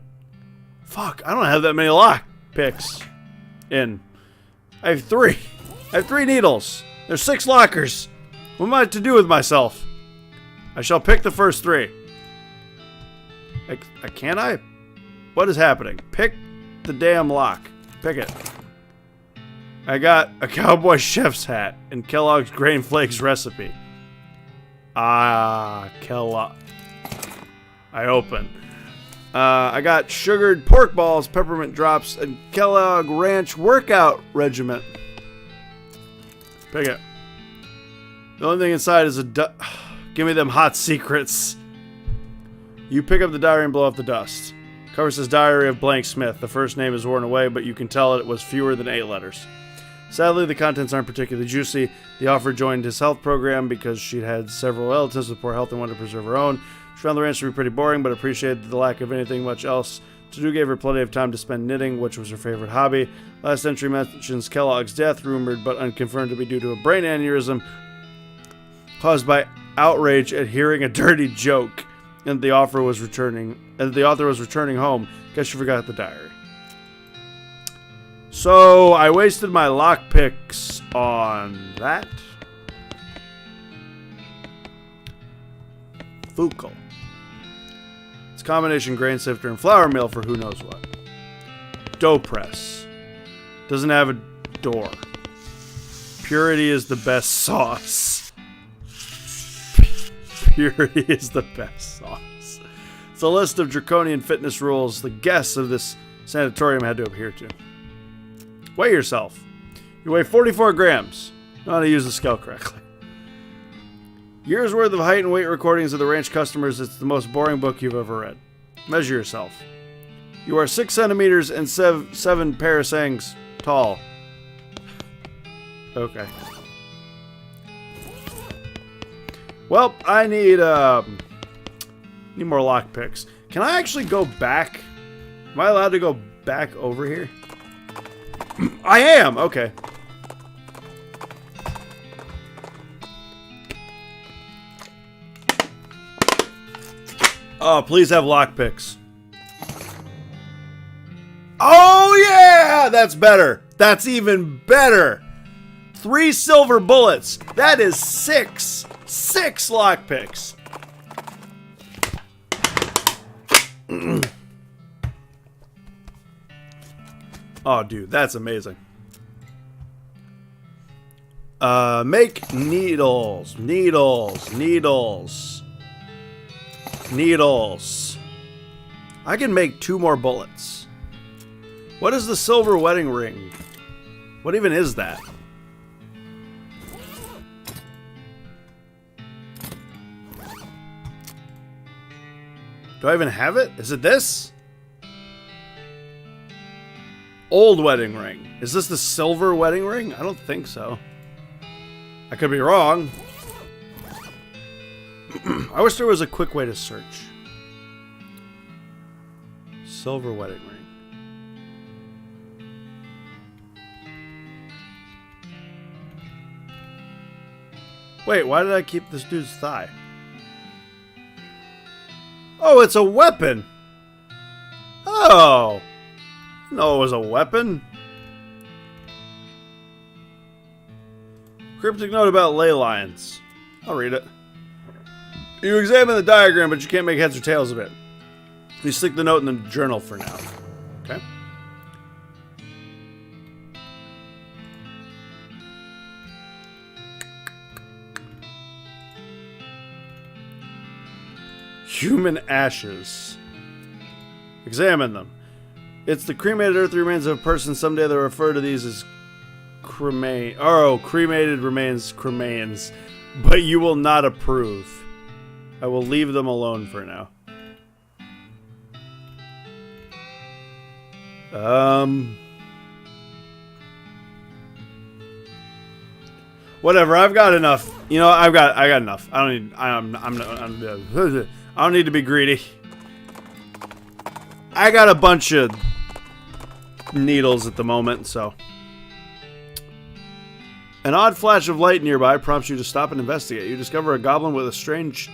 Fuck, I don't have that many picks in. I have 3. I have 3 needles. There's 6 lockers. What am I to do with myself? I shall pick the first 3. Can I? What is happening? Pick the damn lock. Pick it. I got a cowboy chef's hat and Kellogg's Grain Flakes recipe. Kellogg. I open. I got sugared pork balls, peppermint drops, and Kellogg Ranch workout regiment. Pick it. The only thing inside is give me them hot secrets. You pick up the diary and blow up the dust. Cover says Diary of Blank Smith. The first name is worn away, but you can tell it was fewer than 8 letters. Sadly, the contents aren't particularly juicy. The author joined his health program because she'd had several relatives with poor health and wanted to preserve her own. She found the ranch to be pretty boring, but appreciated the lack of anything much else to do. Gave her plenty of time to spend knitting, which was her favorite hobby. Last entry mentions Kellogg's death, rumored but unconfirmed to be due to a brain aneurysm caused by outrage at hearing a dirty joke. And the author was returning home. Guess you forgot the diary. So I wasted my lockpicks on that. Fukel. It's a combination grain sifter and flour mill for who knows what. Dough press. Doesn't have a door. Purity is the best sauce. Purity is the best sauce. It's a list of draconian fitness rules the guests of this sanatorium had to adhere to. Weigh yourself. You weigh 44 grams. Know how to use the scale correctly. Years worth of height and weight recordings of the ranch customers. It's the most boring book you've ever read. Measure yourself. You are 6 centimeters and 7 parasangs tall. Okay. Well, I need more lockpicks. Can I actually go back? Am I allowed to go back over here? I am! Okay. Oh, please have lockpicks. Oh, yeah! That's better. That's even better. 3 silver bullets. That is 6. 6 lockpicks. Oh, dude, that's amazing. Make needles. I can make 2 more bullets. What is the silver wedding ring? What even is that? Do I even have it? Is it this? Old wedding ring. Is this the silver wedding ring? I don't think so. I could be wrong. I wish there was a quick way to search. Silver wedding ring. Wait, why did I keep this dude's thigh? Oh, it's a weapon! Oh! No, it was a weapon. Cryptic note about ley lines. I'll read it. You examine the diagram, but you can't make heads or tails of it. You stick the note in the journal for now. Okay? Human ashes. Examine them. It's the cremated earthly remains of a person. Someday they'll refer to these as cremated remains, cremains. But you will not approve. I will leave them alone for now. Whatever. I've got enough. You know, I got enough. I don't need. I don't need to be greedy. I got a bunch of needles at the moment, so. An odd flash of light nearby prompts you to stop and investigate. You discover a goblin with a strange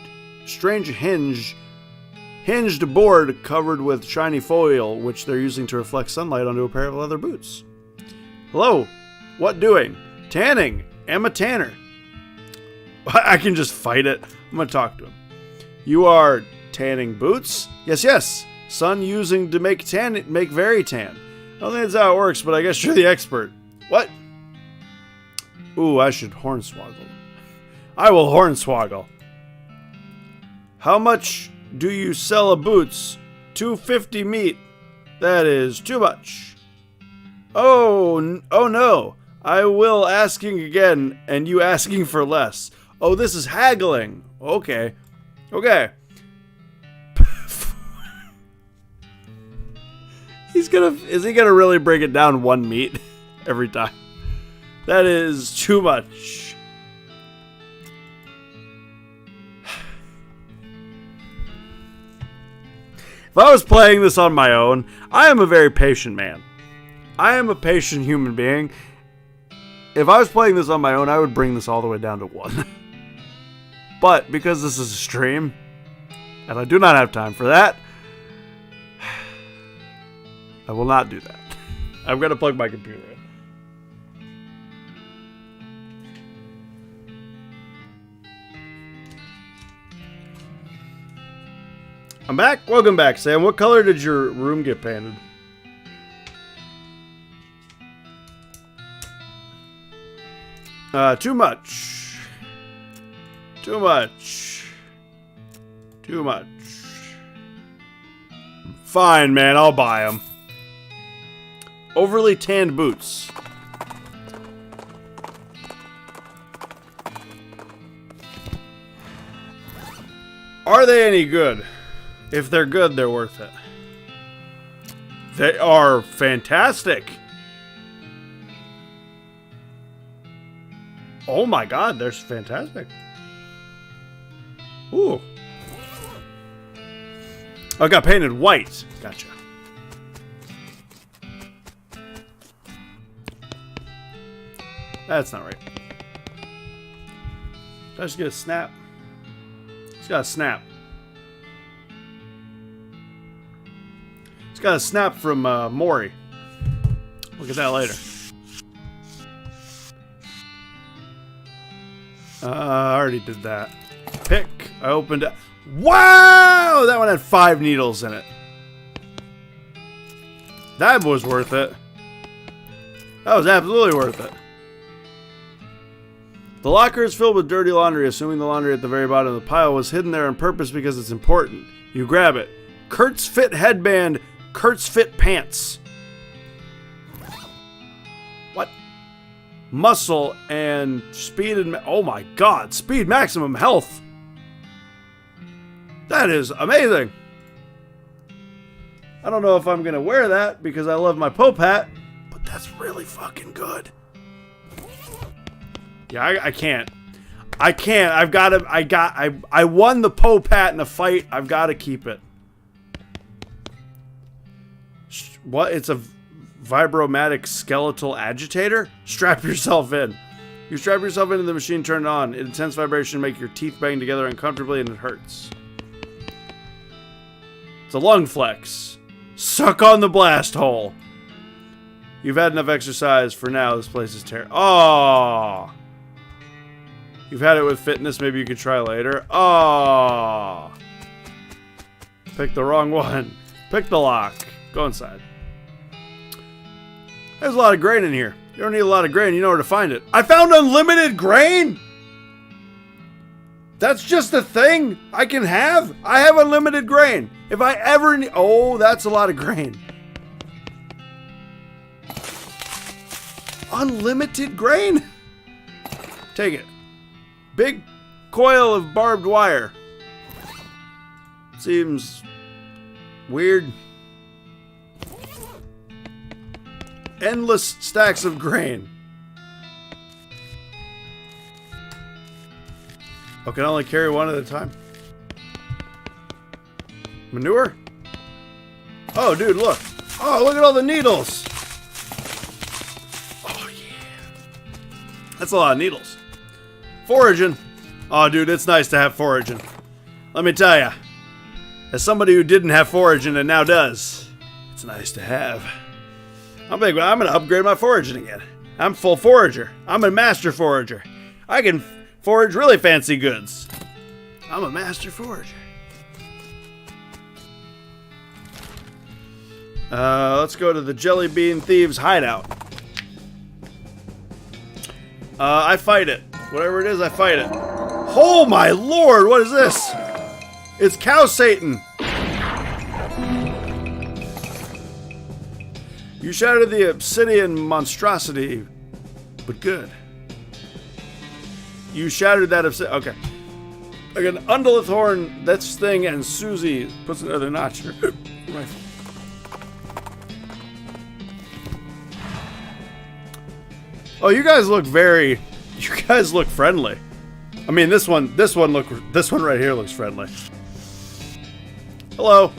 hinge hinged board covered with shiny foil, which they're using to reflect sunlight onto a pair of leather boots. Hello. What doing? Tanning. Am a tanner. I can just fight it. I'm going to talk to him. You are tanning boots? Yes, yes. Sun using to make very tan. I don't think that's how it works, but I guess you're the expert. What? Ooh, I should hornswoggle. I will hornswoggle. How much do you sell a boots? $2.50 meat. That is too much. Oh no. I will asking again, and you asking for less. Oh, this is haggling. Okay. Okay. Is he gonna really break it down one meat every time? That is too much. If I was playing this on my own, I am a very patient man. I am a patient human being. If I was playing this on my own, I would bring this all the way down to 1. But because this is a stream, and I do not have time for that, I will not do that. I'm going to plug my computer in. I'm back. Welcome back, Sam. What color did your room get painted? Too much. Too much. Too much. Fine, man. I'll buy them. Overly tanned boots. Are they any good? If they're good, they're worth it. They are fantastic. Oh my god, they're fantastic. Ooh. Oh, it got painted white. Gotcha. That's not right. Did I just get a snap? It's got a snap. It's got a snap from Maury. Look at that later. I already did that. Pick. I opened it. Wow! That one had 5 needles in it. That was worth it. That was absolutely worth it. The locker is filled with dirty laundry, assuming the laundry at the very bottom of the pile was hidden there on purpose because it's important. You grab it. Kurt's Fit headband, Kurt's Fit pants. What? Muscle and speed and... oh my god, speed maximum health. That is amazing. I don't know if I'm going to wear that because I love my Pope hat, but that's really fucking good. Yeah, I can't. I can't. I've got to... I won the Pope hat in a fight. I've got to keep it. What? It's a vibromatic skeletal agitator? Strap yourself in. You strap yourself into the machine, turn it on. Intense vibration make your teeth bang together uncomfortably and it hurts. It's a lung flex. Suck on the blast hole. You've had enough exercise for now. This place is terrible. Oh. You've had it with fitness. Maybe you could try later. Oh. Pick the wrong one. Pick the lock. Go inside. There's a lot of grain in here. You don't need a lot of grain. You know where to find it. I found unlimited grain? That's just a thing I can have? I have unlimited grain. If I ever need... oh, that's a lot of grain. Unlimited grain? Take it. Big coil of barbed wire. Seems weird. Endless stacks of grain. Oh, can I only carry one at a time? Manure? Oh, dude, look. Oh, look at all the needles. Oh, yeah. That's a lot of needles. Foraging. Oh, dude, it's nice to have foraging. Let me tell ya. As somebody who didn't have foraging and now does, it's nice to have. I'm going to upgrade my foraging again. I'm full forager. I'm a master forager. I can forage really fancy goods. I'm a master forager. Let's go to the Jelly Bean Thieves hideout. I fight it. Whatever it is, I fight it. Oh my lord, what is this? It's Cow Satan. You shattered the obsidian monstrosity, but good. You shattered that obsidian. Okay. Like an undulate horn, that's thing, and Susie puts another notch in her rifle. Oh, you guys look very. You guys look friendly. I mean, this one right here looks friendly. Hello.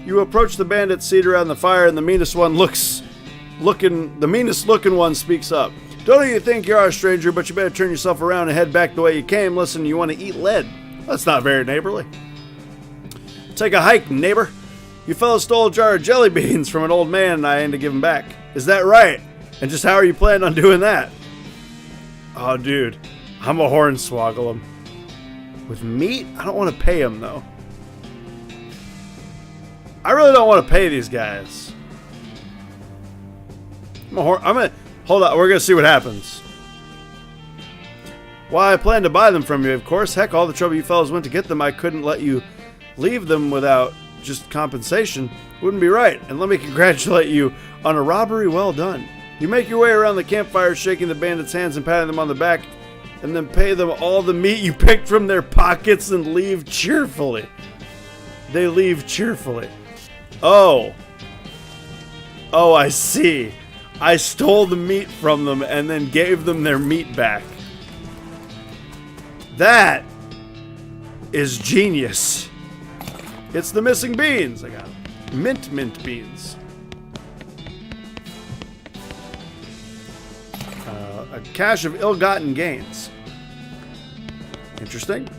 You approach the bandits seated around the fire, and the meanest looking one speaks up. Don't you think you're a stranger, but you better turn yourself around and head back the way you came. Listen, you want to eat lead. That's not very neighborly. Take a hike, neighbor. You fellas stole a jar of jelly beans from an old man, and I aim to give them back. Is that right? And just how are you planning on doing that? Oh, dude. I'm a hornswoggle him. With meat? I don't want to pay him, though. I really don't want to pay these guys. Hold on, we're gonna see what happens. Why, I plan to buy them from you, of course. Heck, all the trouble you fellas went to get them, I couldn't let you leave them without just compensation. Wouldn't be right. And let me congratulate you on a robbery well done. You make your way around the campfire, shaking the bandits' hands and patting them on the back, and then pay them all the meat you picked from their pockets and leave cheerfully. They leave cheerfully. Oh. Oh, I see. I stole the meat from them and then gave them their meat back. That is genius. It's the missing beans. I got them. Mint beans. A cache of ill-gotten gains. Interesting.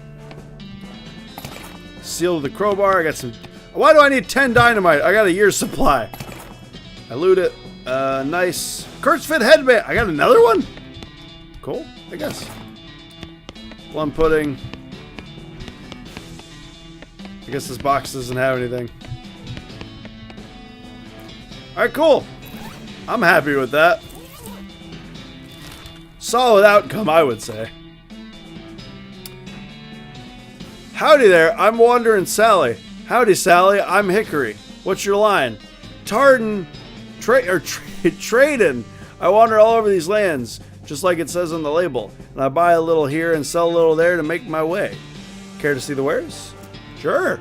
Seal of the crowbar. I got some. Why do I need 10 dynamite? I got a year's supply. I loot it. Nice. Kurt's Fit headband. I got another one? Cool, I guess. Plum pudding. I guess this box doesn't have anything. Alright, cool. I'm happy with that. Solid outcome, I would say. Howdy there, I'm Wandering Sally. Howdy, Sally, I'm Hickory. What's your line? Tarden, trading. I wander all over these lands, just like it says on the label, and I buy a little here and sell a little there to make my way. Care to see the wares? Sure.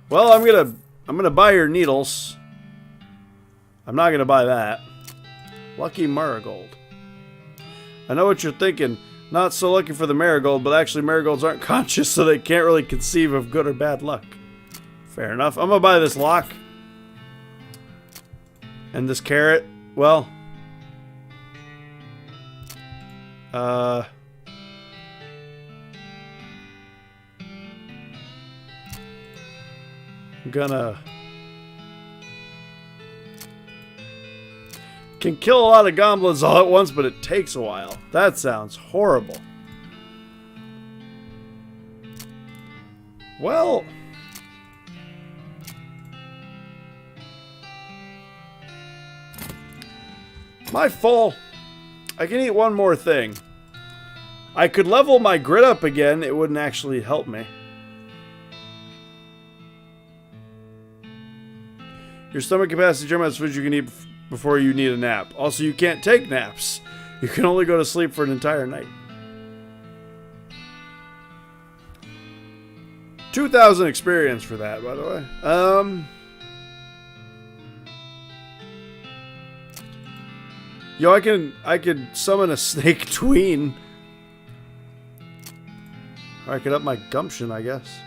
Well, I'm gonna buy your needles. I'm not gonna buy that. Lucky marigold. I know what you're thinking. Not so lucky for the marigold, but actually marigolds aren't conscious, so they can't really conceive of good or bad luck. Fair enough. I'm gonna buy this lock. And this carrot. Well. I'm gonna... Can kill a lot of goblins all at once, but it takes a while. That sounds horrible. Well... My full... I can eat one more thing. I could level my grit up again. It wouldn't actually help me. Your stomach capacity determines food you can eat before you need a nap. Also, you can't take naps. You can only go to sleep for an entire night. 2,000 experience for that, by the way. Yo, I could summon a snake tween. Or I could up my gumption, I guess.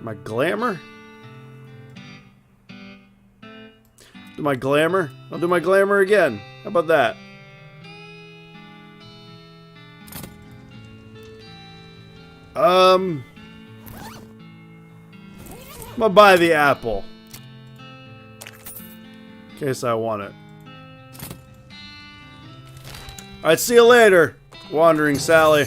My glamour? Do my glamour? I'll do my glamour again. How about that? I'm gonna buy the apple. In case I want it. Alright, see you later, Wandering Sally.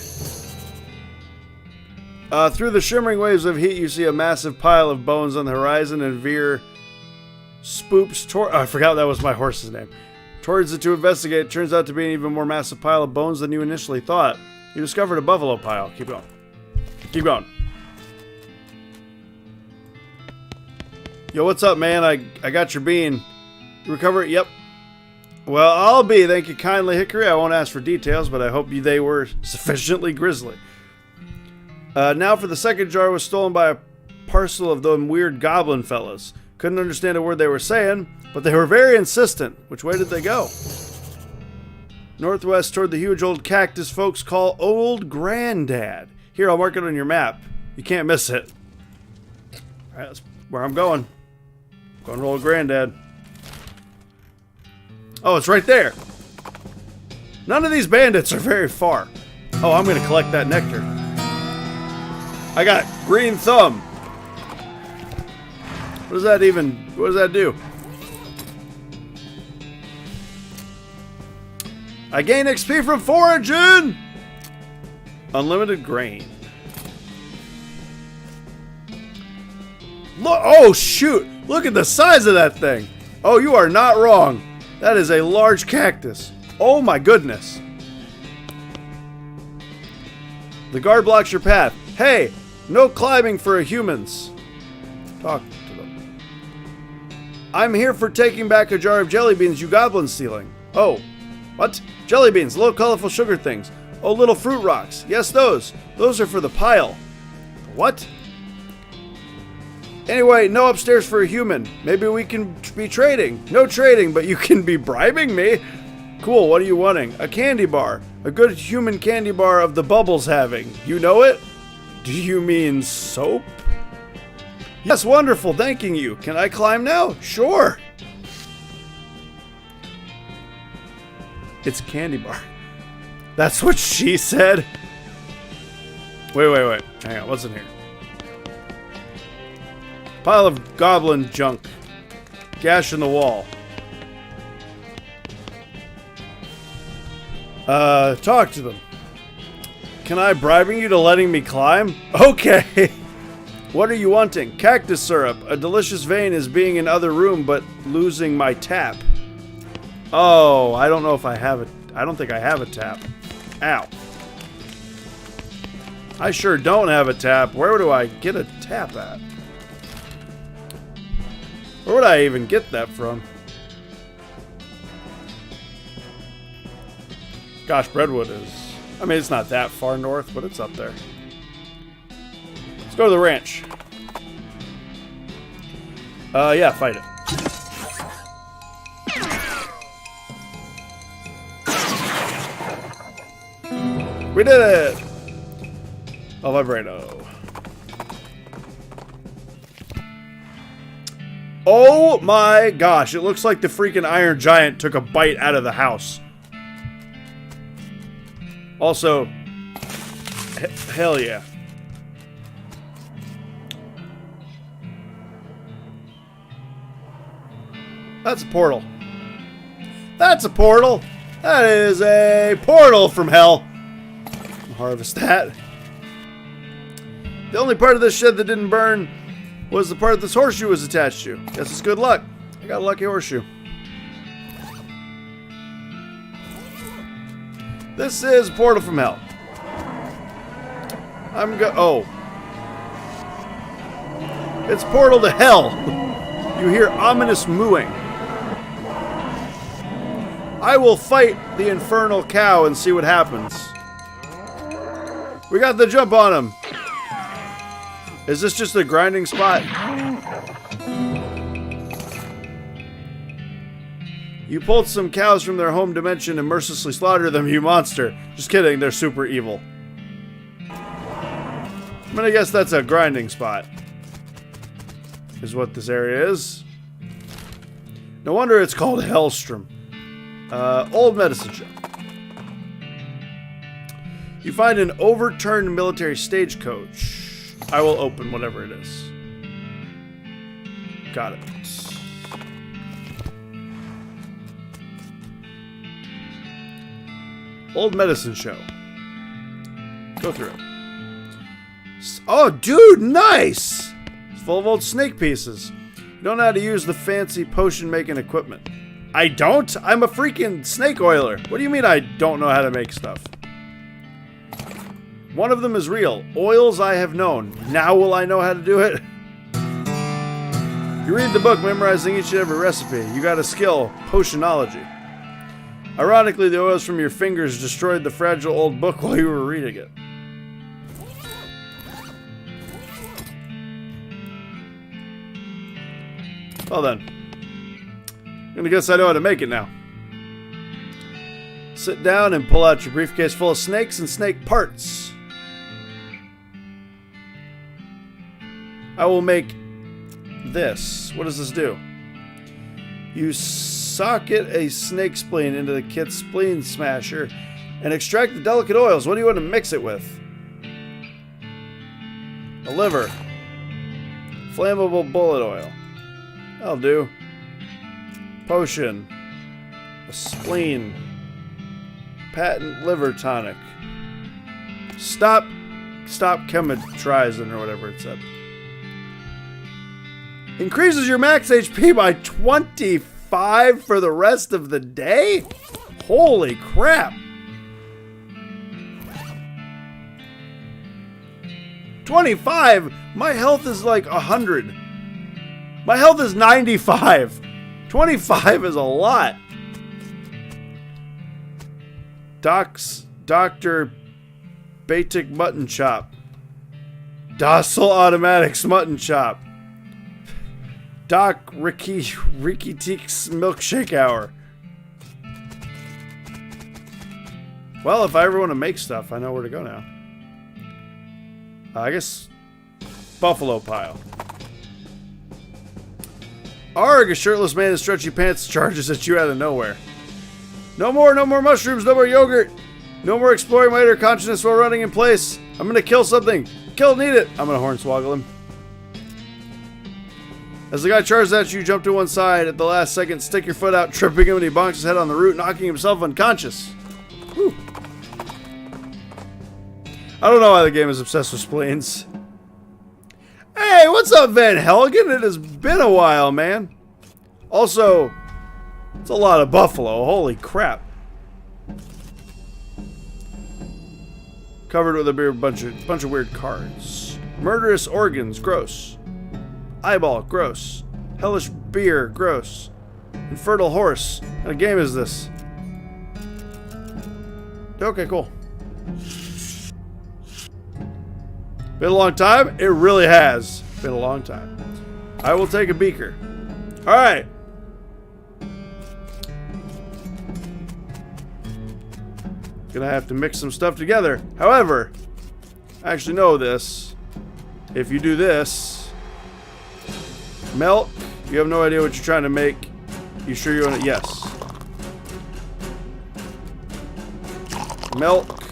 Through the shimmering waves of heat, you see a massive pile of bones on the horizon, and Veer spoops toward... I forgot that was my horse's name. Towards it to investigate. It turns out to be an even more massive pile of bones than you initially thought. You discovered a buffalo pile. Keep going. Keep going. Yo, what's up, man? I got your bean. You recover it? Yep. Well, I'll be. Thank you kindly, Hickory. I won't ask for details, but I hope they were sufficiently grisly. Now for the second jar was stolen by a parcel of them weird goblin fellas. Couldn't understand a word they were saying, but they were very insistent. Which way did they go? Northwest toward the huge old cactus folks call Old Granddad. Here, I'll mark it on your map. You can't miss it. Alright, that's where I'm going. Going to Old Granddad. Oh, it's right there. None of these bandits are very far. Oh, I'm going to collect that nectar. I got green thumb. What does that do? I gain XP from foraging. Unlimited grain. Look, oh shoot. Look at the size of that thing. Oh, you are not wrong. That is a large cactus. Oh my goodness. The guard blocks your path. Hey, no climbing for humans. Talk to them. I'm here for taking back a jar of jelly beans you goblins stealing. Oh, what? Jelly beans, little colorful sugar things. Oh, little fruit rocks. Yes, those. Those are for the pile. What? Anyway, no upstairs for a human. Maybe we can be trading. No trading, but you can be bribing me. Cool, what are you wanting? A candy bar. A good human candy bar of the Bubbles having. You know it? Do you mean soap? Yes, wonderful, thanking you. Can I climb now? Sure. It's a candy bar. That's what she said. Wait. Hang on, what's in here? Pile of goblin junk. Gash in the wall. Talk to them. Can I bribing you to letting me climb? Okay. What are you wanting? Cactus syrup. A delicious vein is being in other room, but losing my tap. Oh, I don't know if I have it. I don't think I have a tap. Ow. I sure don't have a tap. Where do I get a tap at? Where would I even get that from? Gosh, Redwood is... I mean, it's not that far north, but it's up there. Let's go to the ranch. Yeah, fight it. We did it! El Vibrano. Oh my gosh, it looks like the freaking Iron Giant took a bite out of the house. Also, hell yeah. That's a portal. That's a portal. That is a portal from hell. Harvest that. The only part of this shed that didn't burn was the part this horseshoe was attached to. Guess it's good luck. I got a lucky horseshoe. This is Portal from Hell. Oh. It's Portal to Hell. You hear ominous mooing. I will fight the infernal cow and see what happens. We got the jump on him. Is this just a grinding spot? You pulled some cows from their home dimension and mercilessly slaughtered them, you monster. Just kidding, they're super evil. I'm gonna guess that's a grinding spot. Is what this area is. No wonder it's called Hellstrom. Old medicine show. You find an overturned military stagecoach. I will open whatever it is. Got it. Old medicine show. Go through it. Oh, dude, nice! It's full of old snake pieces. You don't know how to use the fancy potion-making equipment. I don't? I'm a freaking snake oiler. What do you mean I don't know how to make stuff? One of them is real. Oils I have known. Now will I know how to do it? You read the book, memorizing each and every recipe. You got a skill, potionology. Ironically, the oils from your fingers destroyed the fragile old book while you were reading it. Well then. I'm gonna guess I know how to make it now. Sit down and pull out your briefcase full of snakes and snake parts. I will make this. What does this do? You socket a snake spleen into the kit's spleen smasher and extract the delicate oils. What do you want to mix it with? A liver. Flammable bullet oil. That'll do. Potion. A spleen. Patent liver tonic. Stop chemitrizing or whatever it said. Increases your max HP by 25 for the rest of the day? Holy crap. 25? My health is like 100. My health is 95. 25 is a lot. Dr. Batik Mutton Chop. Docile Automatics Mutton Chop. Doc Ricky Teek's Milkshake Hour. Well, if I ever want to make stuff, I know where to go now. I guess Buffalo Pile. Arg, a shirtless man in stretchy pants charges at you out of nowhere. No more mushrooms, no more yogurt. No more exploring my inner consciousness while running in place. I'm gonna kill something. Kill, need it. I'm gonna hornswoggle him. As the guy charges at you, jump to one side at the last second, stick your foot out, tripping him, and he bonks his head on the root, knocking himself unconscious. Whew. I don't know why the game is obsessed with spleens. Hey, what's up, Van Helgen? It has been a while, man. Also, it's a lot of buffalo. Holy crap. Covered with a bunch of weird cards. Murderous organs, gross. Eyeball, gross. Hellish beer, gross. Infertile horse. What kind of game is this? Okay, cool. Been a long time? It really has been a long time. I will take a beaker. Alright. Gonna have to mix some stuff together. However, I actually know this. If you do this, milk, you have no idea what you're trying to make. You sure you want it? Yes. Milk.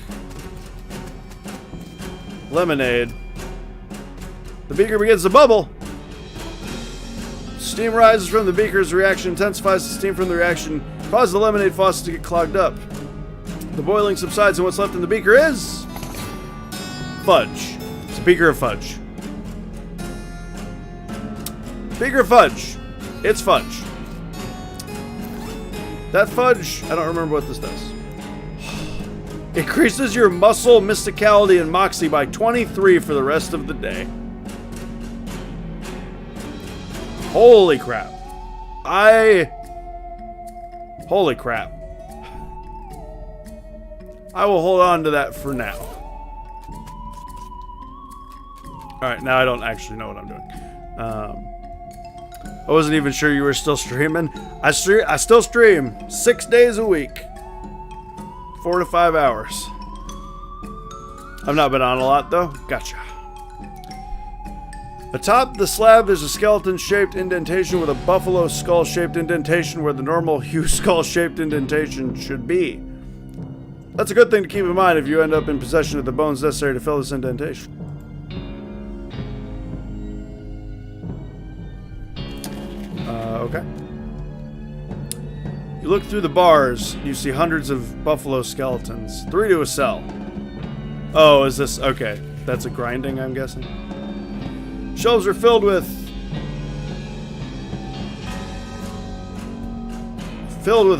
Lemonade. The beaker begins to bubble. Steam rises from the beaker's reaction, intensifies the steam from the reaction, causes the lemonade faucet to get clogged up. The boiling subsides and what's left in the beaker is fudge. It's a beaker of fudge. Beaker of fudge. It's fudge. That fudge, I don't remember what this does. Increases your muscle, mysticality, and moxie by 23 for the rest of the day. Holy crap. Holy crap. I will hold on to that for now. Alright, now I don't actually know what I'm doing. I wasn't even sure you were still streaming. I still stream 6 days a week. 4 to 5 hours. I've not been on a lot though. Gotcha. Atop the slab, there's a skeleton-shaped indentation with a buffalo skull-shaped indentation where the normal Hugh skull-shaped indentation should be. That's a good thing to keep in mind if you end up in possession of the bones necessary to fill this indentation. Okay. You look through the bars, you see hundreds of buffalo skeletons. 3 to a cell. Oh, is this... Okay. That's a grinding, I'm guessing. Shelves are filled with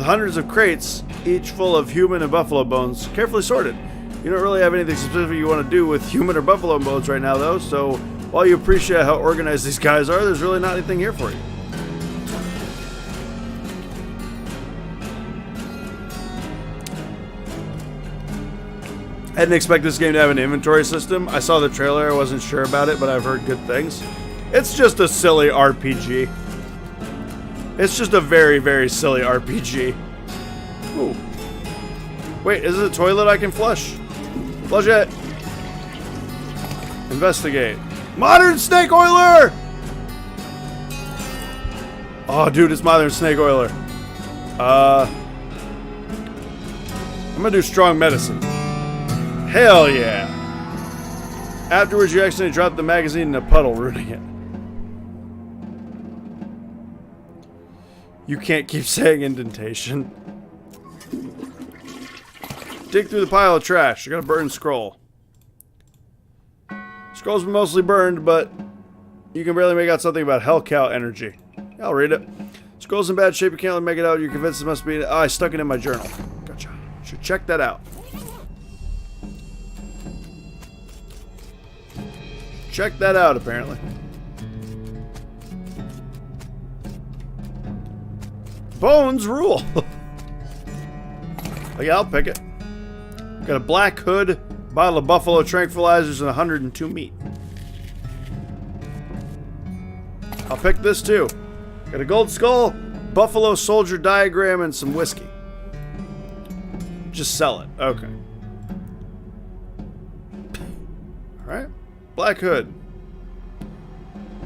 hundreds of crates, each full of human and buffalo bones, carefully sorted. You don't really have anything specific you want to do with human or buffalo bones right now, though, so while you appreciate how organized these guys are, there's really not anything here for you. I didn't expect this game to have an inventory system. I saw the trailer, I wasn't sure about it, but I've heard good things. It's just a silly RPG. It's just a very, very silly RPG. Ooh. Wait, is it a toilet I can flush? Flush it. Investigate. Modern snake oiler! Oh, dude, it's modern snake oiler. I'm gonna do strong medicine. Hell yeah! Afterwards, you accidentally drop the magazine in a puddle, ruining it. You can't keep saying indentation. Dig through the pile of trash. I got a burned scroll. Scroll's been mostly burned, but you can barely make out something about hell cow energy. I'll read it. Scroll's in bad shape. You can't really make it out. You're convinced it must be... Oh, I stuck it in my journal. Gotcha. Should check that out. Check that out, apparently. Bones rule. Oh, yeah, I'll pick it. Got a black hood, bottle of buffalo tranquilizers, and 102 meat. I'll pick this too. Got a gold skull, buffalo soldier diagram, and some whiskey. Just sell it. Okay. Alright. Black hood.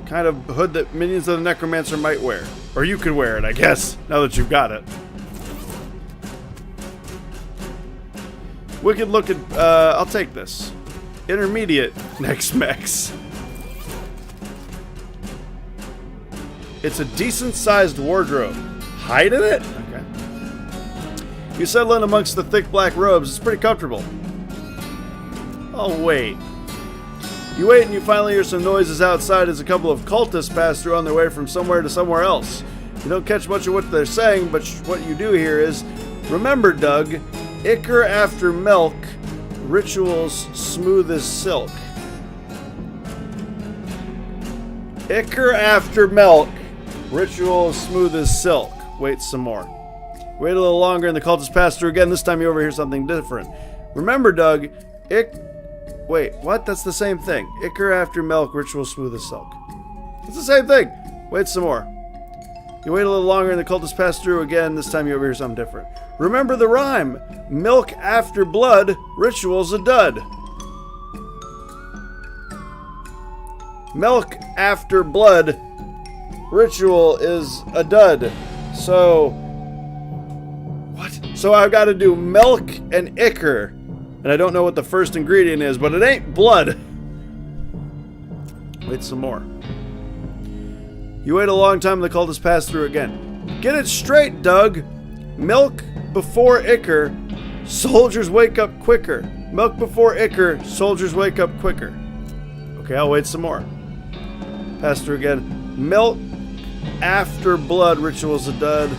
Kind of hood that minions of the necromancer might wear. Or you could wear it, I guess, now that you've got it. Wicked looking, I'll take this. Intermediate next mex. It's a decent sized wardrobe. Hide in it? Okay. You settle in amongst the thick black robes, it's pretty comfortable. Oh, wait. You wait and you finally hear some noises outside as a couple of cultists pass through on their way from somewhere to somewhere else. You don't catch much of what they're saying, but what you do hear is, remember, Doug, ichor after milk, rituals smooth as silk. Ichor after milk, rituals smooth as silk. Wait some more. Wait a little longer and the cultists pass through again. This time you overhear something different. Remember, Doug, Wait, what? That's the same thing. Ichor after milk, ritual smooth as silk. It's the same thing. Wait some more. You wait a little longer and the cultists pass through again. This time you overhear something different. Remember the rhyme. Milk after blood, ritual's a dud. Milk after blood, ritual is a dud. So... What? So I've got to do milk and ichor. And I don't know what the first ingredient is, but it ain't blood. Wait some more. You wait a long time and the cultists pass through again. Get it straight, Doug. Milk before ichor, soldiers wake up quicker. Milk before ichor, soldiers wake up quicker. Okay, I'll wait some more. Pass through again. Milk after blood, ritual's a dud.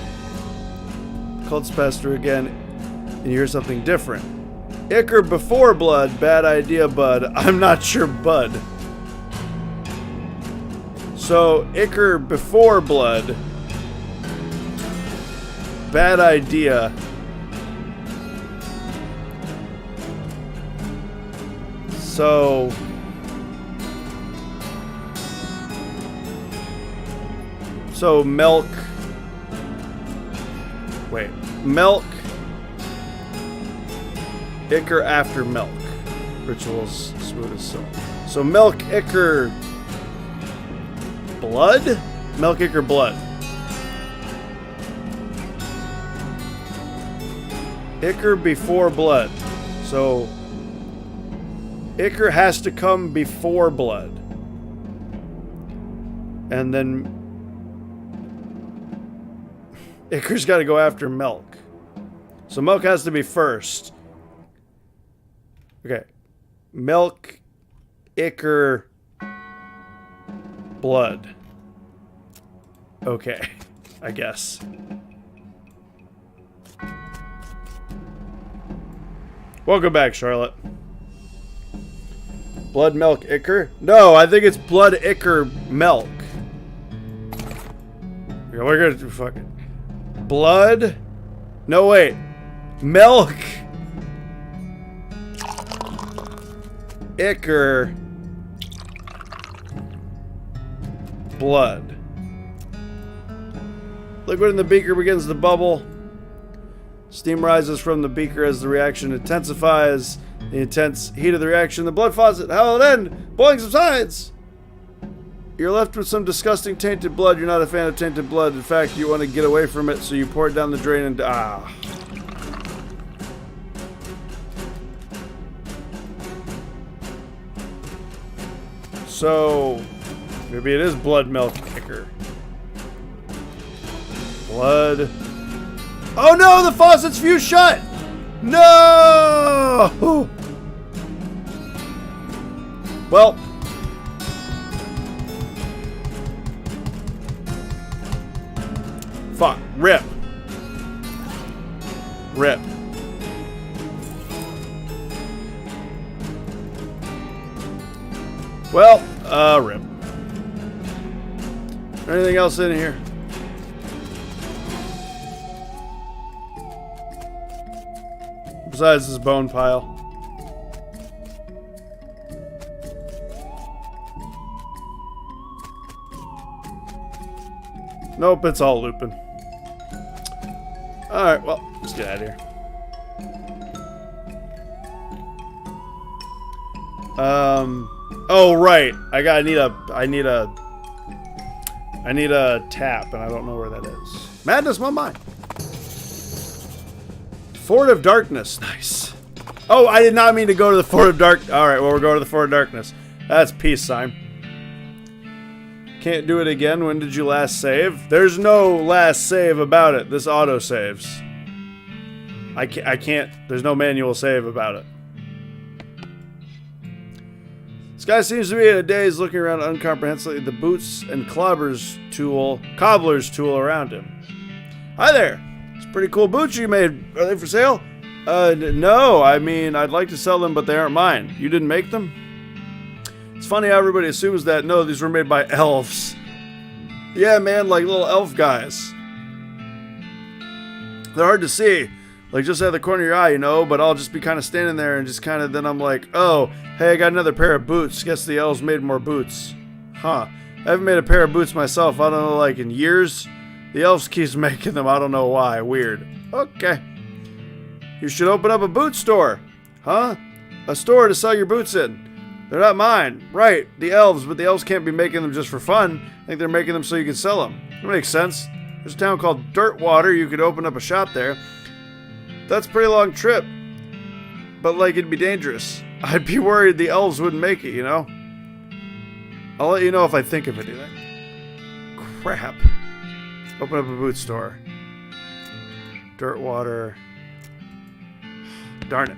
Cultists pass through again, and you hear something different. Ichor before blood, bad idea, bud. I'm not sure, bud. So, ichor before blood, bad idea. So... So, milk... Wait. Milk... Ichor after milk. Rituals smooth as silk. So milk, ichor... blood? Milk ichor blood. Ichor before blood. So ichor has to come before blood. And then ichor's got to go after milk. So milk has to be first. Okay. Milk, ichor, blood. Okay. I guess. Welcome back, Charlotte. Blood, milk, ichor? No, I think it's blood, ichor, milk. We're gonna do fucking blood. No, wait. Milk. Ichor. Blood. Liquid in the beaker begins to bubble. Steam rises from the beaker as the reaction intensifies. The intense heat of the reaction, the blood faucet, how will it end? Boiling subsides. You're left with some disgusting tainted blood. You're not a fan of tainted blood. In fact, you want to get away from it, so you pour it down the drain and So, maybe it is blood, milk, ichor. Blood. Oh no, the faucet's fused shut! No! Well. Fuck. Rip. Rip. Well, rip. Anything else in here? Besides this bone pile. Nope, it's all looping. Alright, well, let's get out of here. Oh right. I need a tap, and I don't know where that is. Madness, my mind. Fort of Darkness. Nice. Oh, I did not mean to go to the Fort of Dark. Alright, well, we're going to the Fort of Darkness. That's peace sign. Can't do it again. When did you last save? There's no last save about it. This auto saves. I can't. There's no manual save about it. This guy seems to be in a daze, looking around uncomprehensively. The boots and cobbler's tool around him. Hi there. It's pretty cool boots you made. Are they for sale? No. I mean, I'd like to sell them, but they aren't mine. You didn't make them? It's funny how everybody assumes that. No, these were made by elves. Yeah, man, like little elf guys. They're hard to see. Like just out of the corner of your eye, you know, but I'll just be kind of standing there and just kind of, then I'm like, oh, hey, I got another pair of boots. Guess the elves made more boots. Huh. I haven't made a pair of boots myself. I don't know, like in years. The elves keeps making them. I don't know why. Weird. Okay. You should open up a boot store. Huh? A store to sell your boots in. They're not mine. Right, the elves, but the elves can't be making them just for fun. I think they're making them so you can sell them. That makes sense. There's a town called Dirtwater. You could open up a shop there. That's a pretty long trip. But, like, it'd be dangerous. I'd be worried the elves wouldn't make it, you know? I'll let you know if I think of anything. Crap. Open up a boot store. Dirtwater. Darn it.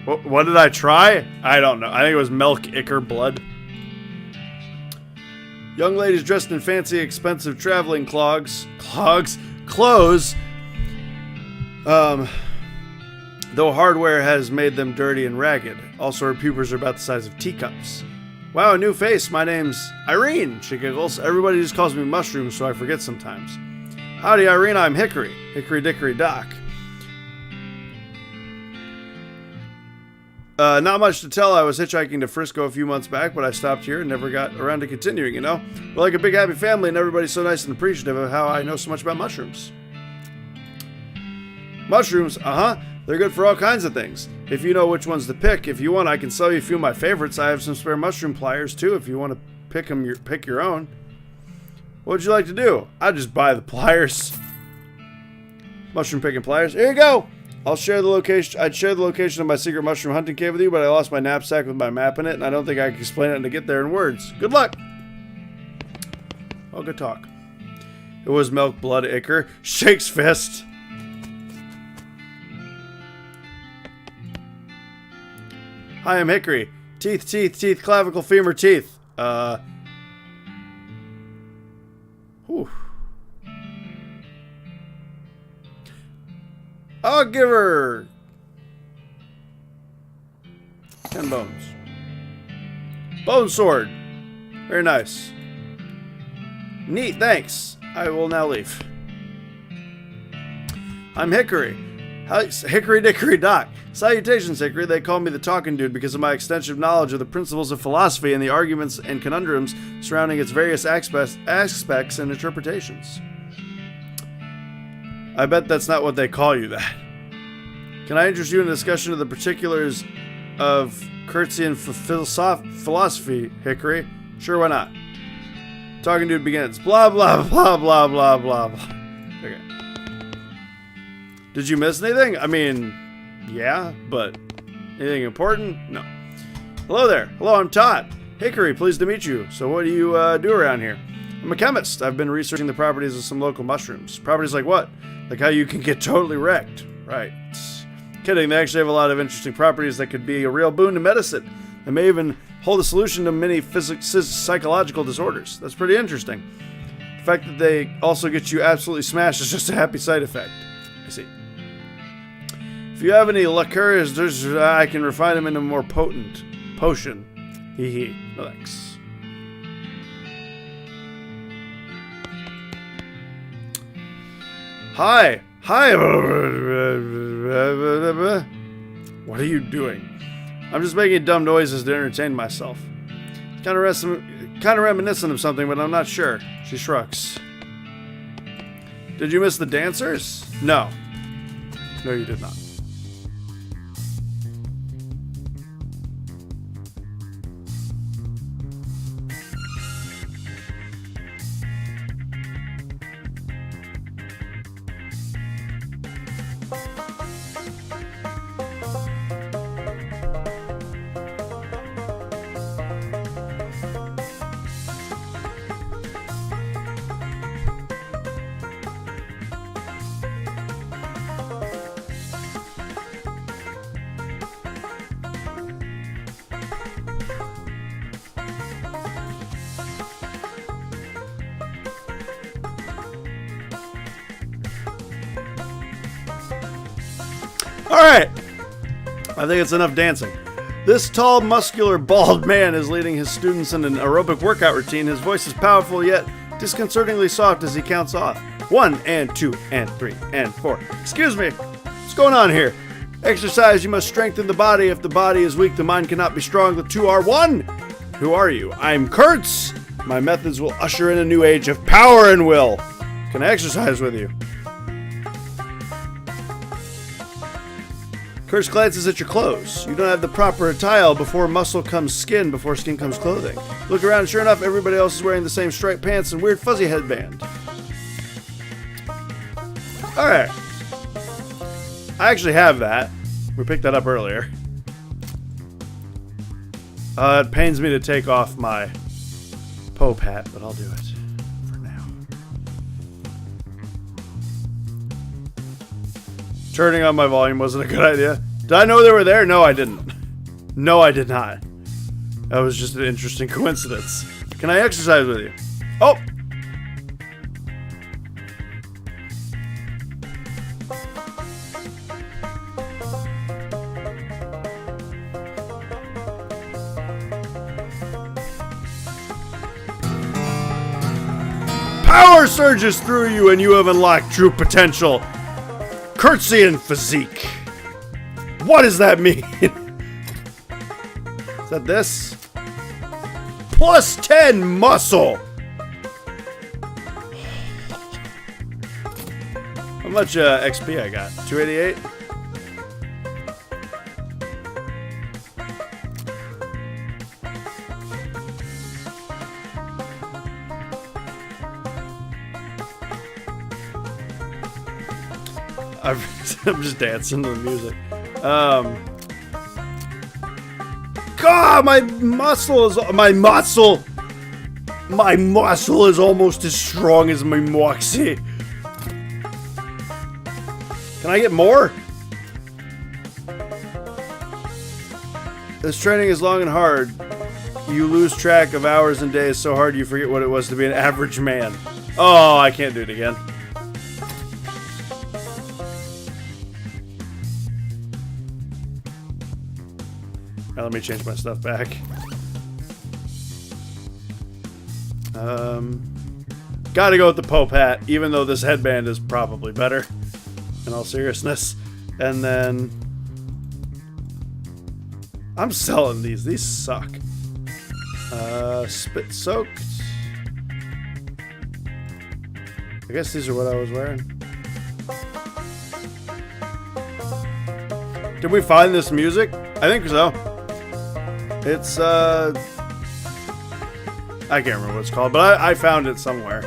What did I try? I don't know. I think it was milk, ichor, blood. Young ladies dressed in fancy, expensive traveling clothes. Though hardware has made them dirty and ragged. Also, her pupils are about the size of teacups. Wow, a new face. My name's Irene, she giggles. Everybody just calls me Mushroom, so I forget sometimes. Howdy, Irene. I'm Hickory. Hickory Dickory Doc. Not much to tell. I was hitchhiking to Frisco a few months back, but I stopped here and never got around to continuing, you know? We're like a big happy family, and everybody's so nice and appreciative of how I know so much about mushrooms. Mushrooms, they're good for all kinds of things. If you know which ones to pick, if you want, I can sell you a few of my favorites. I have some spare mushroom pliers too if you want to pick your own. What would you like to do? I'll just buy the pliers. Mushroom picking pliers. Here you go. I'd share the location of my secret mushroom hunting cave with you, but I lost my knapsack with my map in it, and I don't think I can explain it to get there in words. Good luck. Oh, good talk. It was milk, blood, ichor. Shakes fist. Hi, I'm Hickory. Teeth, clavicle, femur, teeth. Whew. I'll give her 10 bones. Bone sword. Very nice. Neat, thanks. I will now leave. I'm Hickory. Hickory Dickory Dock. Salutations, Hickory. They call me the talking dude because of my extensive knowledge of the principles of philosophy and the arguments and conundrums surrounding its various aspects and interpretations. I bet that's not what they call you that. Can I interest you in a discussion of the particulars of Kurtzian philosophy, Hickory? Sure, why not? Talking dude begins. Blah, blah, blah, blah, blah, blah, blah. Okay. Did you miss anything? I mean, yeah, but anything important? No. Hello there. Hello, I'm Todd. Hickory, pleased to meet you. So what do you do around here? I'm a chemist. I've been researching the properties of some local mushrooms. Properties like what? Like how you can get totally wrecked. Right. Kidding, they actually have a lot of interesting properties that could be a real boon to medicine. They may even hold a solution to many psychological disorders. That's pretty interesting. The fact that they also get you absolutely smashed is just a happy side effect. I see. If you have any liqueurs, I can refine them into a more potent potion. Hee hee. Relax. Hi. What are you doing? I'm just making dumb noises to entertain myself. Kind of reminiscent of something, but I'm not sure. She shrugs. Did you miss the dancers? No. No, you did not. Alright, I think it's enough dancing. This tall, muscular, bald man is leading his students in an aerobic workout routine. His voice is powerful yet disconcertingly soft as he counts off. 1 and 2 and 3 and 4. Excuse me, what's going on here? Exercise, you must strengthen the body. If the body is weak, the mind cannot be strong. The two are one. Who are you? I'm Kurtz. My methods will usher in a new age of power and will. Can I exercise with you? Kurtz glances at your clothes. You don't have the proper attire. Before muscle comes skin, before skin comes clothing. Look around, sure enough, everybody else is wearing the same striped pants and weird fuzzy headband. Alright. I actually have that. We picked that up earlier. It pains me to take off my Pope hat, but I'll do it for now. Turning on my volume wasn't a good idea. Did I know they were there? No, I didn't. No, I did not. That was just an interesting coincidence. Can I exercise with you? Oh! Power surges through you and you have unlocked true potential. Kurtzian physique. What does that mean? Is that this? Plus 10 muscle. How much XP I got? 288? I'm just dancing to the music. God, my muscle is almost as strong as my moxie. Can I get more? This training is long and hard. You lose track of hours and days so hard you forget what it was to be an average man. Oh, I can't do it again. Now let me change my stuff back. Gotta go with the Pope hat, even though this headband is probably better, in all seriousness. And then I'm selling these. These suck. Spit soaked. I guess these are what I was wearing. Did we find this music? I think so. It's, I can't remember what it's called, but I found it somewhere.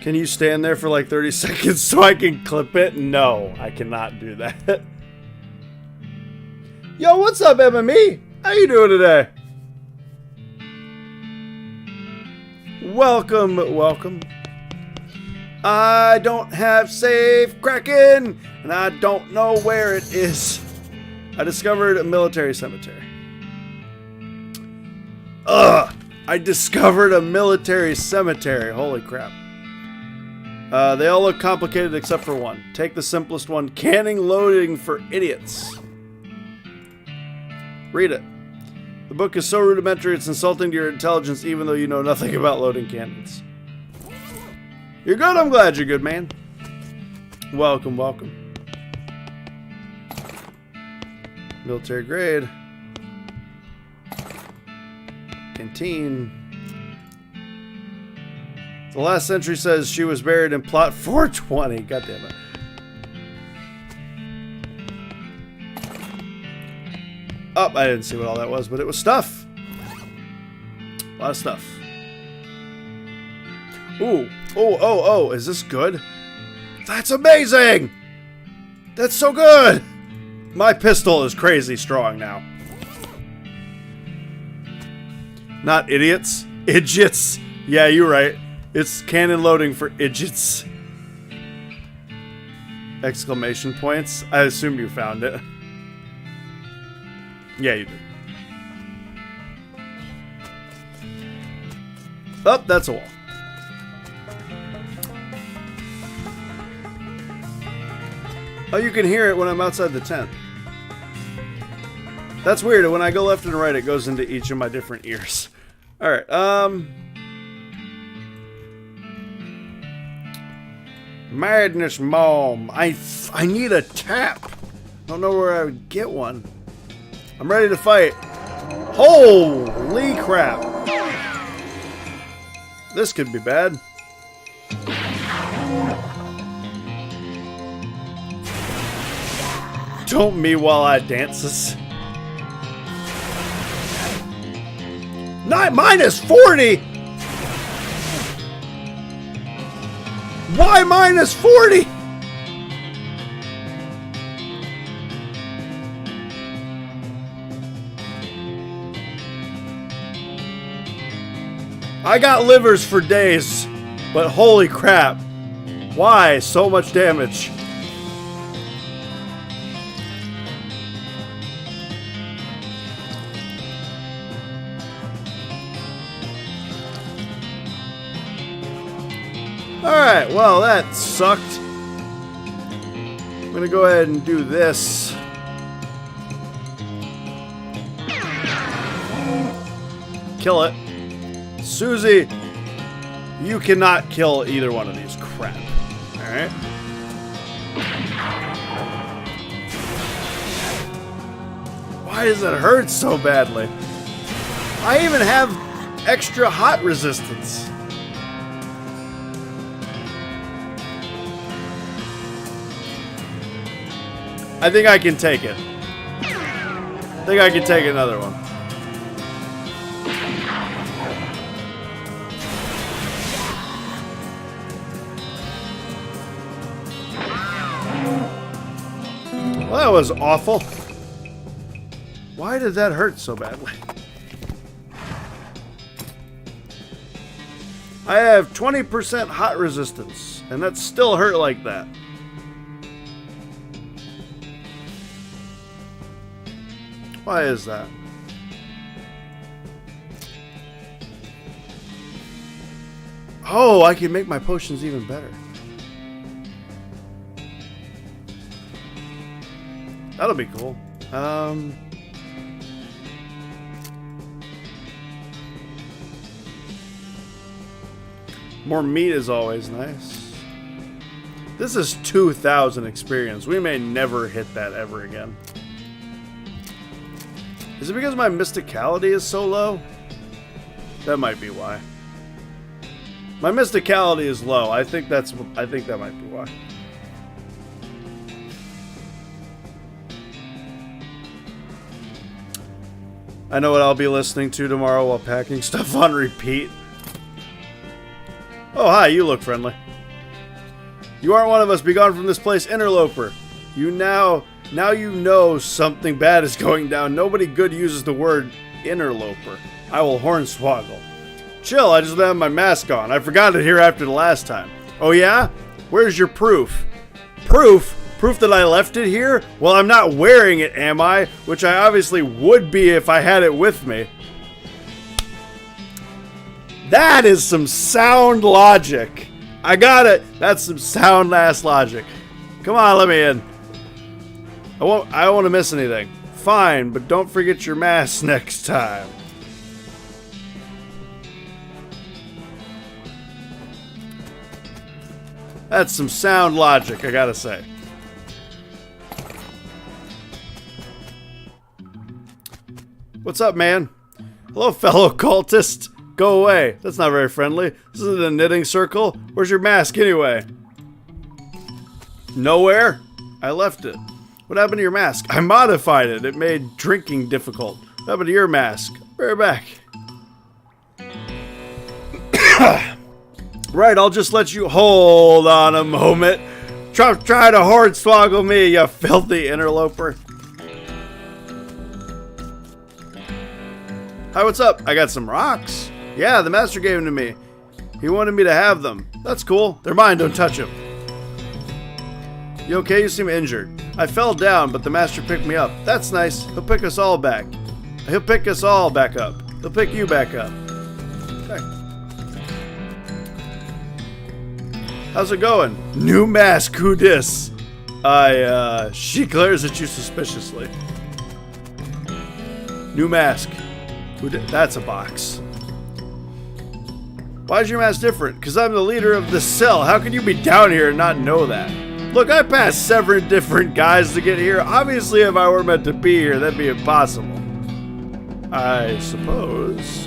Can you stand there for like 30 seconds so I can clip it? No, I cannot do that. Yo, what's up, MME? How you doing today? Welcome, welcome. I don't have safe Kraken, and I don't know where it is. I discovered a military cemetery. Ugh! I discovered a military cemetery. Holy crap. They all look complicated except for one. Take the simplest one. Canning loading for idiots. Read it. The book is so rudimentary it's insulting to your intelligence even though you know nothing about loading cannons. You're good? I'm glad you're good, man. Welcome, welcome. Military grade. Canteen. The last entry says she was buried in plot 420. God damn it. Oh, I didn't see what all that was, but it was stuff. A lot of stuff. Ooh. Oh, is this good? That's amazing! That's so good! My pistol is crazy strong now. Not idiots. Idiots. Yeah, you're right. It's cannon loading for idiots. Exclamation points. I assume you found it. Yeah, you did. Oh, that's a wall. Oh, you can hear it when I'm outside the tent. That's weird. When I go left and right, it goes into each of my different ears. Alright, Madness Mom. I need a tap. Don't know where I would get one. I'm ready to fight. Holy crap. This could be bad. Don't me while I dances. Not minus 40. Why minus 40? I got livers for days, but holy crap. Why so much damage? Alright, well that sucked. I'm gonna go ahead and do this. Kill it. Susie, you cannot kill either one of these crap. Alright. Why does it hurt so badly? I even have extra hot resistance. I think I can take it. I think I can take another one. Well, that was awful. Why did that hurt so badly? I have 20% hot resistance, and that still hurt like that. Why is that? Oh, I can make my potions even better. That'll be cool. More meat is always nice. This is 2,000 experience. We may never hit that ever again. Is it because my mysticality is so low? That might be why. My mysticality is low. I think that might be why. I know what I'll be listening to tomorrow while packing stuff on repeat. Oh, hi, you look friendly. You aren't one of us. Be gone from this place, interloper. Now you know something bad is going down. Nobody good uses the word interloper. I will hornswoggle. Chill, I just don't have my mask on. I forgot it here after the last time. Oh yeah? Where's your proof? Proof? Proof that I left it here? Well, I'm not wearing it, am I? Which I obviously would be if I had it with me. That is some sound logic. I got it. That's some sound ass logic. Come on, let me in. I don't want to miss anything. Fine, but don't forget your mask next time. That's some sound logic, I gotta say. What's up, man? Hello, fellow cultist. Go away. That's not very friendly. This isn't a knitting circle. Where's your mask anyway? Nowhere? I left it. What happened to your mask? I modified it. It made drinking difficult. What happened to your mask? Bear back. Right, I'll just let you hold on a moment. Try to hornswoggle me, you filthy interloper. Hi, what's up? I got some rocks. Yeah, the master gave them to me. He wanted me to have them. That's cool. They're mine, don't touch them. You okay? You seem injured. I fell down, but the master picked me up. That's nice. He'll pick us all back. He'll pick us all back up. He'll pick you back up. Okay. How's it going? New mask, who dis? She glares at you suspiciously. New mask. That's a box. Why is your mask different? Because I'm the leader of the cell. How can you be down here and not know that? Look, I passed 7 different guys to get here. Obviously, if I were meant to be here, that'd be impossible. I suppose.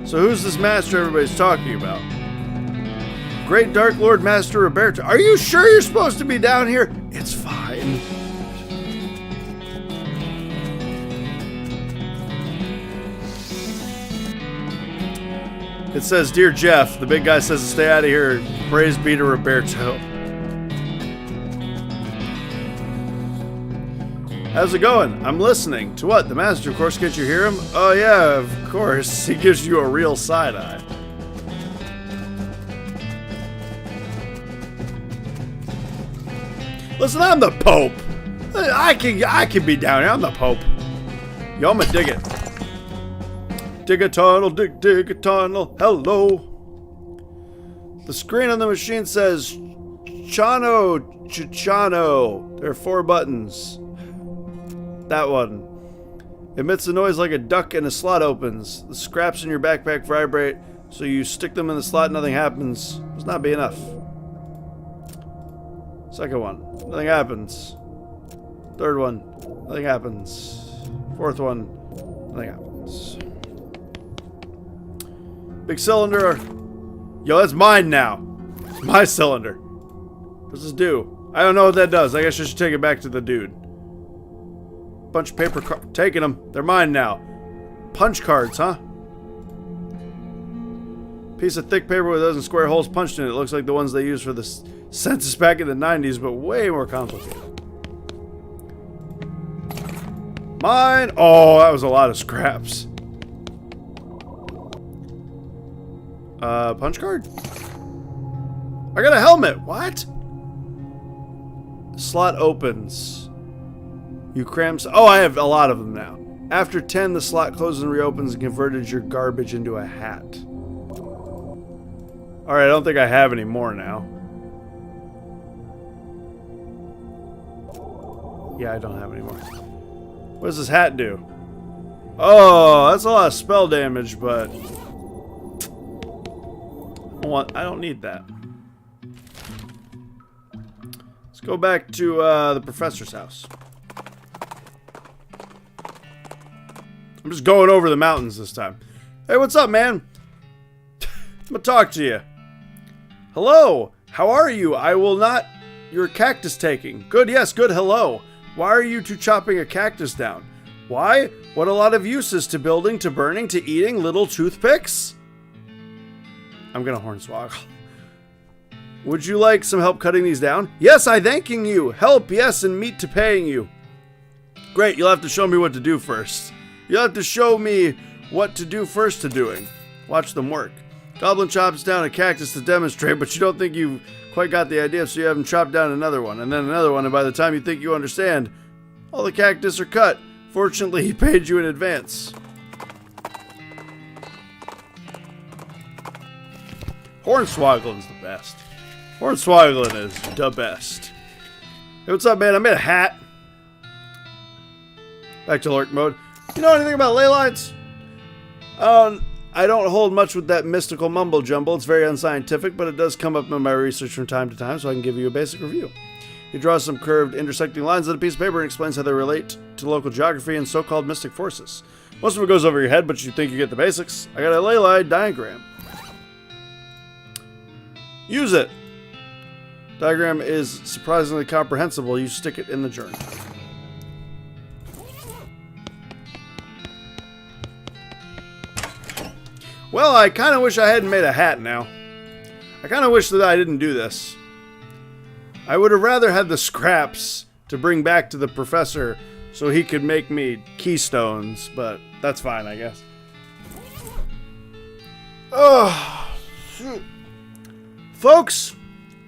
So who's this master everybody's talking about? Great Dark Lord Master Roberto. Are you sure you're supposed to be down here? It's fine. It says, Dear Jeff, the big guy says to stay out of here. Praise be to Roberto. How's it going? I'm listening. To what? The master, of course. Can't you hear him? Oh yeah, of course. He gives you a real side eye. Listen, I'm the Pope. I can be down here. I'm the Pope. Yo, I'ma dig it. Dig a tunnel, dig a tunnel. Hello. The screen on the machine says Chano. There are 4 buttons. That one. Emits a noise like a duck and a slot opens. The scraps in your backpack vibrate, so you stick them in the slot, nothing happens. Must not be enough. Second one. Nothing happens. Third one. Nothing happens. Fourth one, nothing happens. Big cylinder. Yo, that's mine now. It's my cylinder. What does this do? I don't know what that does. I guess I should take it back to the dude. Bunch of paper cards. Taking them. They're mine now. Punch cards, huh? Piece of thick paper with a dozen square holes punched in it. It looks like the ones they used for the census back in the 90s, but way more complicated. Mine. Oh, that was a lot of scraps. Punch card? I got a helmet. What? Slot opens. You cram. Oh, I have a lot of them now. After 10, the slot closes and reopens and converted your garbage into a hat. Alright, I don't think I have any more now. Yeah, I don't have any more. What does this hat do? Oh, that's a lot of spell damage, but I don't need that. Let's go back to the professor's house. I'm just going over the mountains this time. Hey, what's up, man? I'm gonna talk to you. Hello, how are you? I will not... Your cactus taking. Good, yes, good, hello. Why are you two chopping a cactus down? Why? What a lot of uses to building, to burning, to eating little toothpicks? I'm gonna hornswoggle. Would you like some help cutting these down? Yes, I thanking you. Help, yes, and meat to paying you. Great, you'll have to show me what to do first. You'll have to show me what to do first to doing. Watch them work. Goblin chops down a cactus to demonstrate, but you don't think you've quite got the idea, so you have him chop down another one, and then another one, and by the time you think you understand, all the cactus are cut. Fortunately, he paid you in advance. Hornswoggling's the best. Hornswoggling is the best. Hey, what's up, man? I made a hat. Back to lurk mode. You know anything about ley lines? I don't hold much with that mystical mumble jumble. It's very unscientific, but it does come up in my research from time to time, so I can give you a basic review. He draws some curved, intersecting lines on a piece of paper and explains how they relate to local geography and so-called mystic forces. Most of it goes over your head, but you think you get the basics. I got a ley line diagram. Use it. Diagram is surprisingly comprehensible. You stick it in the journal. Well, I kind of wish I hadn't made a hat now. I kind of wish that I didn't do this. I would have rather had the scraps to bring back to the professor so he could make me keystones, but that's fine, I guess. Oh, shoot. Folks,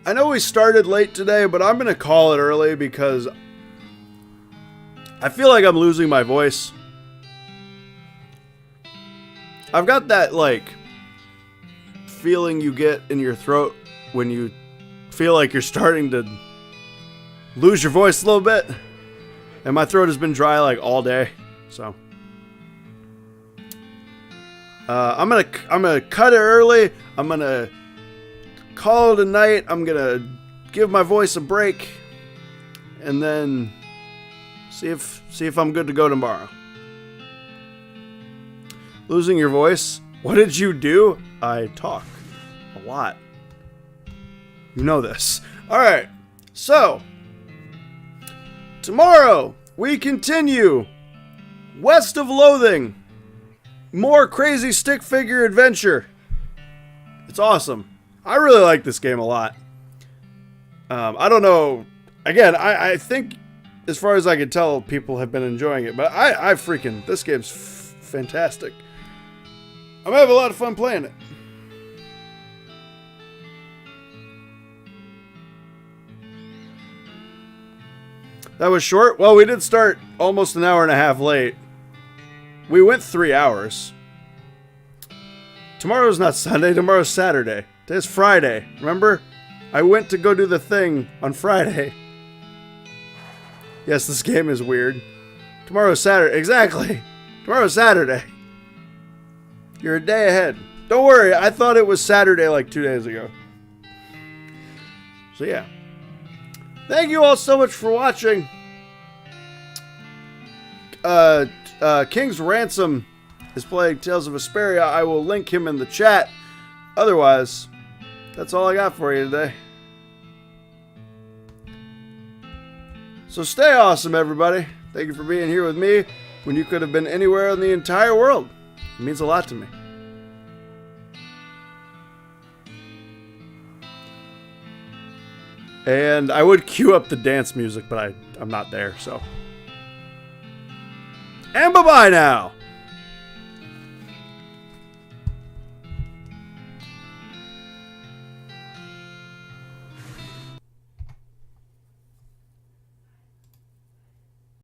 I know we started late today, but I'm going to call it early because I feel like I'm losing my voice. I've got that, like, feeling you get in your throat when you feel like you're starting to lose your voice a little bit. And my throat has been dry, like, all day. So, I'm gonna cut it early. I'm gonna call it a night. I'm gonna give my voice a break. And then see if I'm good to go tomorrow. Losing your voice? What did you do? I talk a lot. You know this. Alright, so tomorrow we continue west of Loathing. More crazy stick figure adventure. It's awesome. I really like this game a lot. I don't know. Again, I think as far as I can tell, people have been enjoying it. But I freaking... This game's fantastic. I'm gonna have a lot of fun playing it. That was short? Well, we did start almost an hour and a half late. We went 3 hours. Tomorrow's not Sunday, tomorrow's Saturday. Today's Friday. Remember? I went to go do the thing on Friday. Yes, this game is weird. Tomorrow's Saturday. Exactly. Tomorrow's Saturday. You're a day ahead. Don't worry, I thought it was Saturday like 2 days ago. So yeah. Thank you all so much for watching. King's Ransom is playing Tales of Vesperia. I will link him in the chat. Otherwise, that's all I got for you today. So stay awesome, everybody. Thank you for being here with me when you could have been anywhere in the entire world. It means a lot to me. And I would cue up the dance music, but I'm not there, so. And bye-bye now!